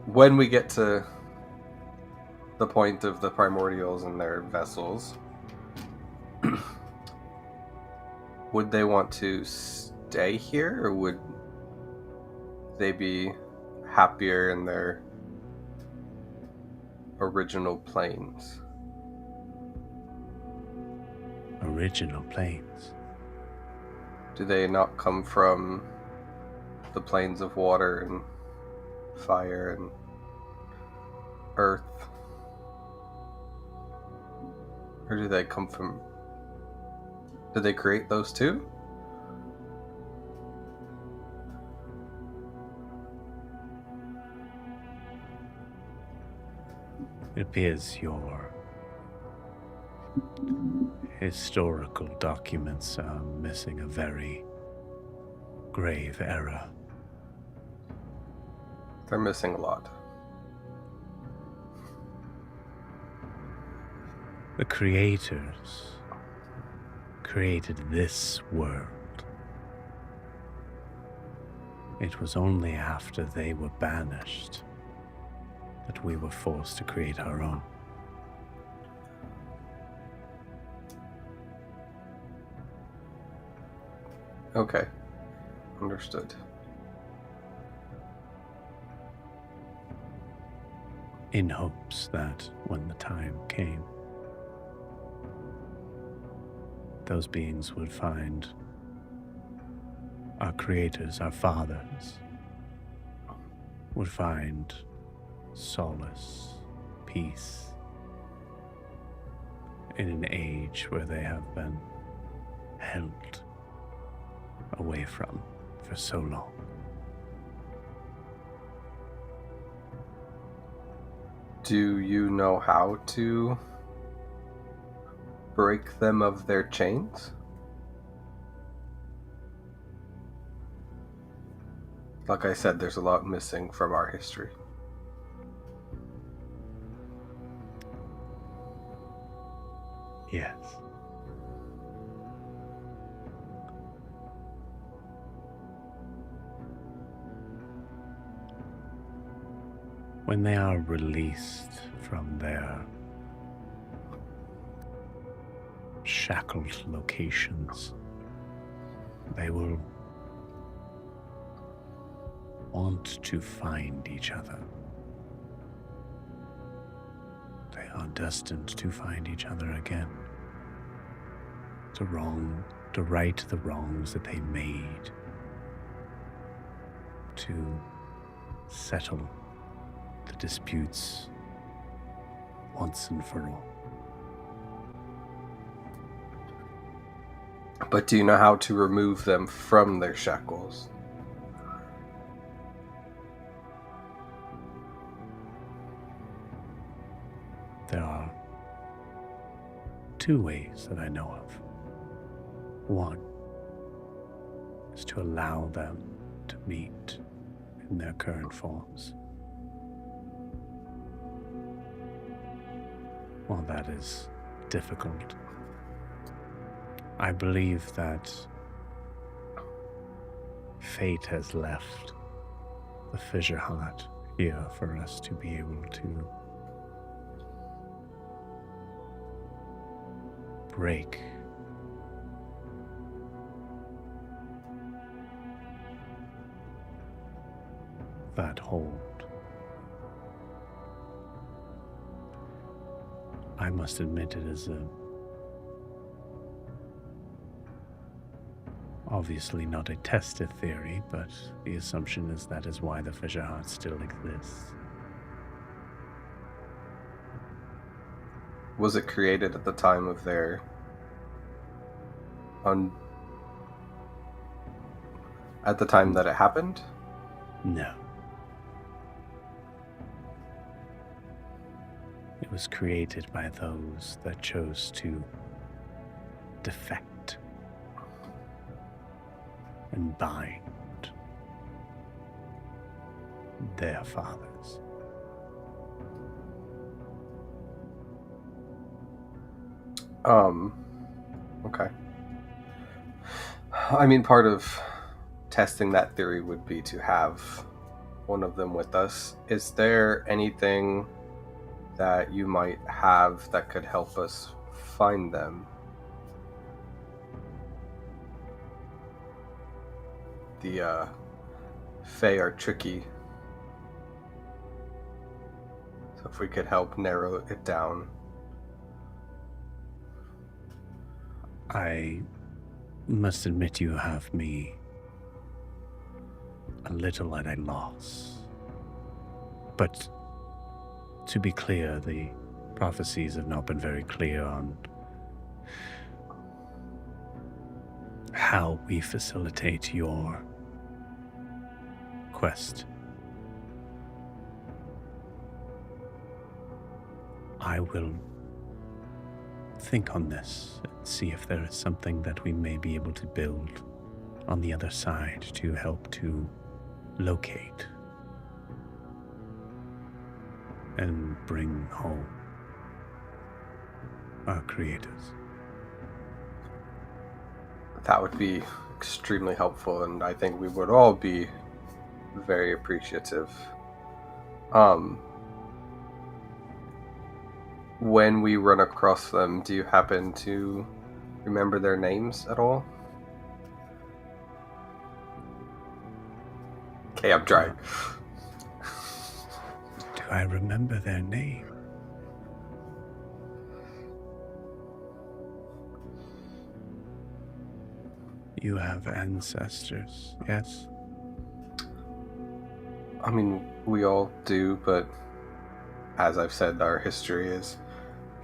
when we get to the point of the primordials and their vessels, would they want to stay here, or would they be happier in their original planes? Original planes? Do they not come from the planes of water and fire and earth? Or do they come from... Did they create those too? It appears your historical documents are missing a very grave error. They're missing a lot. The creators created this world. It was only after they were banished that we were forced to create our own. Okay. Understood. In hopes that when the time came, those beings would find our creators, our fathers, would find solace, peace, in an age where they have been held away from for so long. Do you know how to break them of their chains? Like I said, there's a lot missing from our history. Yes. When they are released from their shackled locations, they will want to find each other. They are destined to find each other again. To right the wrongs that they made. To settle the disputes once and for all. But do you know how to remove them from their shackles? There are two ways that I know of. One is to allow them to meet in their current forms. While that is difficult, I believe that fate has left the Fissure Heart here for us to be able to break that hold. I must admit it is obviously not a tested theory, but the assumption is that is why the Fissure Heart still exists. Was it created at the time of their at the time that it happened? No. It was created by those that chose to defect and bind their fathers. Okay. I mean, part of testing that theory would be to have one of them with us. Is there anything that you might have that could help us find them? The Fae are tricky. So if we could help narrow it down. I must admit you have me a little at a loss. But to be clear, the prophecies have not been very clear on how we facilitate your quest. I will think on this and see if there is something that we may be able to build on the other side to help to locate and bring home our creators. That would be extremely helpful, and I think we would all be very appreciative. When we run across them, do you happen to remember their names at all? Okay, I'm trying. Do I remember their name? You have ancestors, yes? I mean, we all do, but as I've said, our history is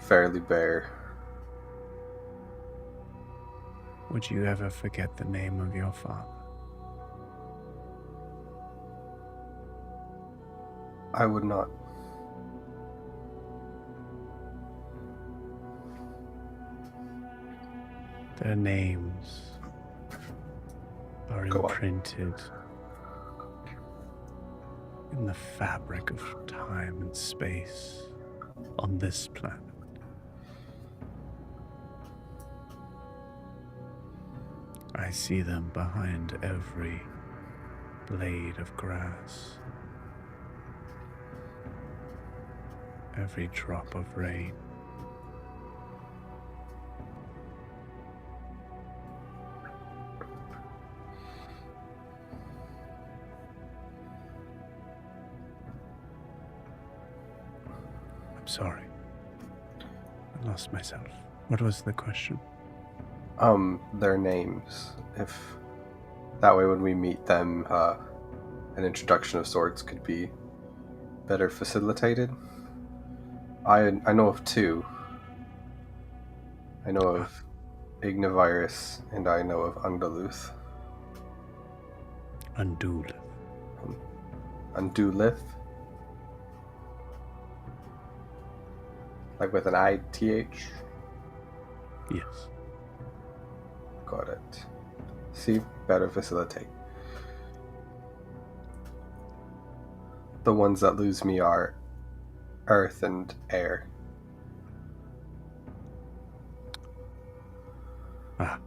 fairly bare. Would you ever forget the name of your father? I would not. Their names are Go on. imprinted in the fabric of time and space on this planet. I see them behind every blade of grass, every drop of rain. I'm sorry. I lost myself. What was the question? Their names. If that way, when we meet them, an introduction of sorts could be better facilitated. I know of two. I know of Ignivirus, and I know of Undaluth. Undul. Undulith? Like with an I-T-H? Yes. Got it. See? Better facilitate. The ones that lose me are earth and air. Ah.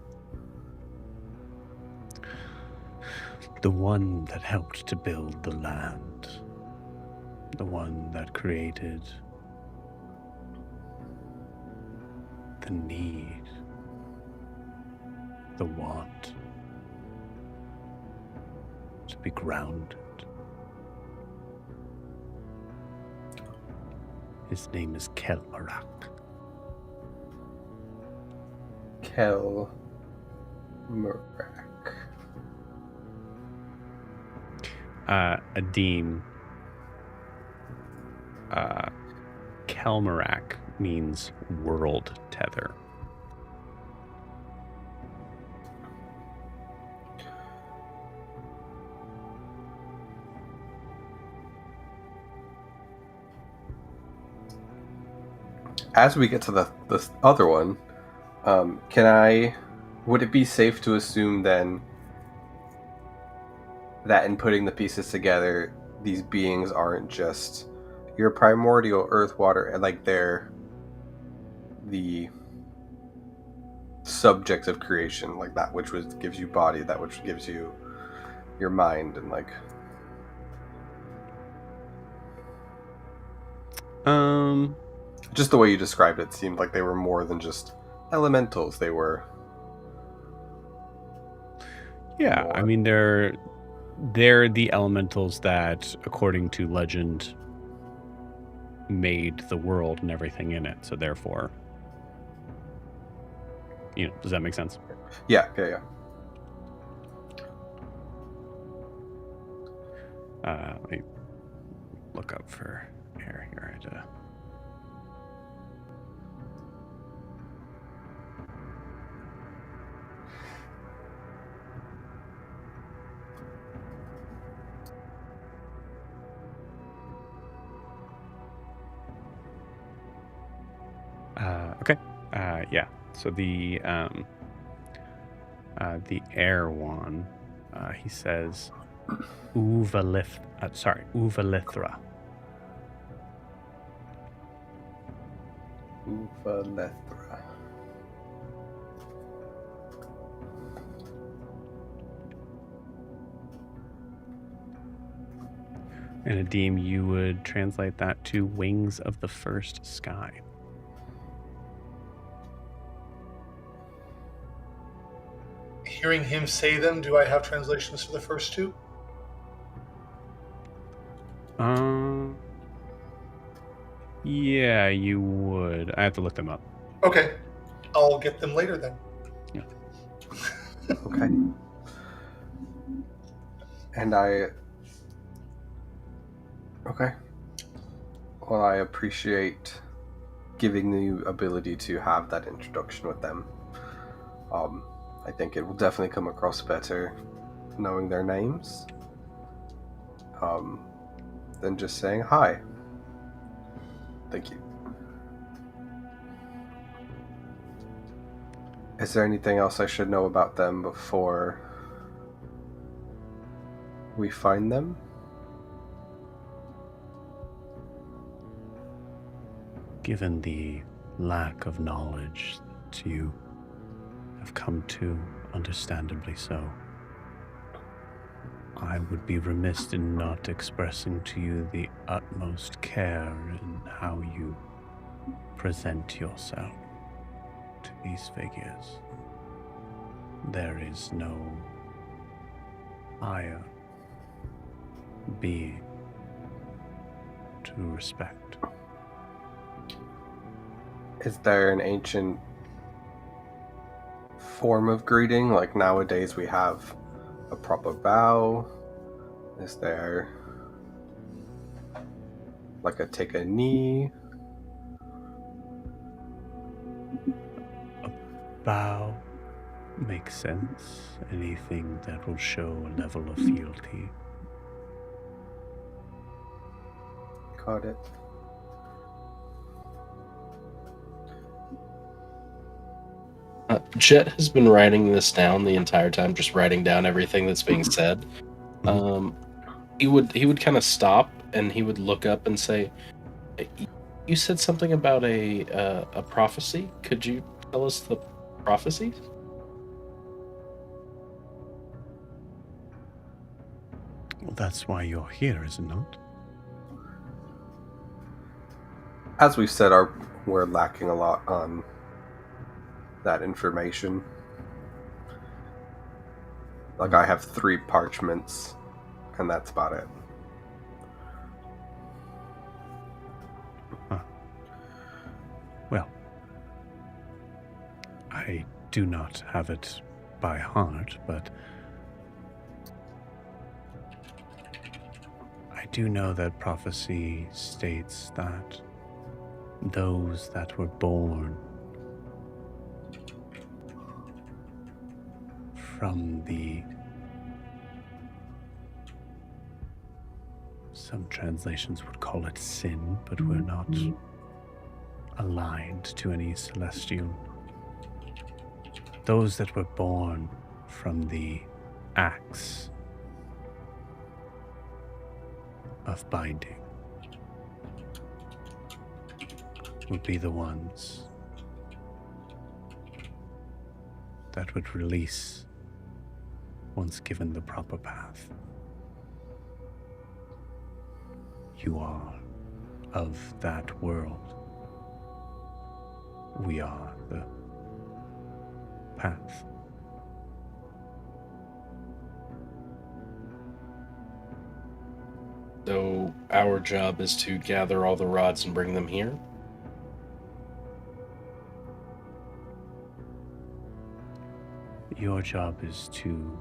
The one that helped to build the land. The one that created the need, the want to be grounded. His name is Kelmarak. Kelmarak. Adim. Kelmarak means world tether. As we get to the other one, would it be safe to assume then that in putting the pieces together, these beings aren't just your primordial earth, water, and like they're the subjects of creation, like that which gives you body, that which gives you your mind, and like just the way you described it seemed like they were more than just elementals. They were Yeah, more. I mean they're the elementals that, according to legend, made the world and everything in it. So therefore, does that make sense? Yeah. Let me look up for air here. Okay. Yeah. So the air one, he says, Uvalithra. Uvalethra. And Adim, you would translate that to wings of the first sky. Hearing him say them, do I have translations for the first two? Yeah, you would. I have to look them up. Okay. I'll get them later then. Yeah. Okay. And okay. Well, I appreciate giving the ability to have that introduction with them. I think it will definitely come across better knowing their names than just saying hi. Thank you. Is there anything else I should know about them before we find them? Given the lack of knowledge that you have come to, understandably so, I would be remiss in not expressing to you the utmost care in how you present yourself to these figures. There is no higher being to respect. Is there an ancient form of greeting? Like nowadays we have a proper bow? Is there like a take a knee? A bow makes sense. Anything that will show a level of fealty. Got it. Jet has been writing this down the entire time, just writing down everything that's being said. He would kind of stop and he would look up and say, "You said something about a prophecy. Could you tell us the prophecies?" Well, that's why you're here, is it not? As we've said, we're lacking a lot on that information. Like I have 3 parchments, and that's about it. Huh. Well, I do not have it by heart, but I do know that prophecy states that those that were born from some translations would call it sin, but we're not aligned to any celestial. Those that were born from the axe of binding would be the ones that would release once given the proper path. You are of that world. We are the path. So our job is to gather all the rods and bring them here? Your job is to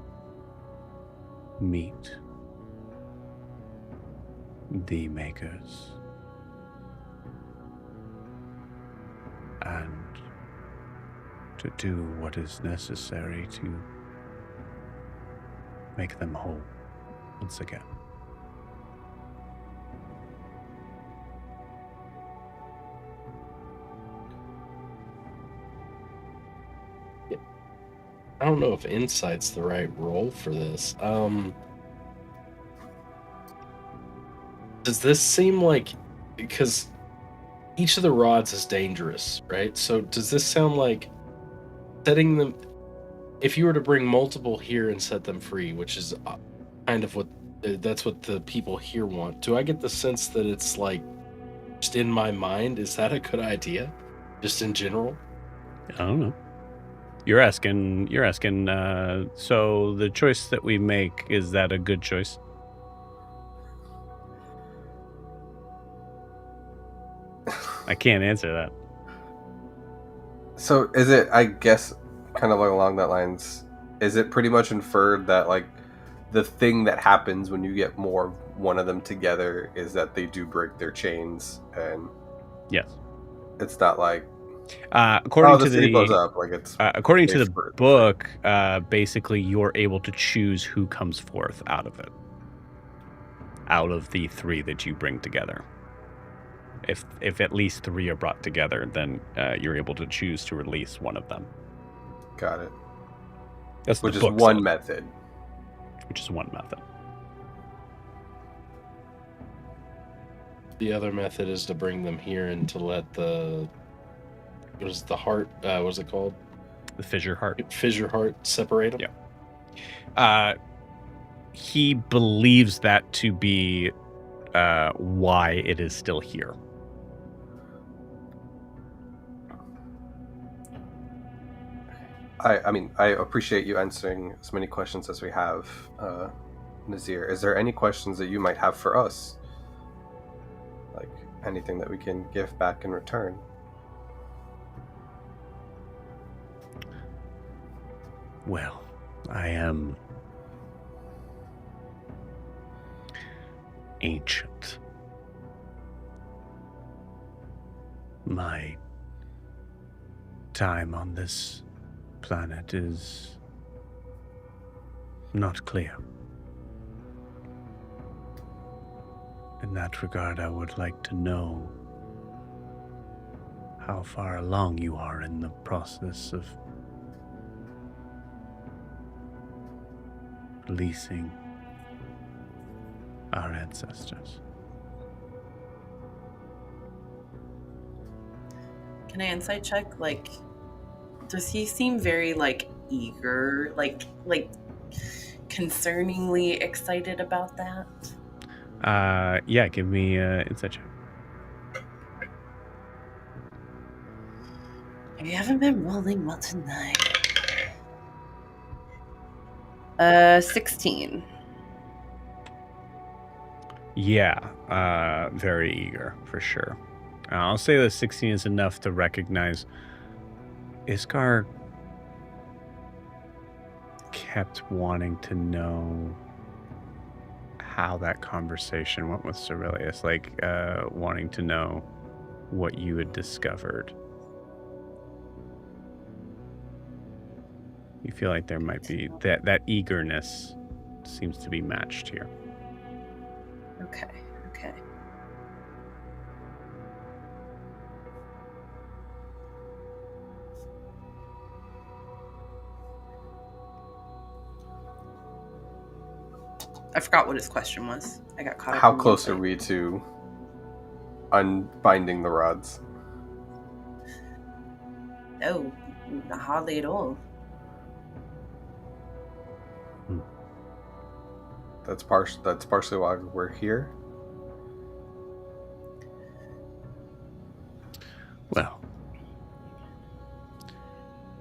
meet the makers and to do what is necessary to make them whole once again. I don't know if insight's the right role for this. Does this seem like, because each of the rods is dangerous, right? So does this sound like setting them, if you were to bring multiple here and set them free, which is kind of that's what the people here want. Do I get the sense that it's like, just in my mind, is that a good idea? Just in general? I don't know. You're asking, so the choice that we make, is that a good choice? I can't answer that. So is it, I guess, kind of like along that lines, is it pretty much inferred that like the thing that happens when you get more of one of them together is that they do break their chains, and Yes. it's not like According to city the blows up, like it's according to they the spurt. book, basically you're able to choose who comes forth out of it, out of the 3 that you bring together. If at least 3 are brought together, then you're able to choose to release one of them. Got it. That's Which the is book one said, method. which is one method. The other method is to bring them here and to let the what is the heart? What's it called? The Fissure Heart. Fissure Heart separate them. Yeah. He believes that to be why it is still here. I mean, I appreciate you answering as many questions as we have, Nazir. Is there any questions that you might have for us? Like anything that we can give back in return? Well, I am ancient. My time on this planet is not clear. In that regard, I would like to know how far along you are in the process of releasing our ancestors. Can I insight check? Like, does he seem very like eager, like concerningly excited about that? Yeah, give me insight check. We haven't been rolling well tonight. 16. Yeah, very eager for sure. I'll say that 16 is enough to recognize Iskar kept wanting to know how that conversation went with Cerilius, like wanting to know what you had discovered. You feel like there might be that eagerness seems to be matched here. Okay. I forgot what his question was. I got caught up. How in the close are insight. we to unbinding the rods? Oh, not hardly at all. That's partially why we're here. Well,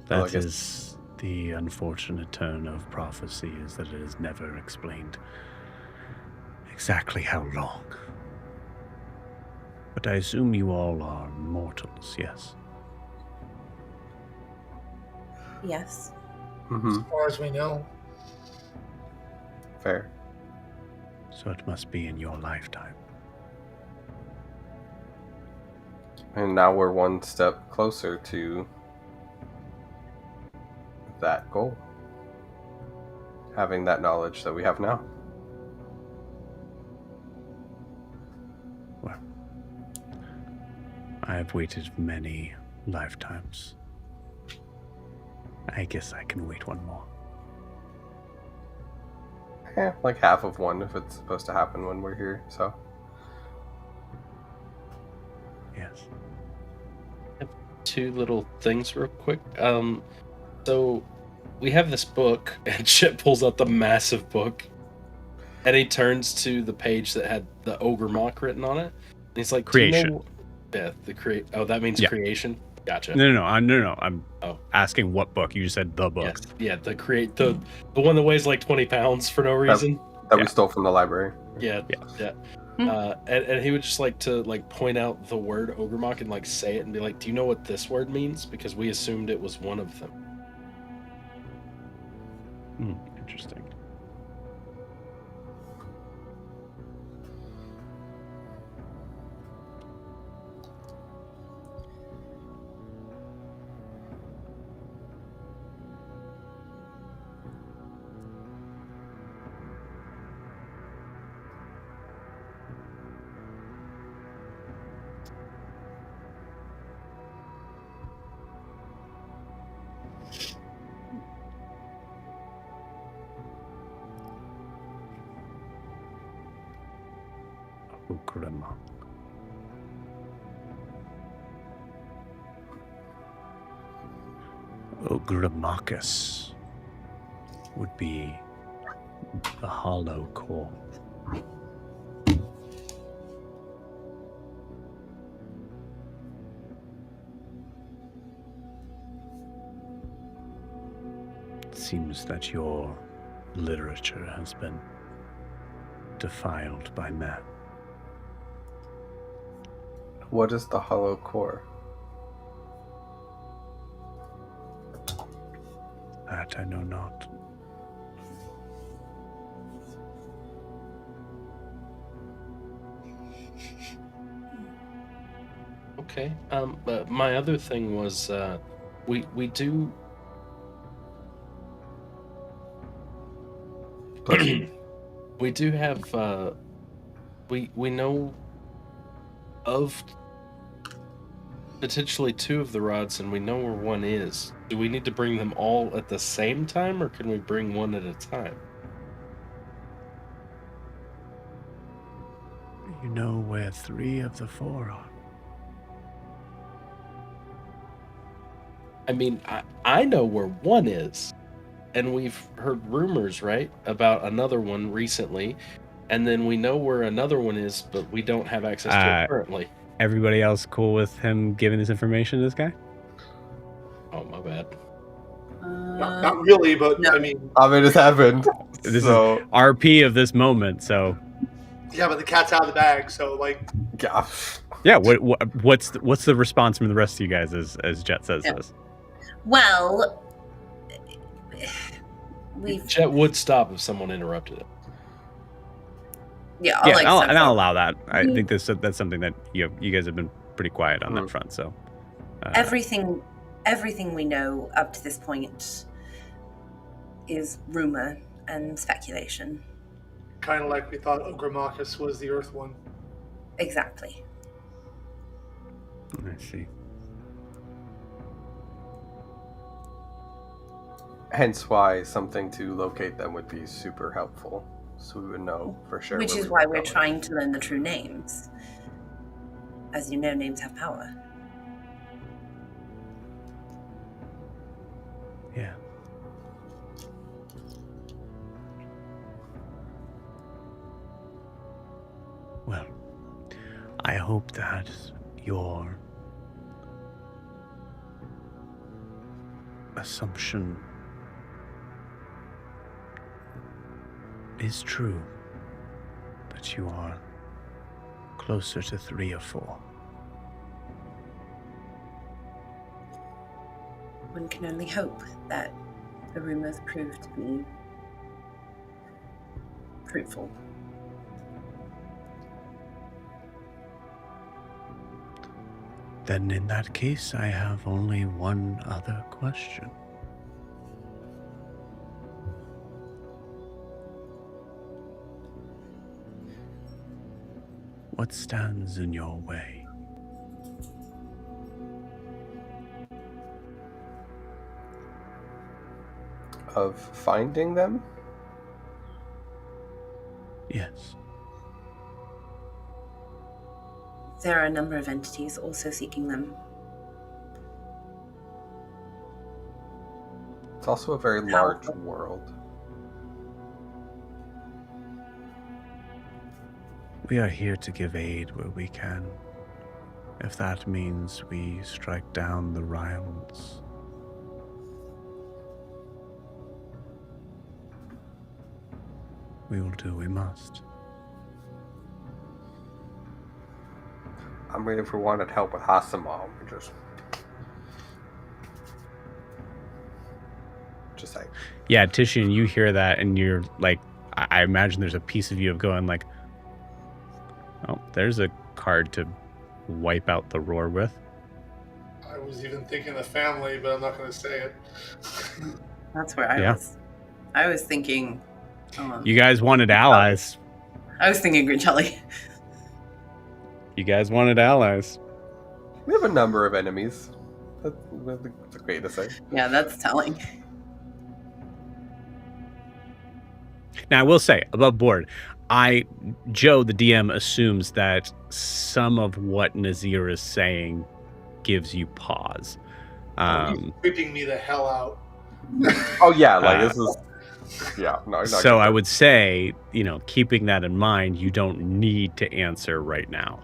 Well, I that guess- is the unfortunate turn of prophecy, is that it is never explained exactly how long. But I assume you all are mortals, yes? Yes. Mm-hmm. As far as we know. Fair. So it must be in your lifetime. And now we're one step closer to that goal. Having that knowledge that we have now. Well, I have waited many lifetimes. I guess I can wait one more. Yeah, like half of one if it's supposed to happen when we're here, so. Yes. Two little things real quick. So we have this book, and Chip pulls out the massive book, and he turns to the page that had the ogre mock written on it. And he's like, Creation. Do you know... Yeah, the create. Oh, that means Yeah. creation. Gotcha. No. I'm Oh. asking what book. You just said the book. Yes. Yeah, the one that weighs like 20 pounds for no reason. That Yeah. we stole from the library. Yeah. Hmm. And he would just like to like point out the word ogremok and like say it and be like, do you know what this word means? Because we assumed it was one of them. Interesting. Ugrima. Ugrimachus would be the hollow core. It seems that your literature has been defiled by man. What is the hollow core? That I know not. Okay. But my other thing was, we do. We do have. We know of potentially 2 of the rods, and we know where one is. Do we need to bring them all at the same time, or can we bring one at a time? You know where 3 of the 4 are. I mean, I know where one is, and we've heard rumors, right, about another one recently, and then we know where another one is, but we don't have access to it currently. Everybody else cool with him giving this information to this guy? Oh, my bad. Not really, but no. I mean, It's happened. This So, is RP of this moment, so yeah, but the cat's out of the bag, so like, yeah. yeah. What's the response from the rest of you guys as Jet says Yeah. this? Well, we've Jet would stop if someone interrupted it. yeah, I'll allow that. I think that's something that you guys have been pretty quiet on that front. So everything we know up to this point is rumor and speculation. kind of like we thought Ogrimachus was the Earth one. Exactly. I see. Hence why something to locate them would be super helpful, so we would know for sure. Which where is we why were we're going. trying to learn the true names. As you know, names have power. Yeah. Well, I hope that your assumption is true, that you are closer to 3 or 4. One can only hope that the rumors prove to be fruitful. Then in that case, I have only one other question. What stands in your way? Of finding them? Yes. There are a number of entities also seeking them. It's also a very large world. We are here to give aid where we can. If that means we strike down the rivals. We will do, we must. I'm waiting for one to help with Hasamal. Just like, Yeah, Titian, you hear that and you're like, I imagine there's a piece of you of going like, oh, there's a card to wipe out the roar with. I was even thinking the family, but I'm not going to say it. That's where I Yeah. was. I was thinking. You guys wanted allies. I was thinking Grincelli. You guys wanted allies. we have a number of enemies. That's great to say. Yeah, that's telling. Now, I will say, above board, Joe, the DM, assumes that some of what Nazir is saying gives you pause. He's creeping me the hell out. Oh yeah, like this is. Yeah, no. So I would say, keeping that in mind, you don't need to answer right now.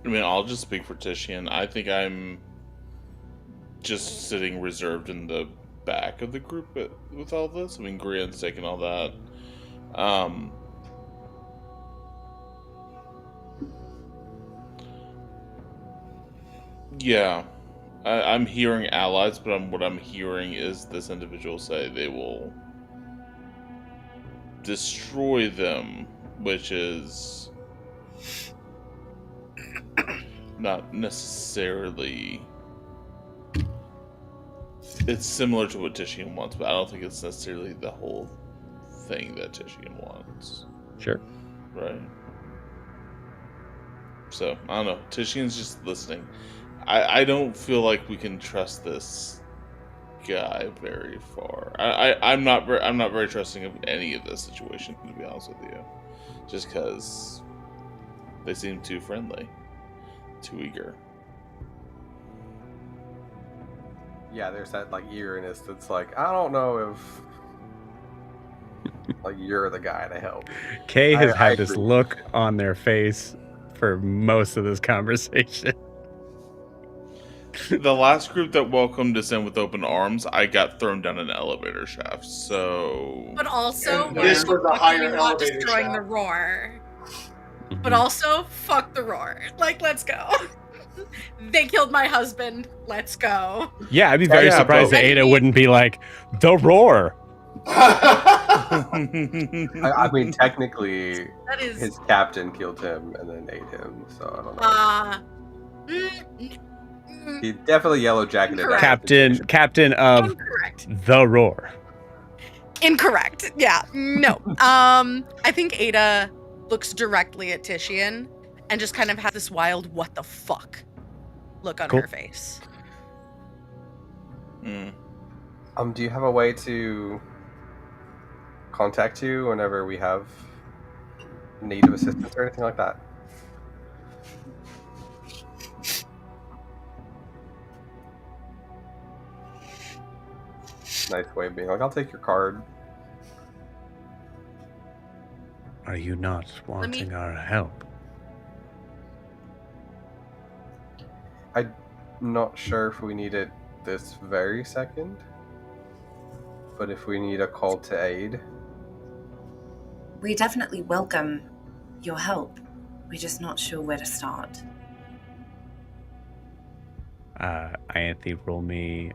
I mean, I'll just speak for Titian. I think I'm just sitting reserved in the back of the group with all this. I mean, Grian's taking all that. Yeah, I'm hearing allies, but what I'm hearing is this individual say they will destroy them, which is not necessarily. It's similar to what Titian wants, but I don't think it's necessarily the whole thing that Titian wants. Sure. Right. So, I don't know. Titian's just listening. I don't feel like we can trust this guy very far. I'm not very trusting of any of this situation, to be honest with you. Just because they seem too friendly, too eager. Yeah, there's that like eagerness that's like, I don't know if like you're the guy to help. Kay has I had this agree. look on their face for most of this conversation. The last group that welcomed us in with open arms, I got thrown down an elevator shaft, so... But also, And we're this was a higher fucking not elevator destroying shaft. the roar. But Mhm. also, fuck the roar. Like, let's go. They killed my husband. Let's go. Yeah, I'd be very Yeah, surprised but- that Ada wouldn't be like, the roar. I mean, technically, That is. his captain killed him and then ate him, so I don't know. He definitely yellow jacketed Incorrect. Captain of Incorrect. the roar. Incorrect. Yeah. No. I think Ada looks directly at Titian and just kind of has this wild "what the fuck" look on Cool. her face. Mm. Do you have a way to contact you whenever we have need of assistance or anything like that? Nice way of being like, I'll take your card. Are you not wanting our help? I'm not sure if we need it this very second, but if we need a call to aid, We definitely welcome your help. We're just not sure where to start. Ianthe, roll me.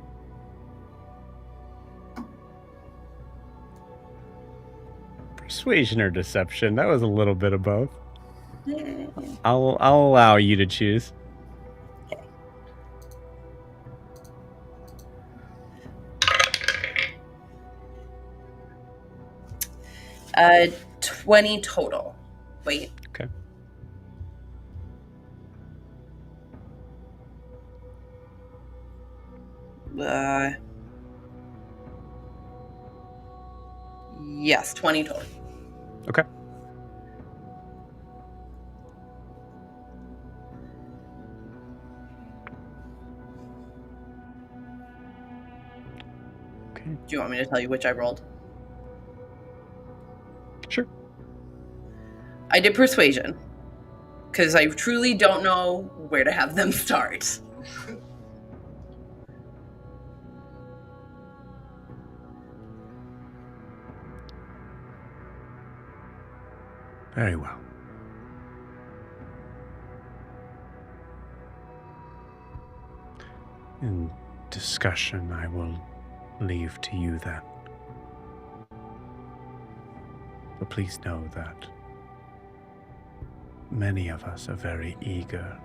Persuasion or deception? That was a little bit of both. I'll allow you to choose. 20 total. Wait. Okay. Yes, 20 total. Okay. Okay. Do you want me to tell you which I rolled? Sure. I did persuasion because I truly don't know where to have them start. Very well. In discussion, I will leave to you then. But please know that many of us are very eager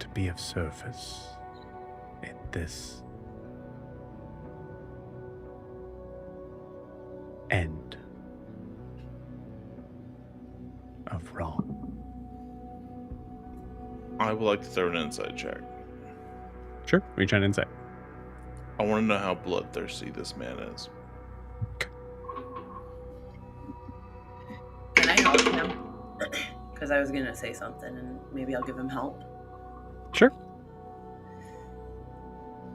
to be of service in this end of wrong. I would like to throw an insight check. Sure. What are you trying to insight? I want to know how bloodthirsty this man is. Can I help him? Because I was gonna say something, and maybe I'll give him help. Sure.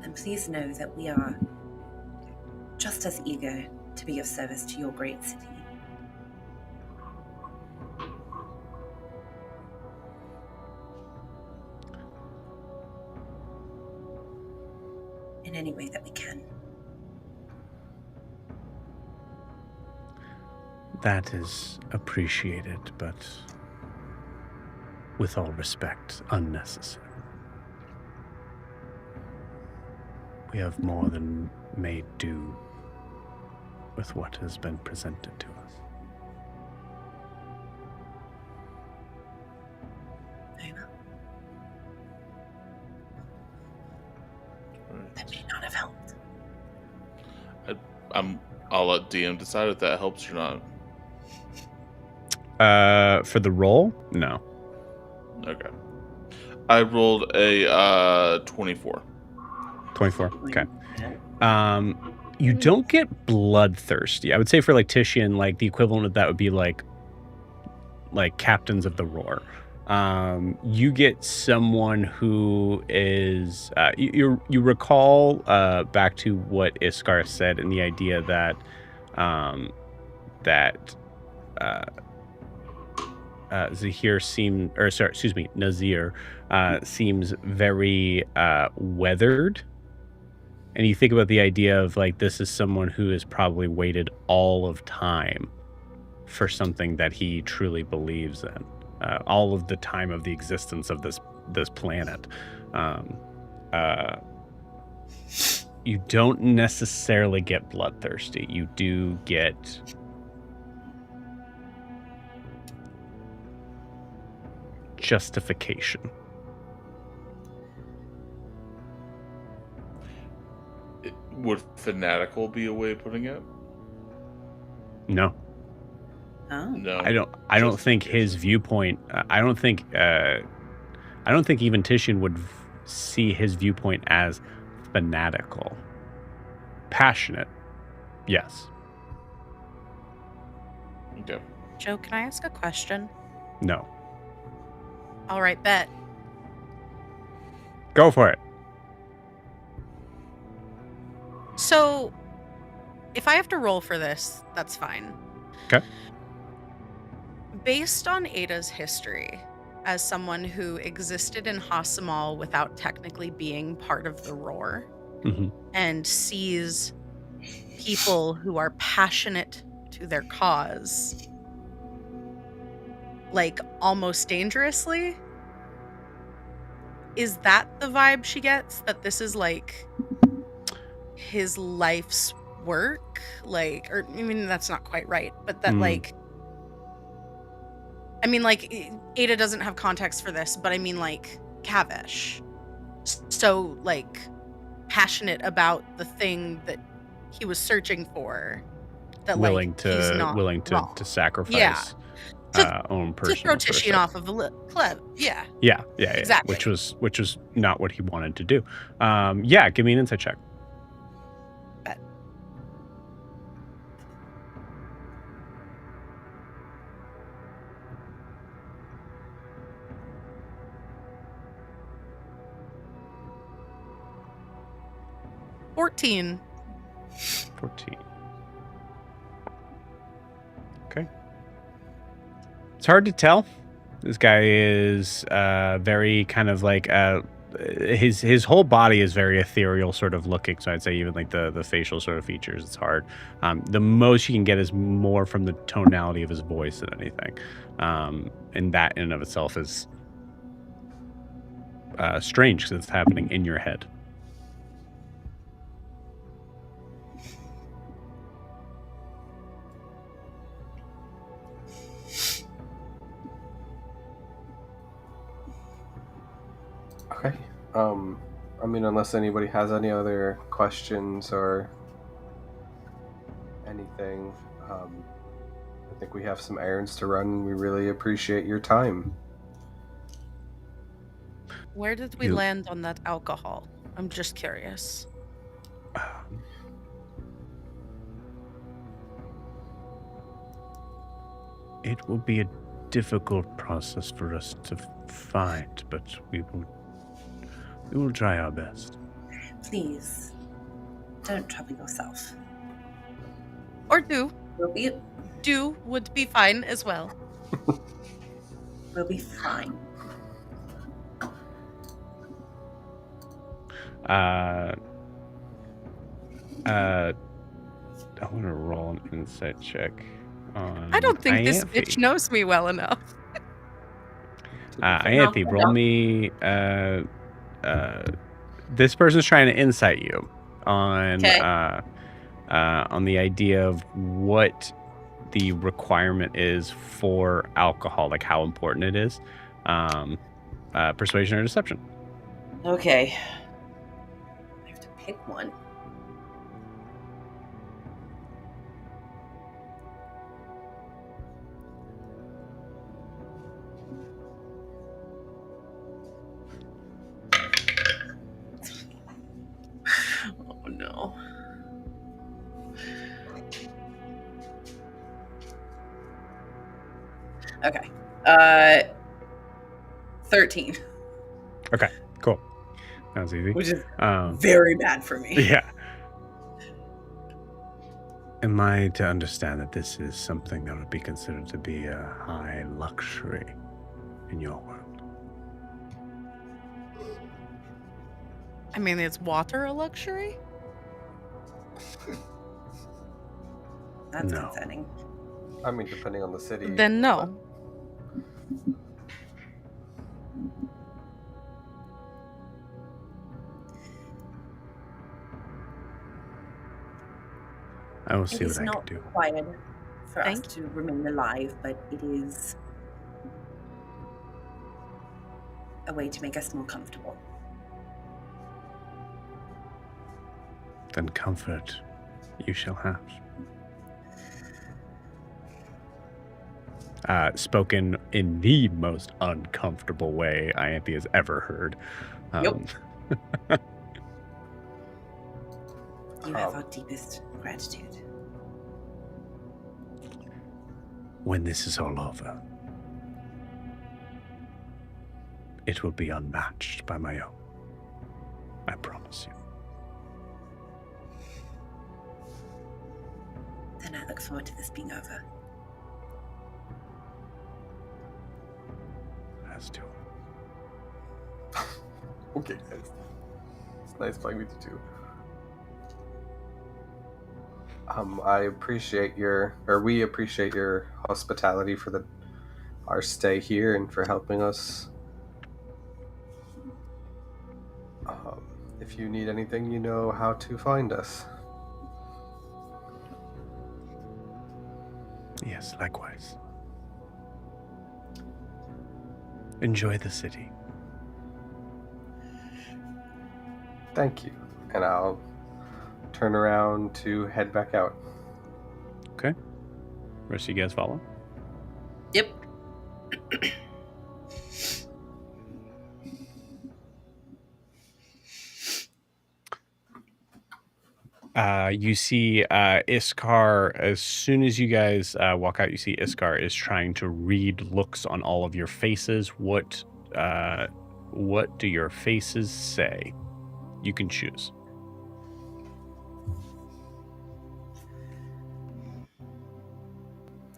And please know that we are just as eager to be of service to your great city. In any way that we can. That is appreciated, but with all respect, unnecessary. We have more than made do with what has been presented to us. Very well. Right. That may not have helped. I'll let DM decide if that helps or not. For the roll? No. Okay. I rolled a 24. 24. Okay. You don't get bloodthirsty. I would say for like Titian, like the equivalent of that would be like Captains of the Roar. You get someone who is you recall back to what Iskar said, and the idea that Nazir seems very weathered. And you think about the idea of like this is someone who has probably waited all of time for something that he truly believes in, all of the time of the existence of this planet. You don't necessarily get bloodthirsty. You do get justification. Would fanatical be a way of putting it? No. Oh. No. I don't think his viewpoint. I don't think even Titian would see his viewpoint as fanatical. Passionate, yes. Okay. Joe, can I ask a question? No. All right, bet. Go for it. So, if I have to roll for this, that's fine. Okay. Based on Ada's history, as someone who existed in Hasamal without technically being part of the Roar, Mm-hmm. and sees people who are passionate to their cause, like almost dangerously, is that the vibe she gets? That this is like his life's work? Like, or I mean, that's not quite right, but that like, I mean, like, Ada doesn't have context for this, but I mean, like, Kavish. So, like, passionate about the thing that he was searching for. That willing like, he's not to wrong. sacrifice own To personal throw Tishian person. off of the cliff. Yeah. Yeah, Exactly. which was not what he wanted to do. Yeah, give me an insight check. Bet. $14. 14. Okay. It's hard to tell. This guy is very kind of like his whole body is very ethereal sort of looking. So I'd say even like the facial sort of features, it's hard. The most you can get is more from the tonality of his voice than anything. And that in and of itself is strange because it's happening in your head. Okay. I mean, unless anybody has any other questions or anything, I think we have some errands to run. We really appreciate your time. Where did we You- land on that alcohol? I'm just curious. It will be a difficult process for us to find, but we will try our best. Please, don't trouble yourself. Or do. We'll be Do would be fine as well. fine. I want to roll an insight check on. I don't think this Ianthe. bitch knows me well enough. Ianthe, roll me. This person's trying to insight you on Okay. on the idea of what the requirement is for alcohol, like how important it is. Persuasion or deception. Okay. I have to pick one. Oh no. Okay. 13, Okay, cool. That was easy. which is Um, very bad for me. yeah. Am I to understand that this is something that would be considered to be a high luxury in your world? I mean, is water a luxury? That's No. concerning. I mean, depending on the city. Then no. I will It see is what I not can do. required for us Thank to remain alive, but it is a way to make us more comfortable. Then comfort you shall have. Spoken in the most uncomfortable way Ianthe has ever heard. Yep. You have our deepest gratitude. When this is all over, it will be unmatched by my own. I promise you. Then I look forward to this being over. As do. Okay, guys. It's nice playing with you too. We appreciate your hospitality for our stay here and for helping us. If you need anything, you know how to find us. Yes, likewise. Enjoy the city. Thank you. And I'll turn around to head back out. Okay. Rest of you guys follow? Yep. You see Iskar, as soon as you guys walk out, you see Iskar is trying to read looks on all of your faces. What do your faces say? You can choose.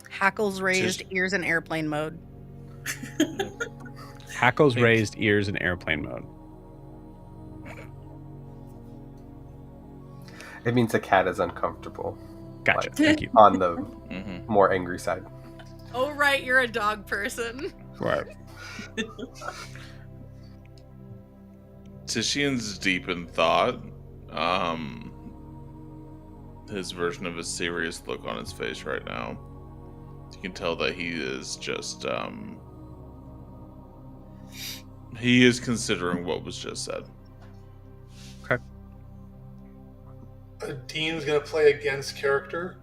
Hackles raised, ears in airplane mode. Hackles raised, ears in airplane mode. It means the cat is uncomfortable. Gotcha. Like, Thank you. on the Mm-hmm. more angry side. Oh, right, you're a dog person. Right. Tishian's deep in thought. His version of a serious look on his face right now. You can tell that he is just he is considering what was just said. Dean's going to play against character,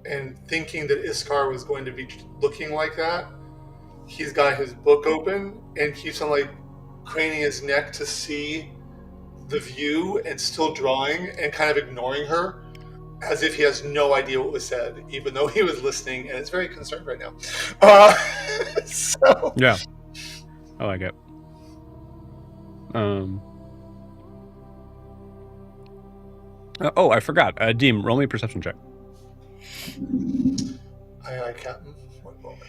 and thinking that Iskar was going to be looking like that, he's got his book open and keeps on like craning his neck to see the view and still drawing and kind of ignoring her as if he has no idea what was said, even though he was listening and is very concerned right now. So Yeah, I like it. Oh, I forgot. Deem, roll me a perception check. Aye, Captain. One moment.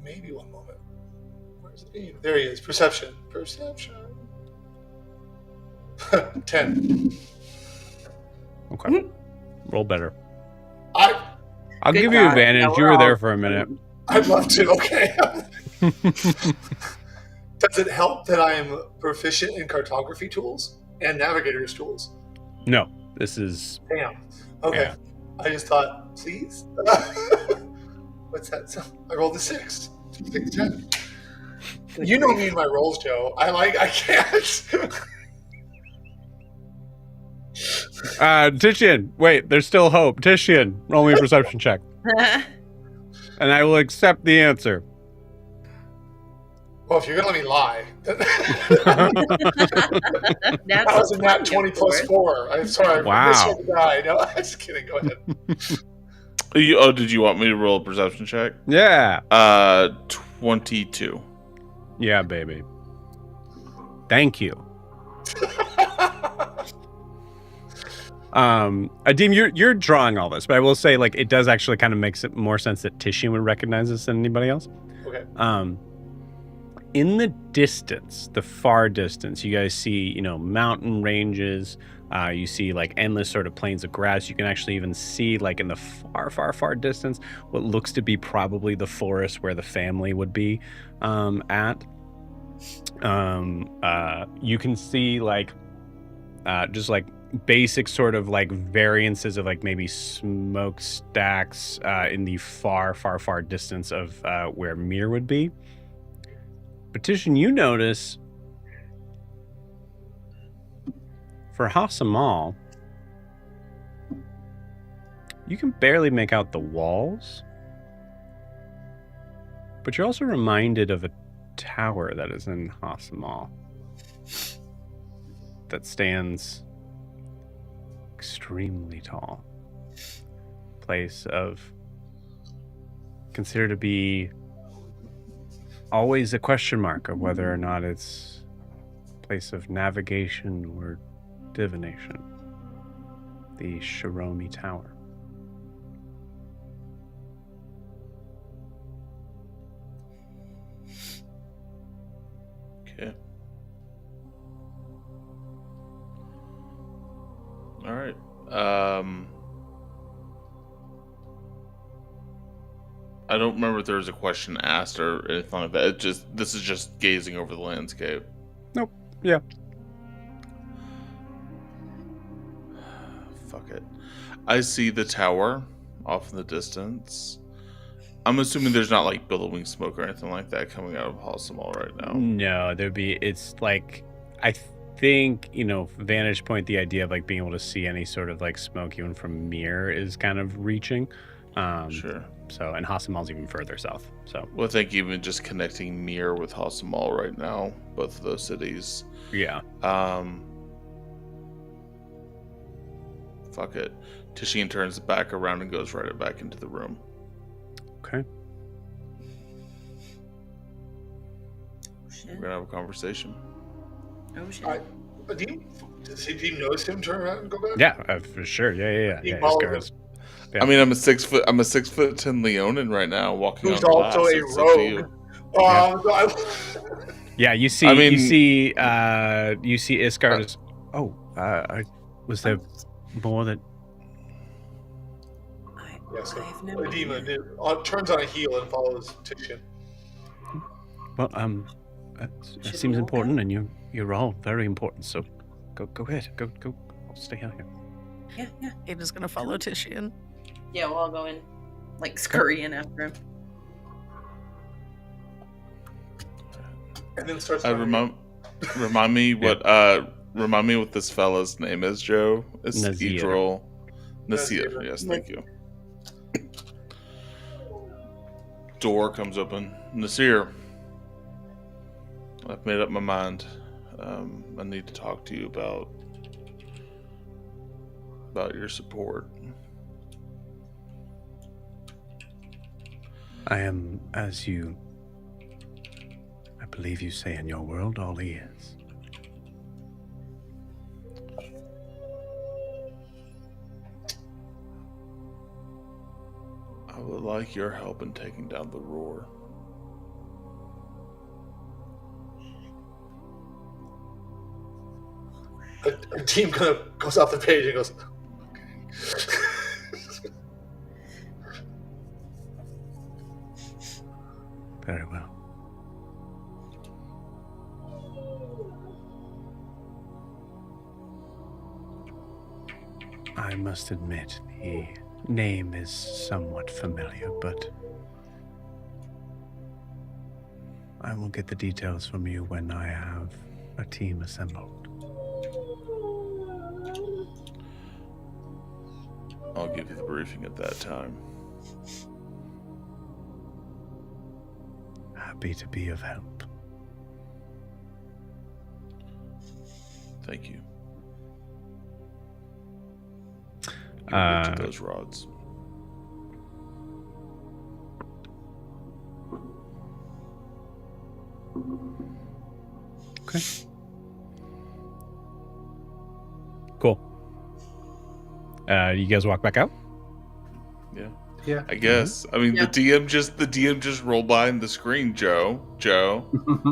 Maybe one moment. Where's the Dean? There he is. Perception. 10. Okay. Roll better. I'll give you God. advantage. No, You we're were there all- for a minute. I'd love to. Okay. Does it help that I am proficient in cartography tools and navigator's tools? No, this is... Damn. Okay. Yeah. I just thought, please. What's that? So I rolled a 6. 10. You know me and my rolls, Joe. I can't. Titian, wait, there's still hope. Titian, roll me a perception check. And I will accept the answer. Well, if you're gonna let me lie, That's I was in that 20 plus for it. 4. I'm sorry. Wow. I misheard the die. No, I'm just kidding. Go ahead. Did you want me to roll a perception check? Yeah. 22. Yeah, baby. Thank you. Adim, you're drawing all this, but I will say, like, it does actually kind of makes it more sense that Titian would recognize this than anybody else. Okay. In the distance, the far distance, you guys see, mountain ranges. You see, like, endless sort of plains of grass. You can actually even see, like, in the far, far, far distance, what looks to be probably the forest where the family would be at. You can see, like, just, like, basic sort of, like, variances of, like, maybe smokestacks in the far, far, far distance of where Mir would be. Petition, you notice for Hasamal, you can barely make out the walls, but you're also reminded of a tower that is in Hasamal that stands extremely tall. Place of considered to be always a question mark of whether or not it's a place of navigation or divination. The Shiromi Tower. Okay. All right. I don't remember if there was a question asked or anything like that. This is just gazing over the landscape. Nope. Yeah. Fuck it. I see the tower off in the distance. I'm assuming there's not like billowing smoke or anything like that coming out of Hasamal right now. No, it's like, I think, vantage point, the idea of like being able to see any sort of like smoke even from Mir is kind of reaching. Sure. So, and Hasamal's even further south. So, Well, I think even just connecting Mir with Hasamal right now, both of those cities. yeah. Fuck it. Tishine turns back around and goes right back into the room. Okay. We're gonna have a conversation. Oh shit. Does he notice him turn around and go back? Yeah, for sure. Yeah. He This follows guy's- Yeah. I mean, I'm a 6'10" Leonin right now, walking Who's on glass. also a It's up to you. rogue. Yeah, you see, I mean- you see Iskar's. Was there more that? Yes, I have no Edema idea. turns on a heel and follows Titian. Well, it Should seems we all important, and you're all very important. So, go ahead, go. I'll stay out here. Yeah. Ada's gonna follow Titian. Yeah, we'll all go in, like scurrying after him. And then starts Remind me what this fella's name is, Joe. It's Nazir. Idril Nasir. Nazir. Yes, thank you. Door comes open. Nasir, I've made up my mind. I need to talk to you about your support. I am, as you, I believe you say in your world, all ears. I would like your help in taking down the roar. A team kind of goes off the page and goes, okay. Very well. I must admit, the name is somewhat familiar, but I will get the details from you when I have a team assembled. I'll give you the briefing at that time. Happy to be of help. Thank you. Uh, To those rods. Okay. Cool. You guys walk back out? Yeah. Yeah. I guess. I mean, Yeah. the DM just rolled behind the screen, Joe.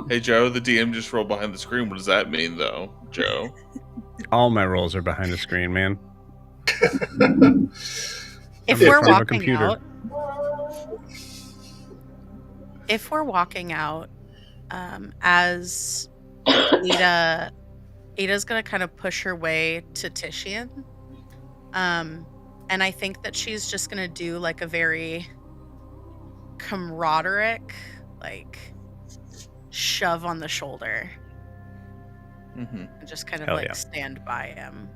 Hey, Joe, the DM just rolled behind the screen. What does that mean, though, Joe? All my rolls are behind the screen, man. If I'm in we're front of a walking computer. out, as Ada's gonna kind of push her way to Titian, and I think that she's just gonna do like a very camaraderie, like shove on the shoulder, Mm-hmm. and just kind of Hell like yeah. stand by him.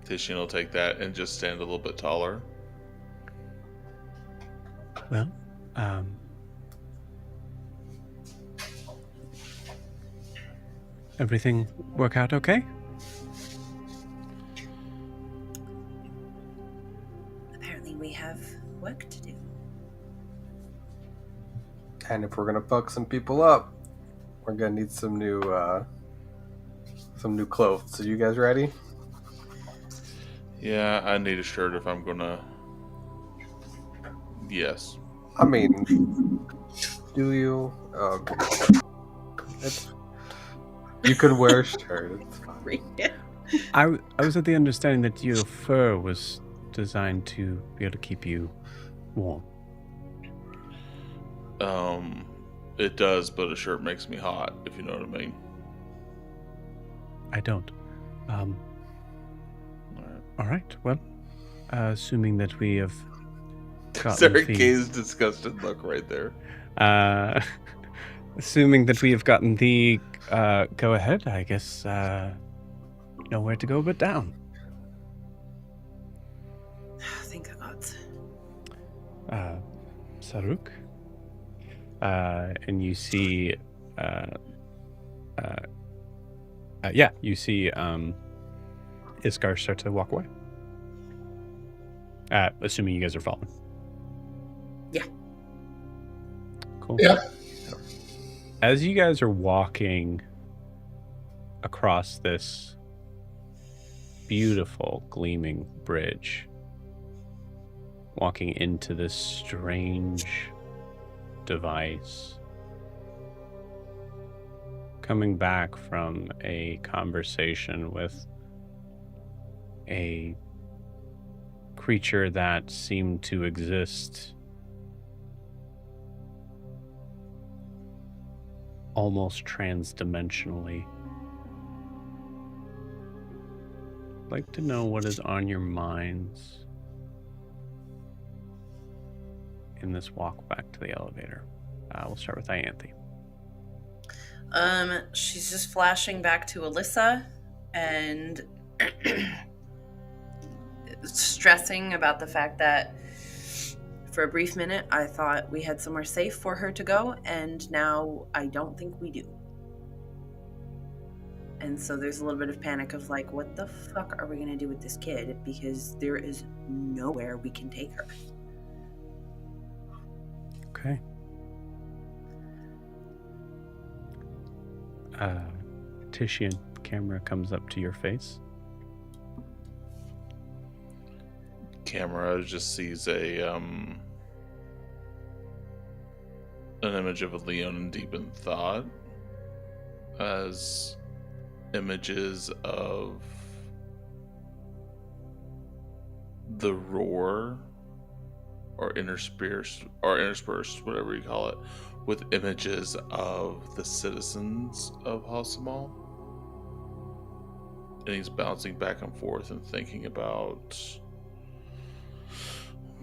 Titian will take that and just stand a little bit taller. Well, everything work out okay? Apparently, we have work to do. And if we're gonna fuck some people up, we're gonna need some new clothes. So you guys ready? Yeah, I need a shirt if I'm gonna. Yes. I mean, do you? You could wear a shirt. It's fine. I was of the understanding that your fur was designed to be able to keep you warm. It does, but a shirt makes me hot, if you know what I mean. I don't. Alright. All right. Well, assuming that we have gotten Sarah the, Kay's disgusted look right there. assuming that we have gotten the go ahead, I guess nowhere to go but down. Thank God. Saruk, and you see, you see Iskar start to walk away. Assuming you guys are following. Yeah. Cool. Yeah. As you guys are walking across this beautiful gleaming bridge, walking into this strange device, coming back from a conversation with a creature that seemed to exist almost transdimensionally. I'd like to know what is on your minds in this walk back to the elevator. We'll start with Ianthe. She's just flashing back to Alyssa and stressing about the fact that For a brief minute, I thought we had somewhere safe for her to go, and now I don't think we do. And so there's a little bit of panic of like, what the fuck are we going to do with this kid? Because there is nowhere we can take her. Okay. Titian, camera comes up to your face. Camera just sees an image of a Leonin deep in thought as images of the roar or interspersed, whatever you call it, with images of the citizens of Hasamal. And he's bouncing back and forth and thinking about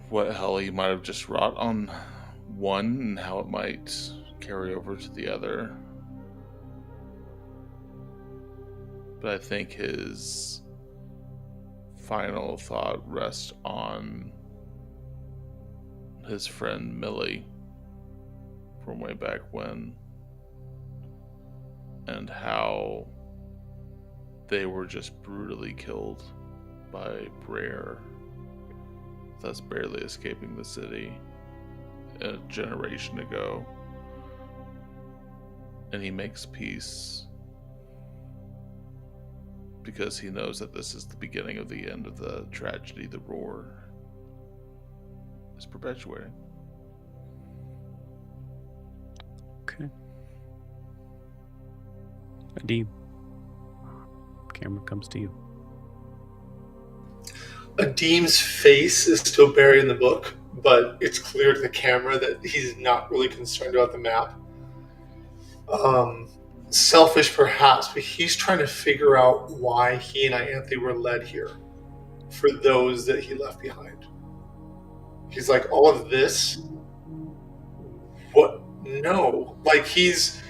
what hell he might have just wrought on one and how it might carry over to the other. But I think his final thought rests on his friend Millie from way back when, and how they were just brutally killed by Brer, thus barely escaping the city a generation ago. And he makes peace because he knows that this is the beginning of the end of the tragedy the roar is perpetuating. Okay. Adim, camera comes to you. Adim's face is still buried in the book, but it's clear to the camera that he's not really concerned about the map. Selfish perhaps, but he's trying to figure out why he and Ianthe were led here for those that he left behind. He's like, all of this? What? No. Like, he's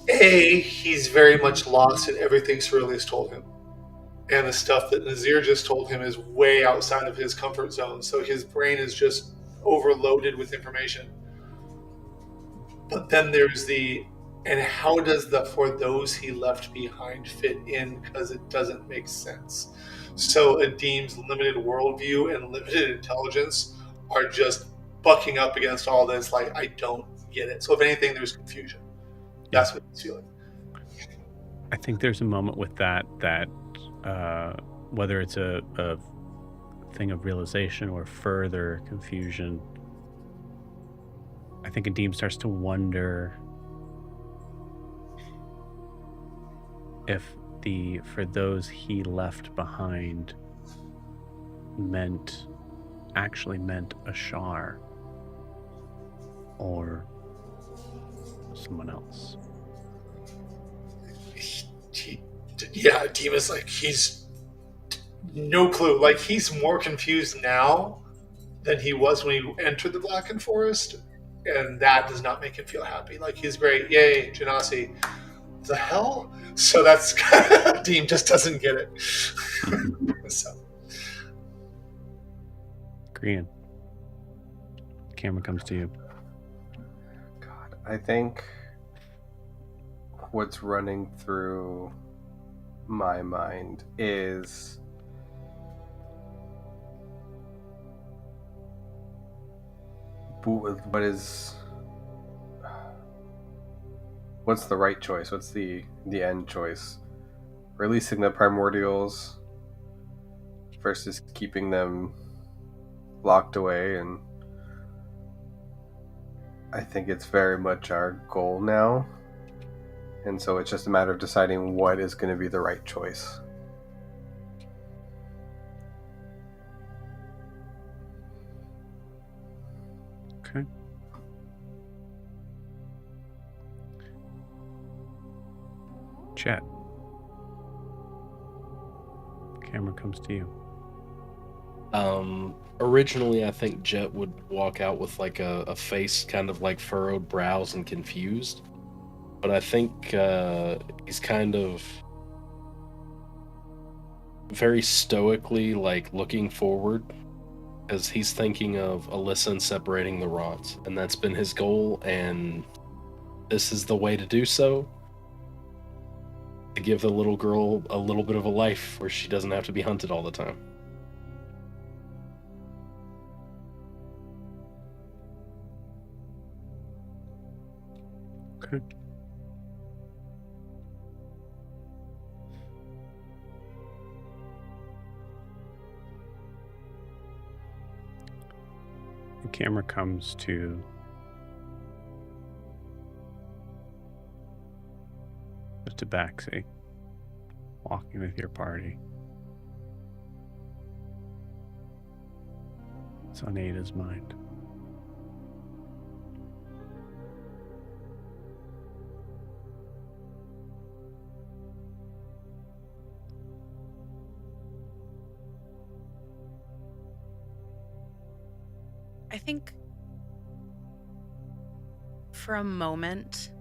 very much lost in everything Cerilius told him. And the stuff that Nazir just told him is way outside of his comfort zone. So his brain is just overloaded with information. But then there's and how does the for those he left behind fit in? Because it doesn't make sense. So Adim's limited worldview and limited intelligence are just bucking up against all this. Like, I don't get it. So if anything, there's confusion. That's what he's feeling. I think there's a moment with that whether it's a thing of realization or further confusion, I think Adim starts to wonder if for those he left behind actually meant Ashar or someone else. Adim is like, he's no clue. Like, he's more confused now than he was when he entered the Blackened Forest, and that does not make him feel happy. Like, he's great, yay, Genasi. The hell? So that's Adim just doesn't get it. So. Grian, camera comes to you. God, I think what's running through my mind is what's the right choice? What's the end choice? Releasing the primordials versus keeping them locked away, and I think it's very much our goal now. And so it's just a matter of deciding what is going to be the right choice. Okay. Chat. Camera comes to you. Originally, I think Jet would walk out with like a face kind of like furrowed brows and confused. But I think he's kind of very stoically like looking forward because he's thinking of Alyssa and separating the rods, and that's been his goal, and this is the way to do so. To give the little girl a little bit of a life where she doesn't have to be hunted all the time. Okay. The camera comes to Tabaxi walking with your party. It's on Ada's mind. I think for a moment,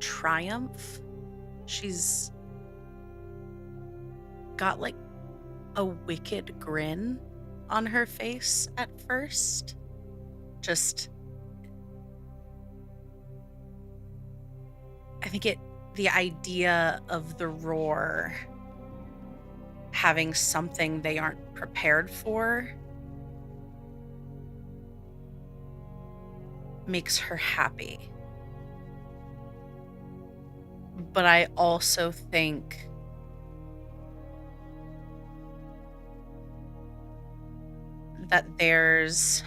triumph. She's got like a wicked grin on her face at first. Just, I think the idea of the roar having something they aren't prepared for makes her happy. But I also think that there's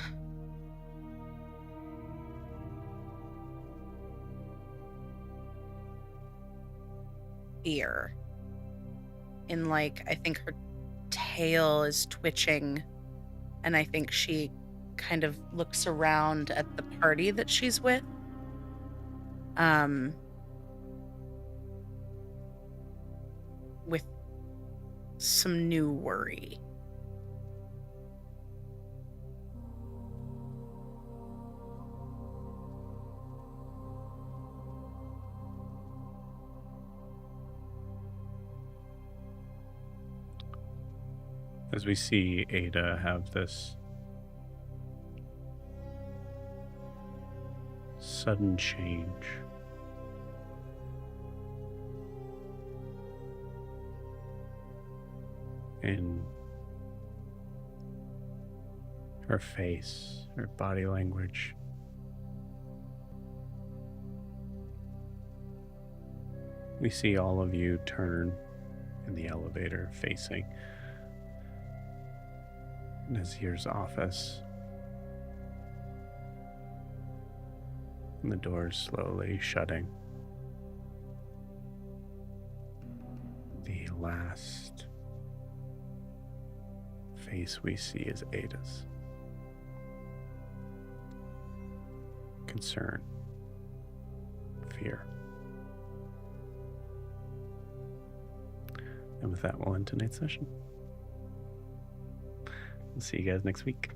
fear in, like, I think her tail is twitching, and I think she kind of looks around at the party that she's with. With some new worry. As we see Ada have this sudden change. In her face, her body language. We see all of you turn in the elevator facing Nazir's office. And the doors slowly shutting. The last face we see is Ada's. Concern. Fear. And with that, we'll end tonight's session. We'll see you guys next week.